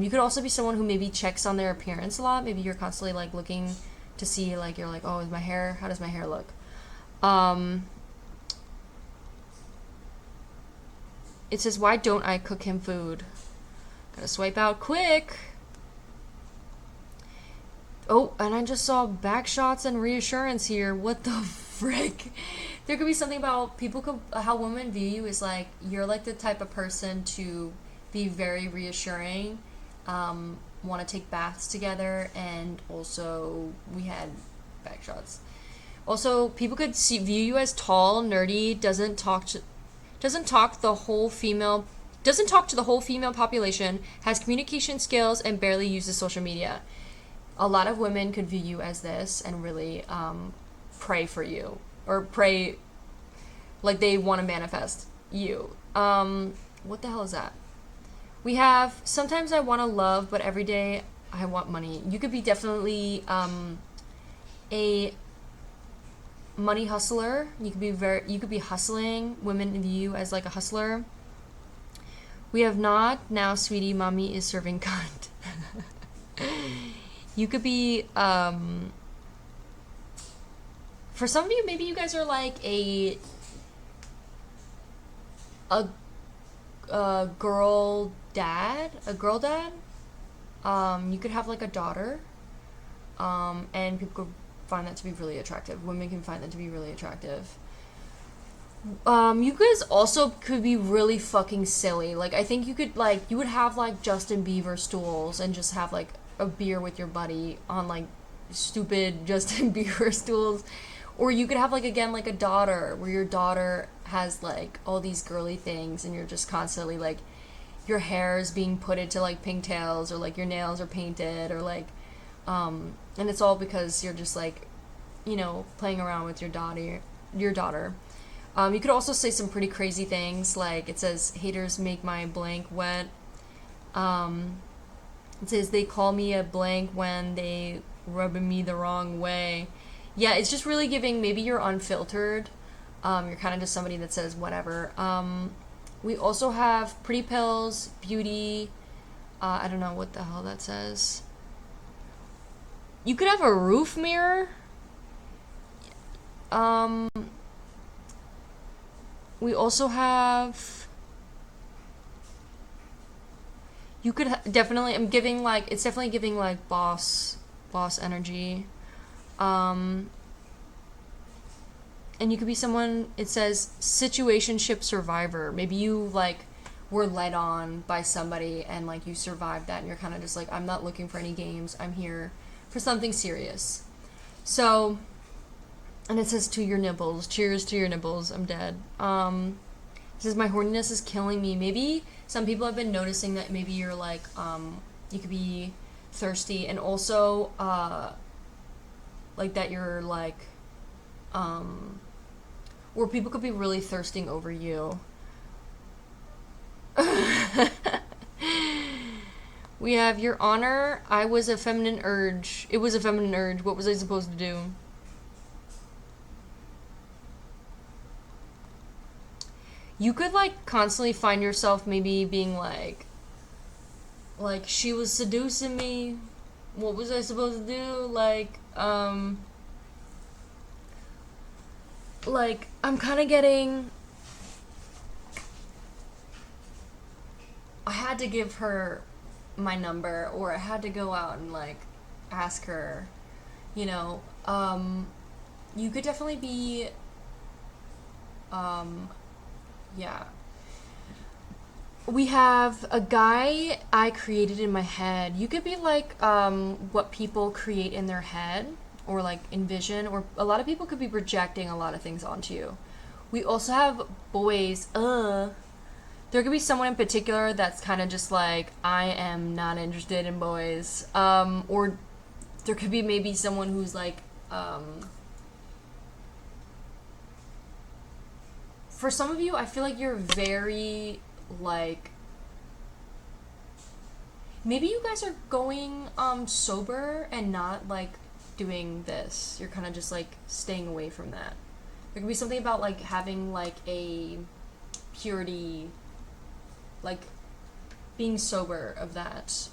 [SPEAKER 1] You could also be someone who maybe checks on their appearance a lot. Maybe you're constantly like looking to see, like, you're like, oh, is my hair, how does my hair look? It says, why don't I cook him food? Gotta swipe out quick. Oh, and I just saw back shots and reassurance here. What the frick? There could be something about how women view you is like, you're like the type of person to be very reassuring, want to take baths together, and also we had back shots. Also, people could view you as tall, nerdy, doesn't talk the whole female doesn't talk to the whole female population, has communication skills, and barely uses social media. A lot of women could view you as this and really pray for you, or pray like they want to manifest you. What the hell is that? We have, sometimes I want to love, but every day I want money. You could be definitely a money hustler. You could be hustling. Women view you as like a hustler. We have not. Now, sweetie, mommy is serving cunt. You could be, for some of you, maybe you guys are like a girl dad. You could have like a daughter, and people could find that to be really attractive. Women can find that to be really attractive. You guys also could be really fucking silly. Like, I think you could, like, you would have like Justin Bieber stools and just have like a beer with your buddy on like stupid Justin Bieber stools. Or you could have like, again, like a daughter where your daughter has like all these girly things and you're just constantly like, your hair is being put into like pigtails, or like your nails are painted, or like and it's all because you're just like, you know, playing around with your daughter. You could also say some pretty crazy things, like it says, haters make my blank wet. It says, they call me a blank when they rubbing me the wrong way. Yeah, it's just really giving, maybe you're unfiltered. You're kind of just somebody that says whatever. We also have pretty pills, beauty. I don't know what the hell that says. You could have a roof mirror. We also have, you could definitely, I'm giving like, it's definitely giving like boss energy. And you could be someone, it says situationship survivor. Maybe you like were led on by somebody and like you survived that and you're kind of just like, I'm not looking for any games. I'm here for something serious. So, and it says, to your nibbles. Cheers to your nibbles. I'm dead. It says, my horniness is killing me. Maybe some people have been noticing that maybe you're like, you could be thirsty, and also, like that you're like, or people could be really thirsting over you. We have, your honor, I was a feminine urge. It was a feminine urge. What was I supposed to do? You could like constantly find yourself maybe being like she was seducing me. What was I supposed to do? Like I'm kind of getting, I had to give her my number, or I had to go out and like ask her, you know. You could definitely be yeah. We have a guy I created in my head. You could be like what people create in their head, or like envision, or a lot of people could be projecting a lot of things onto you. We also have boys. There could be someone in particular that's kind of just like, I am not interested in boys. Or there could be maybe someone who's like, for some of you, I feel like you're very, like, maybe you guys are going, sober and not, like, doing this. You're kind of just, like, staying away from that. There could be something about, like, having, like, a purity, like, being sober of that.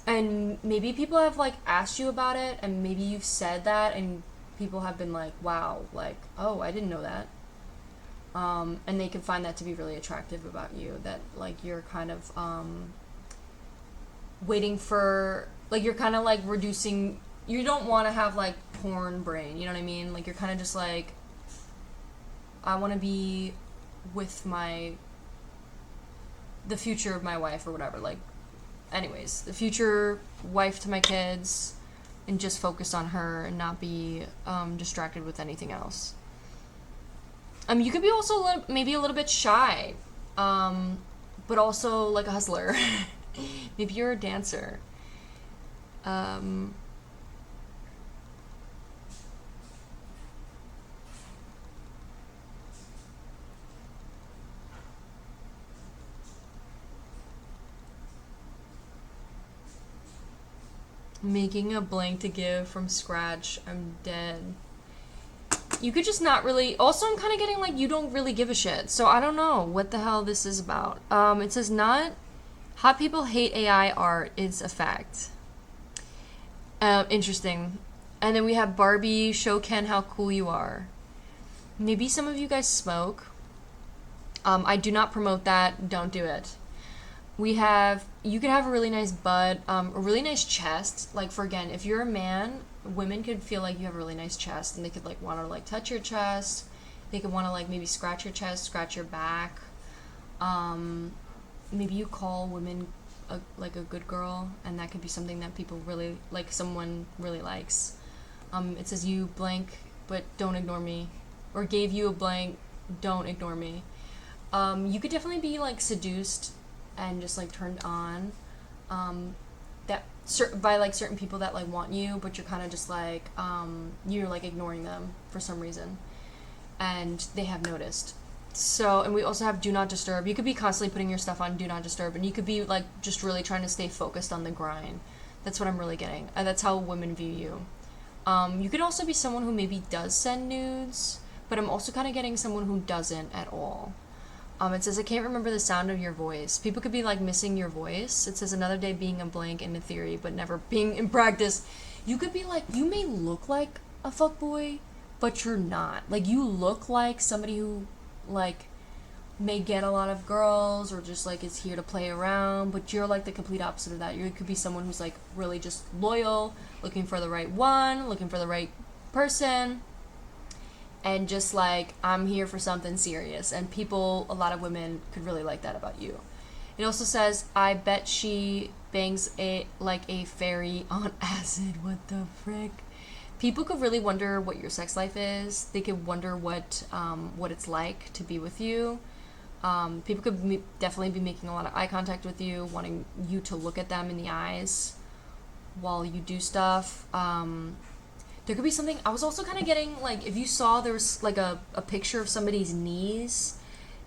[SPEAKER 1] And maybe people have, like, asked you about it, and maybe you've said that, and people have been like, wow, like, oh, I didn't know that. And they can find that to be really attractive about you, that, like, you're kind of, waiting for, like, you're kind of, like, reducing, you don't want to have, like, porn brain, you know what I mean? Like, you're kind of just, like, I want to be with the future of my wife, or whatever, like, anyways, the future wife to my kids, and just focus on her and not be distracted with anything else. You could be also maybe a little bit shy. but also like a hustler. Maybe you're a dancer. Making a blank to give from scratch. I'm dead. You could just not really... Also, I'm kind of getting like you don't really give a shit. So I don't know what the hell this is about. It says not... Hot people hate AI art. It's a fact. Interesting. And then we have Barbie, show Ken how cool you are. Maybe some of you guys smoke. I do not promote that. Don't do it. We have, you could have a really nice butt, a really nice chest. Like, for again, if you're a man, women could feel like you have a really nice chest, and they could like want to like touch your chest. They could want to like maybe scratch your chest, scratch your back. Maybe you call women like a good girl, and that could be something that people really like, someone really likes. It says you blank, but don't ignore me, or gave you a blank, don't ignore me. You could definitely be like seduced and just like turned on by like certain people that like want you, but you're kind of just like you're like ignoring them for some reason, and they have noticed. So, and we also have do not disturb. You could be constantly putting your stuff on do not disturb, and you could be like just really trying to stay focused on the grind. That's what I'm really getting, and that's how women view you. You could also be someone who maybe does send nudes, but I'm also kind of getting someone who doesn't at all. It says, I can't remember the sound of your voice. People could be like missing your voice. It says another day being a blank in the theory, but never being in practice. You could be like, you may look like a fuckboy, but you're not. Like, you look like somebody who like may get a lot of girls, or just like is here to play around, but you're like the complete opposite of that. You could be someone who's like really just loyal, looking for the right one, looking for the right person, and just like, I'm here for something serious. And people, a lot of women could really like that about you. It also says, I bet she bangs like a fairy on acid. What the frick? People could really wonder what your sex life is. They could wonder what it's like to be with you. People could definitely be making a lot of eye contact with you, wanting you to look at them in the eyes while you do stuff. There could be something, I was also kind of getting, like, if you saw there was, like, a picture of somebody's knees,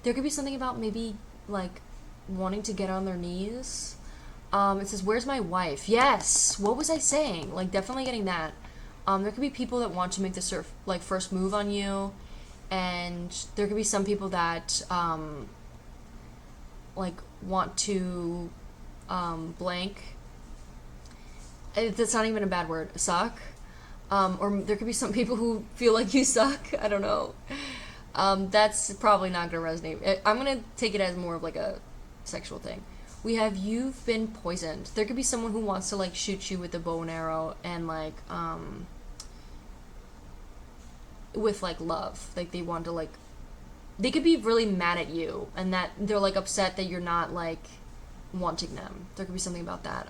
[SPEAKER 1] there could be something about maybe, like, wanting to get on their knees. It says, where's my wife? Yes! What was I saying? Like, definitely getting that. There could be people that want to make the first move on you, and there could be some people that, like, want to, blank. That's not even a bad word. Suck. Or there could be some people who feel like you suck. I don't know. That's probably not going to resonate. I'm going to take it as more of like a sexual thing. We have you've been poisoned. There could be someone who wants to like shoot you with a bow and arrow, and like with like love. Like they want to like, they could be really mad at you, and that they're like upset that you're not like wanting them. There could be something about that.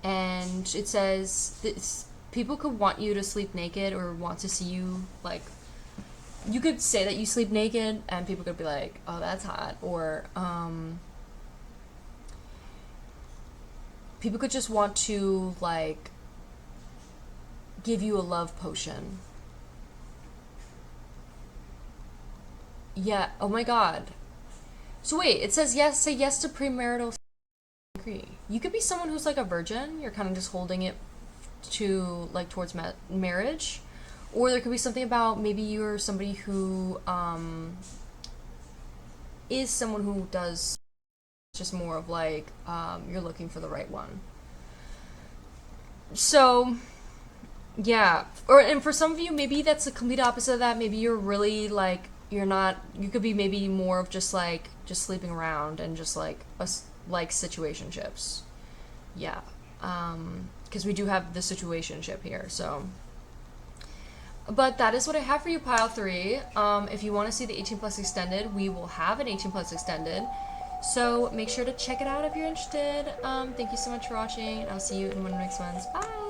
[SPEAKER 1] And it says this, people could want you to sleep naked, or want to see you, like, you could say that you sleep naked, and people could be like, oh, that's hot, or, people could just want to, like, give you a love potion. Yeah, oh my god. So wait, it says yes, say yes to premarital decree. You could be someone who's like a virgin, you're kind of just holding it to like towards marriage, or there could be something about maybe you're somebody who is someone who does just more of like you're looking for the right one. So yeah, and for some of you maybe that's the complete opposite of that. Maybe you're really like, you're not, you could be maybe more of just like just sleeping around and just like like situationships. Yeah, because we do have the situationship here. So, but that is what I have for you, pile 3. If you want to see the 18 plus extended, we will have an 18 plus extended, so make sure to check it out if you're interested. Thank you so much for watching. I'll see you in one of the next ones. Bye.